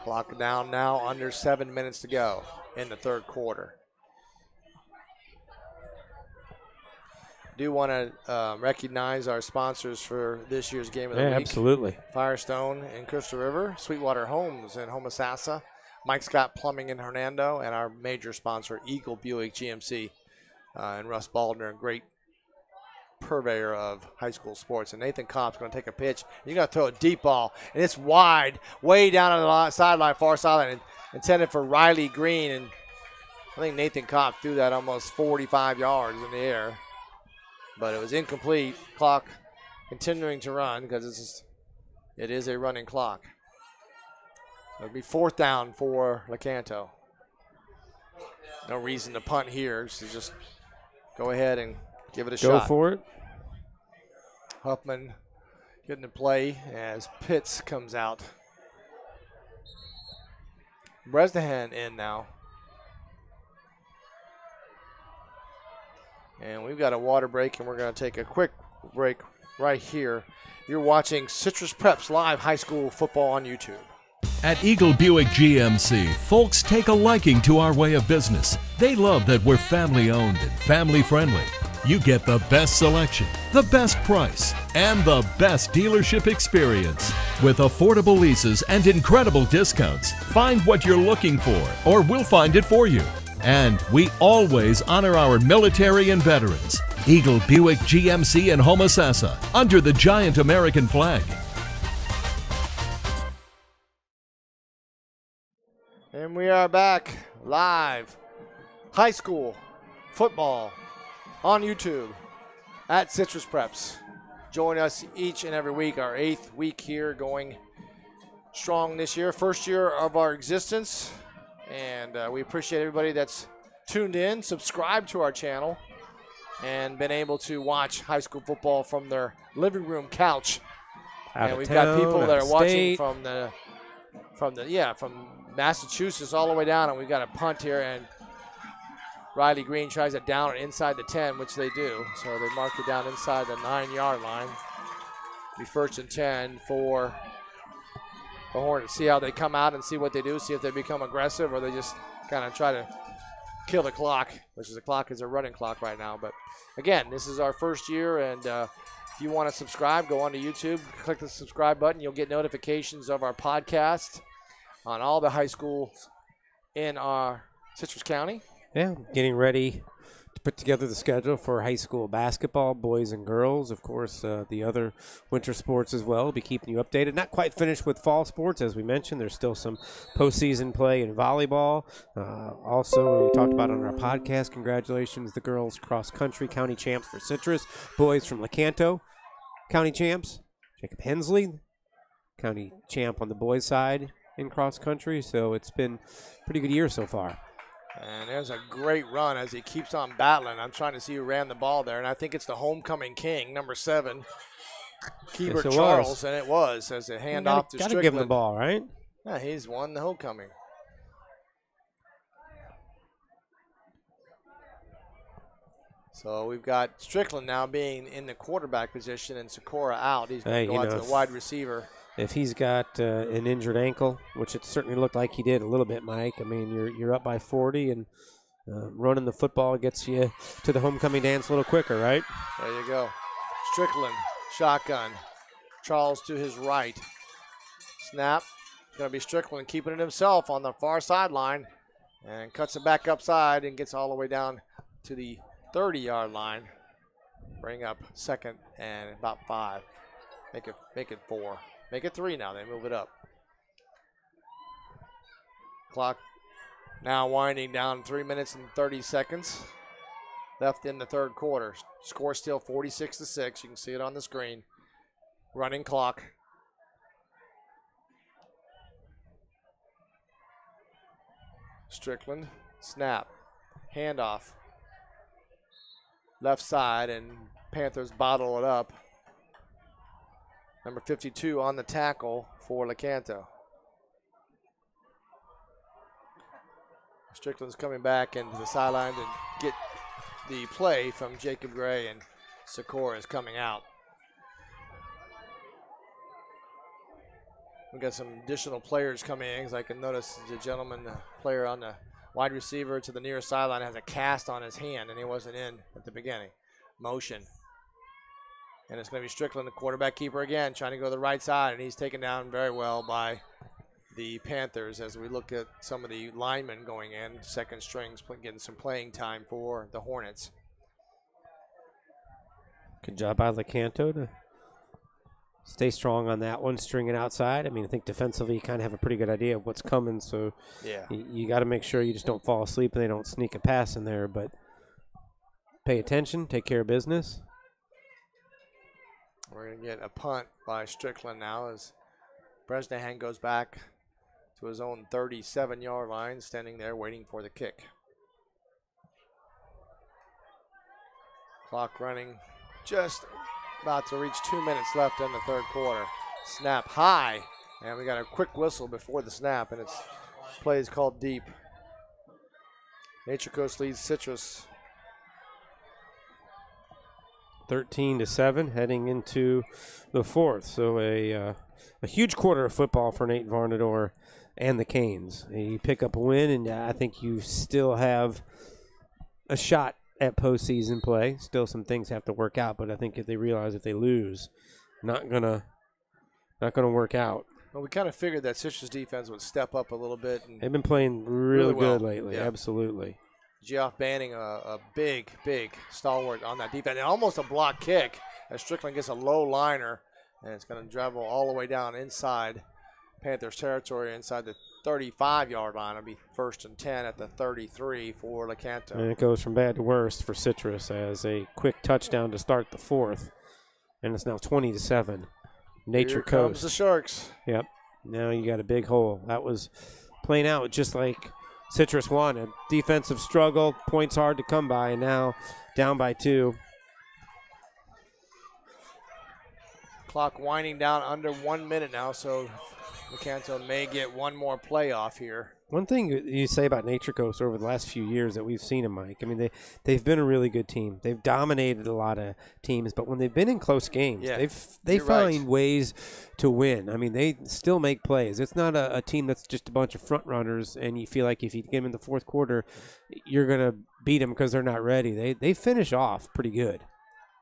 Clock down now, under 7 minutes to go in the third quarter. Do want to recognize our sponsors for this year's game of the week. Absolutely. Firestone in Crystal River, Sweetwater Homes in Homosassa, Mike Scott Plumbing in Hernando, and our major sponsor, Eagle Buick GMC and Russ Baldner, a great purveyor of high school sports. And Nathan Kopp's going to take a pitch. You're going to throw a deep ball, and it's wide, way down on the sideline, far sideline, and intended for Riley Green. And I think Nathan Kopp threw that almost 45 yards in the air, but it was incomplete. Clock continuing to run because it is a running clock. It'll be 4th down for Lecanto. No reason to punt here, so just go ahead and give it a shot. Go for it. Huffman getting to play as Pitts comes out. Bresnahan in now. And we've got a water break, and we're going to take a quick break right here. You're watching Citrus Preps Live High School Football on YouTube. At Eagle Buick GMC, folks take a liking to our way of business. They love that we're family owned and family friendly. You get the best selection, the best price, and the best dealership experience. With affordable leases and incredible discounts, find what you're looking for, or we'll find it for you. And we always honor our military and veterans. Eagle Buick GMC in Homosassa, under the giant American flag. And we are back live. High school football on YouTube at Citrus Preps. Join us each and every week, our 8th week here, going strong this year. First year of our existence. And we appreciate everybody that's tuned in, subscribed to our channel, and been able to watch high school football from their living room couch. And we've got people that are watching from Massachusetts all the way down, and we've got a punt here, and Riley Green tries to down it inside the 10, which they do. So they marked it down inside the 9-yard line. Be 1st and 10 for the Hornets. See how they come out and see what they do, see if they become aggressive or they just kind of try to kill the clock, which is the clock is a running clock right now. But again, this is our first year, and if you want to subscribe, go onto YouTube, click the subscribe button. You'll get notifications of our podcast on all the high schools in our Citrus County. Yeah, getting ready to put together the schedule for high school basketball, boys and girls. Of course, the other winter sports as well. We'll be keeping you updated. Not quite finished with fall sports, as we mentioned. There's still some postseason play in volleyball. Also, we talked about on our podcast, congratulations, the girls cross-country county champs for Citrus. Boys from Lecanto, county champs. Jacob Hensley, county champ on the boys' side in cross-country. So it's been a pretty good year so far. And there's a great run as he keeps on battling. I'm trying to see who ran the ball there, and I think it's the homecoming king, number 7, Keebert Charles, and it was as a handoff to Strickland. Got to give him the ball, right? Yeah, he's won the homecoming. So we've got Strickland now being in the quarterback position and Sikora out. He's going to go out to the wide receiver. If he's got an injured ankle, which it certainly looked like he did a little bit, Mike, I mean, you're up by 40, and running the football gets you to the homecoming dance a little quicker, right? There you go. Strickland, shotgun. Charles to his right. Snap. Going to be Strickland keeping it himself on the far sideline, and cuts it back upside and gets all the way down to the 30-yard line. Bring up 2nd and about 5. Make it 4. Make it 3 now. They move it up. Clock now winding down. 3 minutes and 30 seconds left in the third quarter. Score still 46-6. You can see it on the screen. Running clock. Strickland. Snap. Handoff. Left side, and Panthers bottle it up. Number 52 on the tackle for Lecanto. Strickland's coming back into the sideline to get the play from Jacob Gray, and Sikora is coming out. We've got some additional players coming in, as I can notice the gentleman, the player on the wide receiver to the near sideline, has a cast on his hand, and he wasn't in at the beginning. Motion. And it's going to be Strickland, the quarterback keeper again, trying to go to the right side, and he's taken down very well by the Panthers as we look at some of the linemen going in, second strings, getting some playing time for the Hornets. Good job by Lecanto to stay strong on that one, stringing outside. I mean, I think defensively you kind of have a pretty good idea of what's coming, so yeah, you got to make sure you just don't fall asleep and they don't sneak a pass in there, but pay attention, take care of business. We're going to get a punt by Strickland now as Bresnahan goes back to his own 37-yard line, standing there waiting for the kick. Clock running, just about to reach 2 minutes left in the third quarter. Snap high, and we got a quick whistle before the snap, and it's play is called deep. Nature Coast leads Citrus 13-7, heading into the fourth. So a huge quarter of football for Nate Varnador and the Canes. You pick up a win, and I think you still have a shot at postseason play. Still some things have to work out, but I think if they realize if they lose, not gonna not going to work out. Well, we kind of figured that Citrus defense would step up a little bit. And they've been playing really well. good lately, absolutely. Geoff Banning, a big stalwart on that defense. And almost a block kick as Strickland gets a low liner, and it's going to travel all the way down inside Panthers territory, inside the 35-yard line. It'll be 1st and 10 at the 33 for Lecanto. And it goes from bad to worse for Citrus as a quick touchdown to start the 4th, and it's now 20-7. Nature Here Coast. comes the Sharks. Yep. Now you got a big hole. That was playing out just like Citrus won. A defensive struggle, points hard to come by, and now down by 2. Clock winding down under 1 minute now, so Lecanto may get one more playoff here. One thing you say about Nature Coast over the last few years that we've seen them, Mike, I mean, they've been a really good team. They've dominated a lot of teams, but when they've been in close games, they find ways to win. I mean, they still make plays. It's not a team that's just a bunch of front runners, and you feel like if you get them in the 4th quarter, you're going to beat them because they're not ready. They finish off pretty good.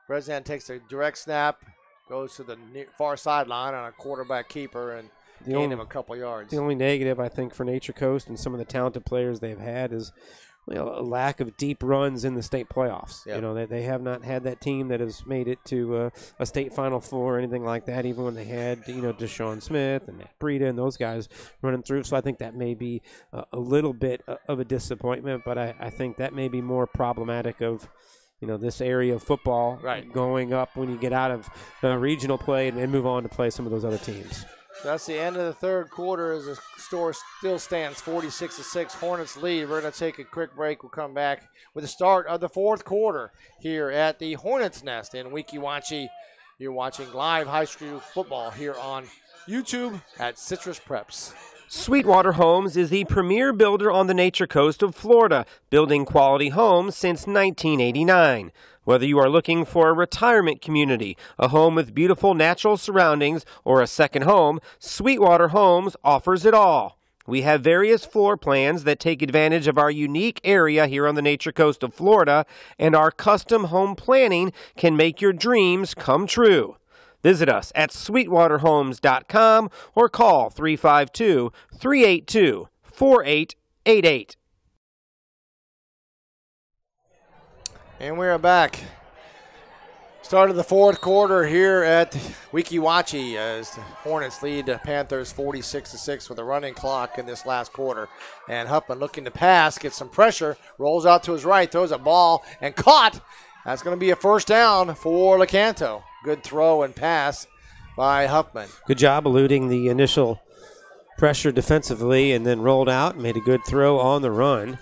Bresan takes a direct snap, goes to the far sideline on a quarterback keeper, and gain him a couple yards. The only negative, I think, for Nature Coast and some of the talented players they've had is a lack of deep runs in the state playoffs. Yep. You know, they have not had that team that has made it to a state Final Four or anything like that, even when they had, Deshaun Smith and Matt Breida and those guys running through. So I think that may be a little bit of a disappointment, but I think that may be more problematic of this area of football going up when you get out of regional play and move on to play some of those other teams. That's the end of the 3rd quarter as the score still stands 46-6. Hornets lead. We're going to take a quick break. We'll come back with the start of the 4th quarter here at the Hornets Nest in Weeki, Wachee. You're watching live high school football here on YouTube at Citrus Preps. Sweetwater Homes is the premier builder on the Nature Coast of Florida, building quality homes since 1989. Whether you are looking for a retirement community, a home with beautiful natural surroundings, or a second home, Sweetwater Homes offers it all. We have various floor plans that take advantage of our unique area here on the Nature Coast of Florida, and our custom home planning can make your dreams come true. Visit us at sweetwaterhomes.com or call 352-382-4888. And we are back. Start of the 4th quarter here at Weeki, Wachee as the Hornets lead the Panthers 46-6 with a running clock in this last quarter. And Huffman looking to pass, gets some pressure, rolls out to his right, throws a ball, and caught. That's going to be a 1st down for Lecanto. Good throw and pass by Huffman. Good job eluding the initial pressure defensively and then rolled out and made a good throw on the run.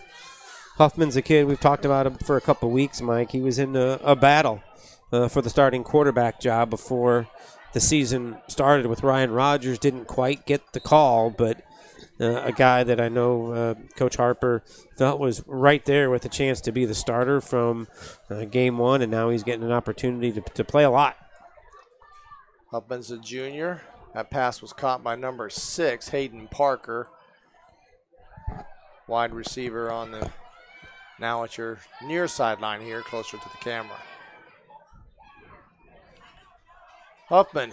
Huffman's a kid, we've talked about him for a couple weeks, Mike. He was in a battle for the starting quarterback job before the season started with Ryan Rogers. Didn't quite get the call, but a guy that I know Coach Harper felt was right there with a chance to be the starter from game 1, and now he's getting an opportunity to play a lot. Huffman's a junior. That pass was caught by number 6, Hayden Parker. Wide receiver on the, now at your near sideline here, closer to the camera. Huffman,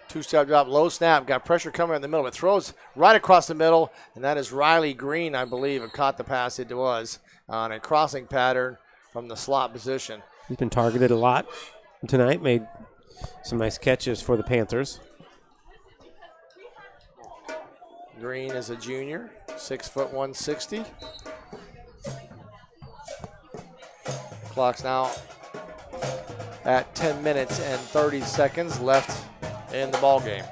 2-step drop, low snap, got pressure coming in the middle, but throws right across the middle, and that is Riley Green, I believe, who caught the pass. It was on a crossing pattern from the slot position. He's been targeted a lot tonight, made some nice catches for the Panthers. Green is a junior, 6'160". Clock's now at 10 minutes and 30 seconds left in the ball game.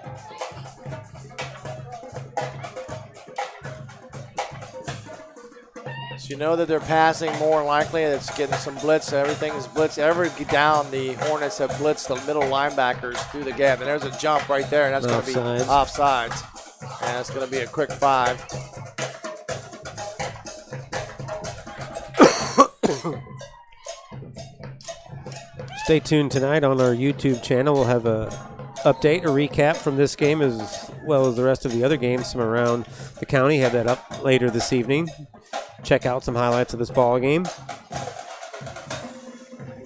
So you know that they're passing more likely. It's getting some blitz. Everything is blitz. Every down, the Hornets have blitzed the middle linebackers through the gap. And there's a jump right there, and that's going to be offsides. And it's going to be a quick 5. Stay tuned tonight on our YouTube channel. We'll have a update, a recap from this game as well as the rest of the other games from around the county. Have that up later this evening. Check out some highlights of this ball game.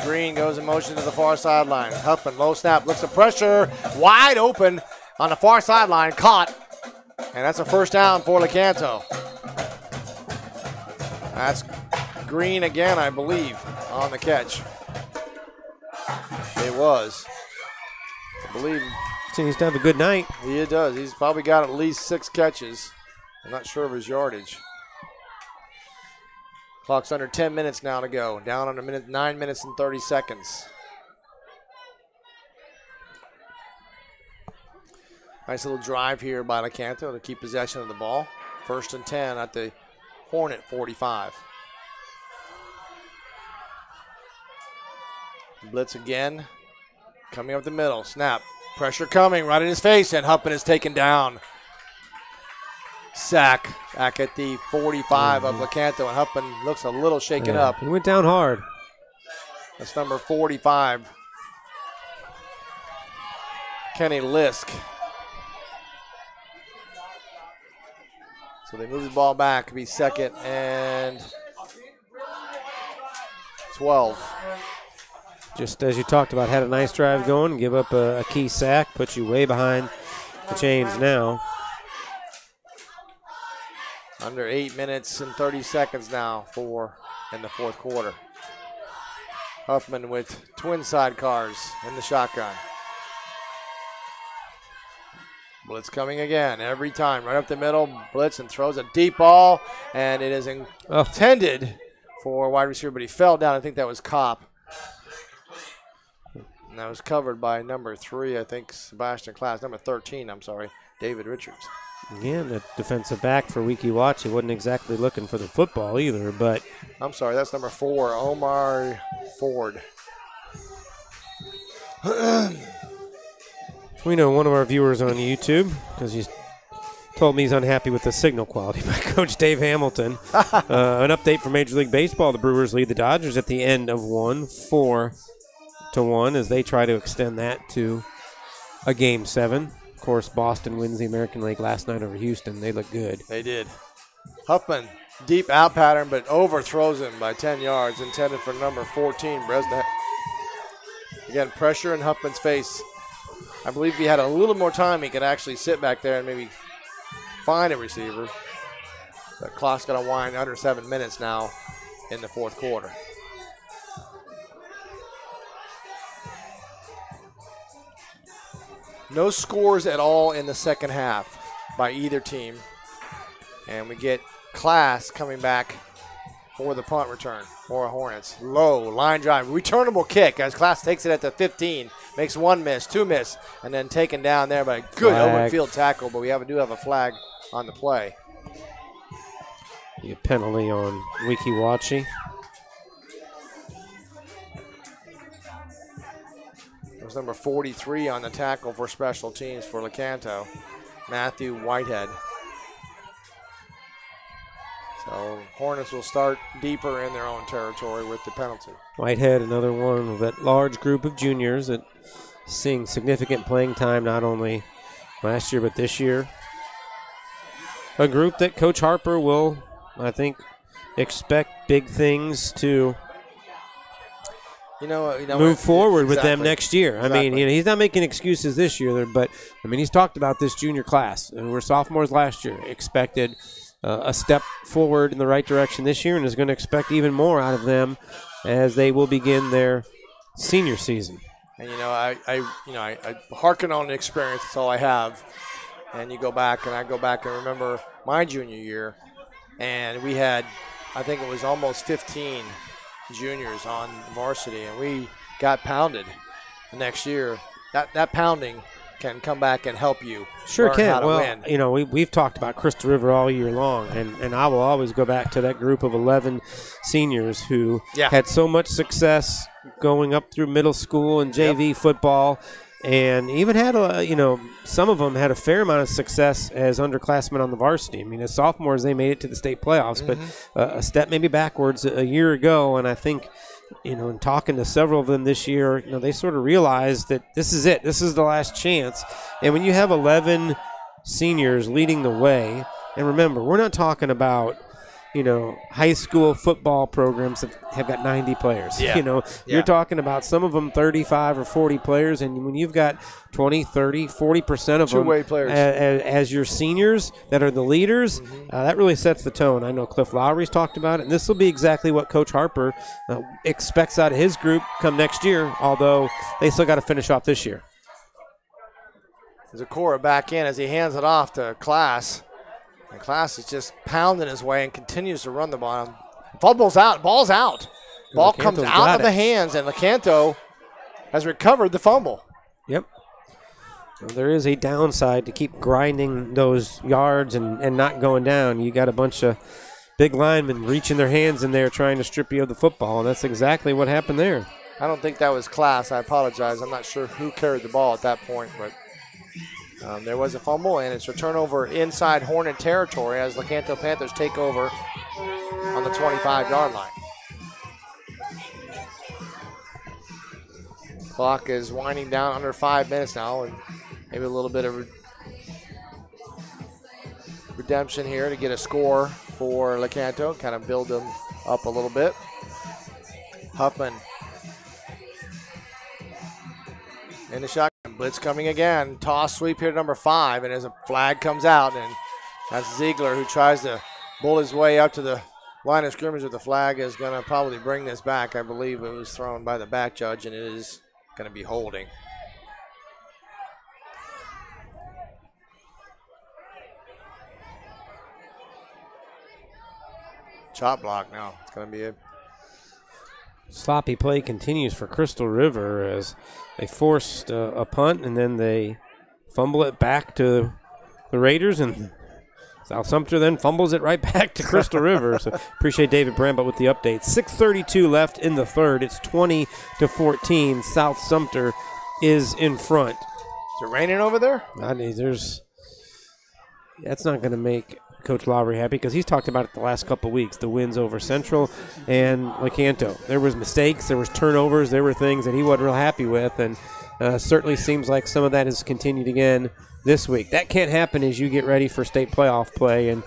Green goes in motion to the far sideline. Huffman, low snap, looks at pressure, wide open on the far sideline, caught. And that's a first down for Lecanto. That's Green again, I believe, on the catch. It was. I believe. Seems to have a good night. He does. He's probably got at least 6 catches. I'm not sure of his yardage. Clock's under 10 minutes now to go. Down on a minute, 9 minutes and 30 seconds. Nice little drive here by Lecanto to keep possession of the ball. 1st and 10 at the Hornet 45. Blitz again. Coming up the middle. Snap. Pressure coming right in his face, and Huffman is taken down. Sack back at the 45 of Lecanto, and Huffman looks a little shaken up. He went down hard. That's number 45. Kenny Lisk. So they move the ball back. It'll be 2nd and 12. Just as you talked about, had a nice drive going, give up a key sack, put you way behind the chains now. Under 8 minutes and 30 seconds now in the 4th quarter. Huffman with twin sidecars in the shotgun. Blitz coming again every time, right up the middle. Blitz and throws a deep ball, and it is intended for a wide receiver, but he fell down. I think that was Kopp. And that was covered by number 3, I think, Sebastian Klaas. Number 13, I'm sorry, David Richards. Again, the defensive back for Weeki Wachee wasn't exactly looking for the football either, but. I'm sorry, that's number 4, Omar Ford. We know one of our viewers on YouTube, because he's told me he's unhappy with the signal quality by Coach Dave Hamilton. An update for Major League Baseball. The Brewers lead the Dodgers at the end of 1, 4-1, as they try to extend that to a Game 7. Of course, Boston wins the American League last night over Houston. They look good. They did. Huffman, deep out pattern, but overthrows him by 10 yards, intended for number 14, Bresna. Again, pressure in Huffman's face. I believe if he had a little more time, he could actually sit back there and maybe find a receiver. The clock's going to wind under 7 minutes now in the 4th quarter. No scores at all in the second half by either team. And we get Klaas coming back for the punt return for Hornets. Low line drive, returnable kick as Klaas takes it at the 15. Makes 1 miss, 2 miss, and then taken down there by a good open field tackle, but we do have a flag on the play. A penalty on Weeki Wachee. It was number 43 on the tackle for special teams for Lecanto, Matthew Whitehead. So Hornets will start deeper in their own territory with the penalty. Whitehead, another one of that large group of juniors that seeing significant playing time not only last year but this year. A group that Coach Harper will, I think, expect big things to move forward with them next year. I mean, he's not making excuses this year, but I mean, he's talked about this junior class, who were sophomores last year, expected a step forward in the right direction this year, and is going to expect even more out of them as they will begin their senior season. And I hearken on the experience. That's all I have. And I go back and remember my junior year, and we had, I think it was almost 15 juniors on varsity, and we got pounded the next year. That pounding can come back and help you. Sure learn can. how to well, win. We've talked about Crystal River all year long, and I will always go back to that group of 11 seniors who had so much success going up through middle school and JV football, and even had some of them had a fair amount of success as underclassmen on the varsity. I mean, as sophomores, they made it to the state playoffs, but a step maybe backwards a year ago, and I think, in talking to several of them this year, they sort of realized that this is it. This is the last chance. And when you have 11 seniors leading the way, and remember, we're not talking about, high school football programs have got 90 players. Yeah. You're talking about some of them 35 or 40 players, and when you've got 20, 30, 40% of two-way them players as your seniors that are the leaders, that really sets the tone. I know Cliff Lowry's talked about it, and this will be exactly what Coach Harper expects out of his group come next year, although they still got to finish off this year. Zakora back in as he hands it off to Class. And Class is just pounding his way and continues to run the bottom. Ball's out. Ball's out. Ball comes out of the hands, and Lecanto has recovered the fumble. Yep. Well, there is a downside to keep grinding those yards and not going down. You got a bunch of big linemen reaching their hands in there trying to strip you of the football, and that's exactly what happened there. I don't think that was Class. I apologize. I'm not sure who carried the ball at that point, but there was a fumble, and it's a turnover inside Hornet territory as Lecanto Panthers take over on the 25-yard line. Clock is winding down under 5 minutes now, and maybe a little bit of redemption here to get a score for Lecanto, kind of build them up a little bit. Huffman in the shotgun. Blitz coming again. Toss sweep here to number 5, and as a flag comes out, and that's Ziegler who tries to bull his way up to the line of scrimmage with the flag. Is going to probably bring this back. I believe it was thrown by the back judge, and it is going to be holding. Chop block now. It's going to be a sloppy play continues for Crystal River as they forced a punt, and then they fumble it back to the Raiders, and South Sumter then fumbles it right back to Crystal River. So appreciate David Brambott with the update. 6:32 left in the third. It's 20-14. South Sumter is in front. Is it raining over there? That's not going to make Coach Lowry happy because he's talked about it the last couple of weeks, the wins over Central and Lecanto. There was mistakes, there was turnovers, there were things that he wasn't real happy with, and certainly seems like some of that has continued again this week. That can't happen as you get ready for state playoff play, and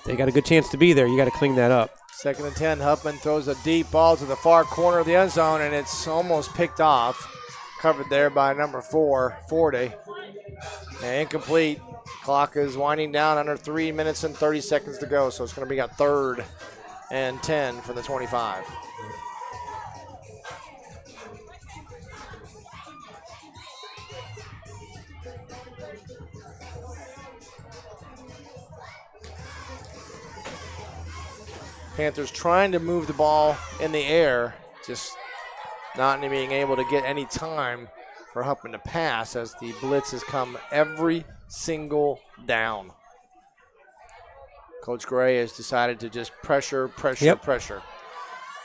they got a good chance to be there. You got to clean that up. 2nd and 10, Huffman throws a deep ball to the far corner of the end zone, and it's almost picked off. Covered there by number 4, Forte. And incomplete. Clock is winding down under 3 minutes and 30 seconds to go, so it's going to be a 3rd and 10 from the 25. Panthers trying to move the ball in the air, just not being able to get any time for Huffman to pass as the blitz has come every single down. Coach Gray has decided to just pressure.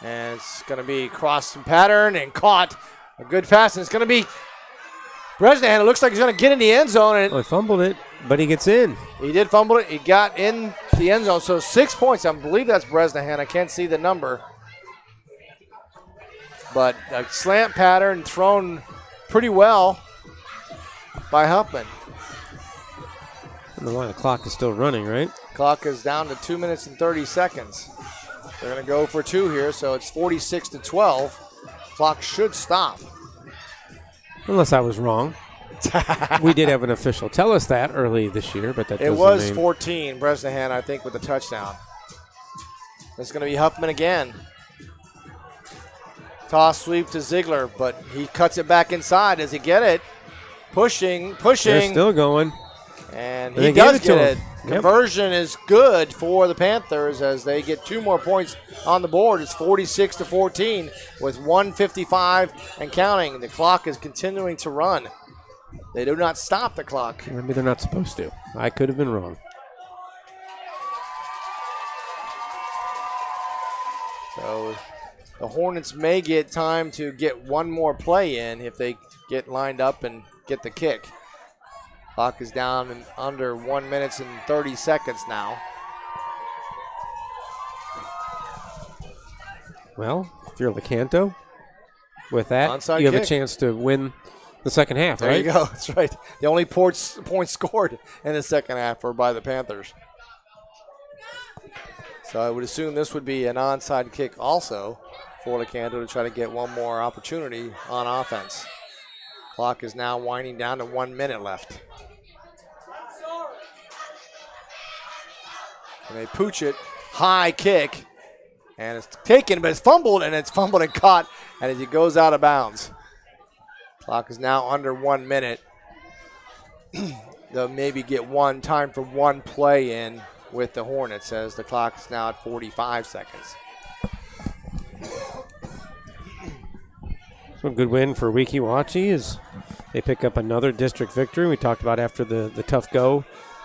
And it's going to be cross pattern and caught. A good pass, and it's going to be Bresnahan. It looks like he's going to get in the end zone. And he fumbled it, but he gets in. He did fumble it. He got in the end zone. So 6 points. I believe that's Bresnahan. I can't see the number. But a slant pattern thrown pretty well by Huffman. I don't know why the clock is still running, right? Clock is down to 2 minutes and 30 seconds. They're going to go for 2 here, so it's 46-12. Clock should stop. Unless I was wrong. We did have an official tell us that early this year, but that it was 14. Bresnahan, I think, with the touchdown. It's going to be Huffman again. Toss sweep to Ziegler, but he cuts it back inside. Does he get it? Pushing. They're still going. And he does get it. Conversion is good for the Panthers as they get 2 more points on the board. It's 46-14 with 1:55 and counting. The clock is continuing to run. They do not stop the clock. Maybe they're not supposed to. I could have been wrong. So the Hornets may get time to get 1 more play in if they get lined up and get the kick. Clock is down in under 1 minute and 30 seconds now. Well, if you're Lecanto, with that, onside you have kick. a chance to win the second half, there right? There you go. That's right. The only points scored in the second half were by the Panthers. So I would assume this would be an onside kick also for Lecanto to try to get one more opportunity on offense. Clock is now winding down to 1 minute left. And they pooch it, high kick, and it's taken, but it's fumbled and caught, and it goes out of bounds. Clock is now under 1 minute. They'll maybe get time for one play in with the Hornets as the clock is now at 45 seconds. So a good win for Weeki Wachee as they pick up another district victory. We talked about after the tough go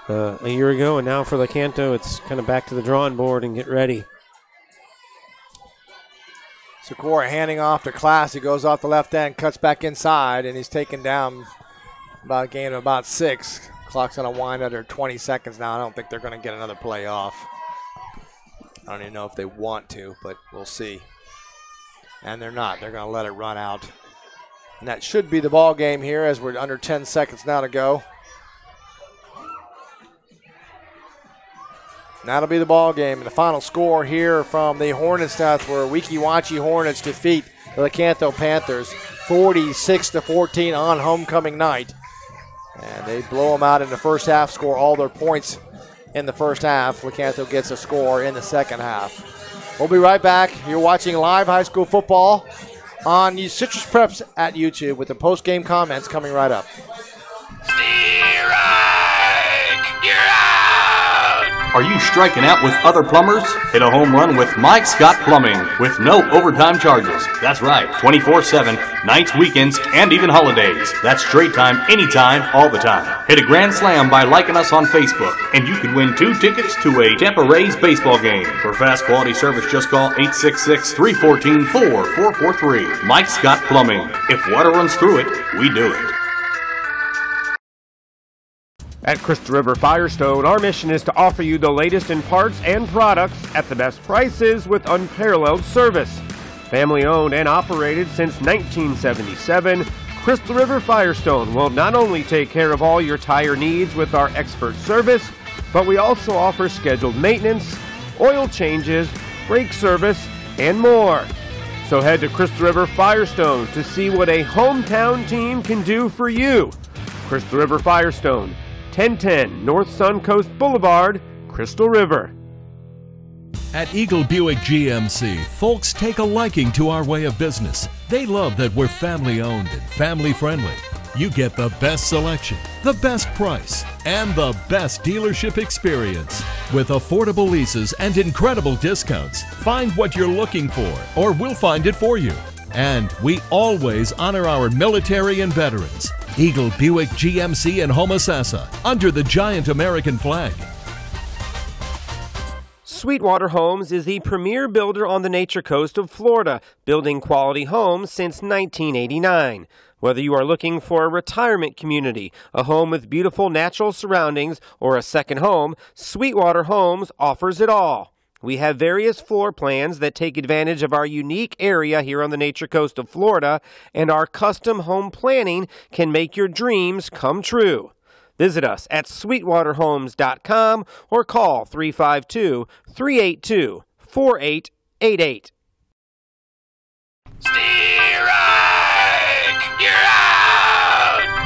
a year ago, and now for Lecanto, it's kind of back to the drawing board and get ready. Sikora handing off to Class. He goes off the left end, cuts back inside, and he's taken down about a gain of about 6. Clock's going to wind under 20 seconds now. I don't think they're going to get another play off. I don't even know if they want to, but we'll see. And they're not. They're going to let it run out. And that should be the ball game here as we're under 10 seconds now to go. And that'll be the ball game. And the final score here from the Hornets death where Weeki Wachee Hornets defeat the Lecanto Panthers 46-14 on homecoming night. And they blow them out in the first half, score all their points in the first half. Lecanto gets a score in the second half. We'll be right back. You're watching live high school football on Citrus Preps at YouTube with the post-game comments coming right up. Are you striking out with other plumbers? Hit a home run with Mike Scott Plumbing with no overtime charges. That's right, 24/7, nights, weekends, and even holidays. That's straight time, anytime, all the time. Hit a grand slam by liking us on Facebook, and you could win 2 tickets to a Tampa Rays baseball game. For fast quality service, just call 866-314-4443. Mike Scott Plumbing. If water runs through it, we do it. At Crystal River Firestone, our mission is to offer you the latest in parts and products at the best prices with unparalleled service. Family owned and operated since 1977, Crystal River Firestone will not only take care of all your tire needs with our expert service, but we also offer scheduled maintenance, oil changes, brake service, and more. So head to Crystal River Firestone to see what a hometown team can do for you. Crystal River Firestone, 1010 North Suncoast Boulevard, Crystal River. At Eagle Buick GMC, folks take a liking to our way of business. They love that we're family owned and family friendly. You get the best selection, the best price, and the best dealership experience. With affordable leases and incredible discounts, find what you're looking for, or we'll find it for you. And we always honor our military and veterans. Eagle Buick GMC in Homosassa, under the giant American flag. Sweetwater Homes is the premier builder on the Nature Coast of Florida, building quality homes since 1989. Whether you are looking for a retirement community, a home with beautiful natural surroundings, or a second home, Sweetwater Homes offers it all. We have various floor plans that take advantage of our unique area here on the Nature Coast of Florida, and our custom home planning can make your dreams come true. Visit us at sweetwaterhomes.com or call 352-382-4888.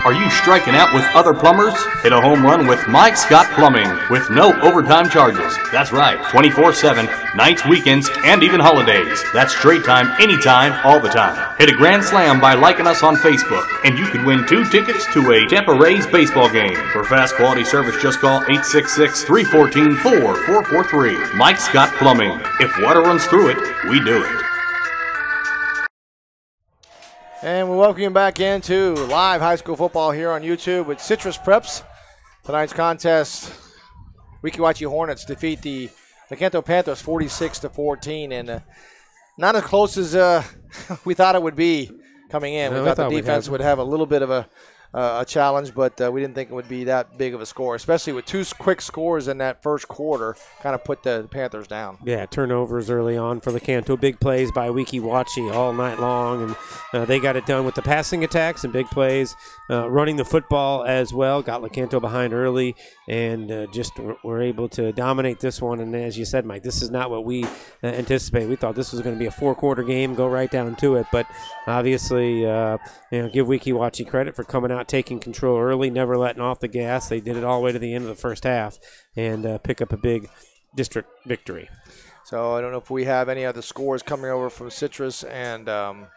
Are you striking out with other plumbers? Hit a home run with Mike Scott Plumbing with no overtime charges. That's right, 24/7, nights, weekends, and even holidays. That's straight time, anytime, all the time. Hit a grand slam by liking us on Facebook, and you could win 2 tickets to a Tampa Rays baseball game. For fast quality service, just call 866-314-4443. Mike Scott Plumbing. If water runs through it, we do it. And we welcome you back into live high school football here on YouTube with Citrus Preps. Tonight's contest, Weeki Wachee Hornets defeat the Lecanto Panthers 46-14, and not as close as we thought it would be coming in. We thought the defense would have a little bit of a challenge, but we didn't think it would be that big of a score, especially with 2 quick scores in that first quarter. Kind of put the Panthers down. Yeah, turnovers early on for Lecanto. Big plays by Weeki Wachee all night long, and they got it done with the passing attacks and big plays, running the football as well. Got Lecanto behind early, and just were able to dominate this one. And as you said, Mike, this is not what we anticipated. We thought this was going to be a 4-quarter game, go right down to it, but obviously, give Weeki Wachee credit for coming out, taking control early, never letting off the gas. They did it all the way to the end of the first half and pick up a big district victory. So I don't know if we have any other scores coming over from Citrus and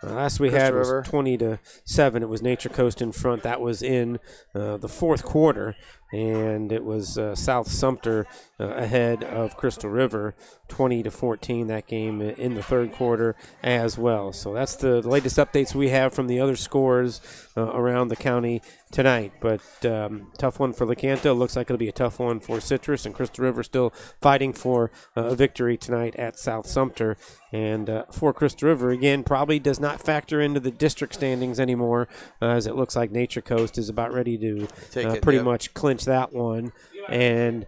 last we had was 20-7. It was Nature Coast in front. That was in the fourth quarter, and it was South Sumter ahead of Crystal River, 20-14. That game in the third quarter as well. So that's the latest updates we have from the other scores around the county tonight. But tough one for Lecanto. Looks like it'll be a tough one for Citrus, and Crystal River still fighting for a victory tonight at South Sumter. And for Crystal River, again, probably does not factor into the district standings anymore, as it looks like Nature Coast is about ready to pretty much clinch that one. And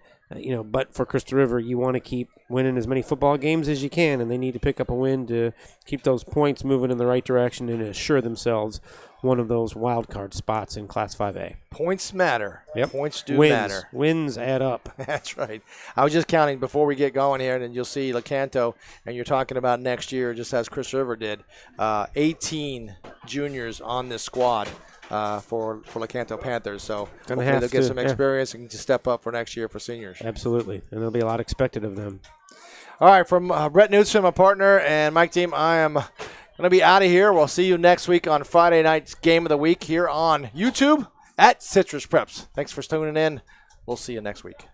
but for Crystal River, you want to keep winning as many football games as you can, and they need to pick up a win to keep those points moving in the right direction and assure themselves one of those wild card spots in Class 5A. Points matter. Yep. Points do matter. Wins add up. That's right. I was just counting before we get going here, and then you'll see Lecanto, and you're talking about next year, just as Chris River did, 18 juniors on this squad for Lecanto Panthers. So hopefully they'll get some experience and just step up for next year for seniors. Absolutely, and there'll be a lot expected of them. All right, from Brett Newsom, my partner, and Mike Team, I am going to be out of here. We'll see you next week on Friday night's Game of the Week here on YouTube at Citrus Preps. Thanks for tuning in. We'll see you next week.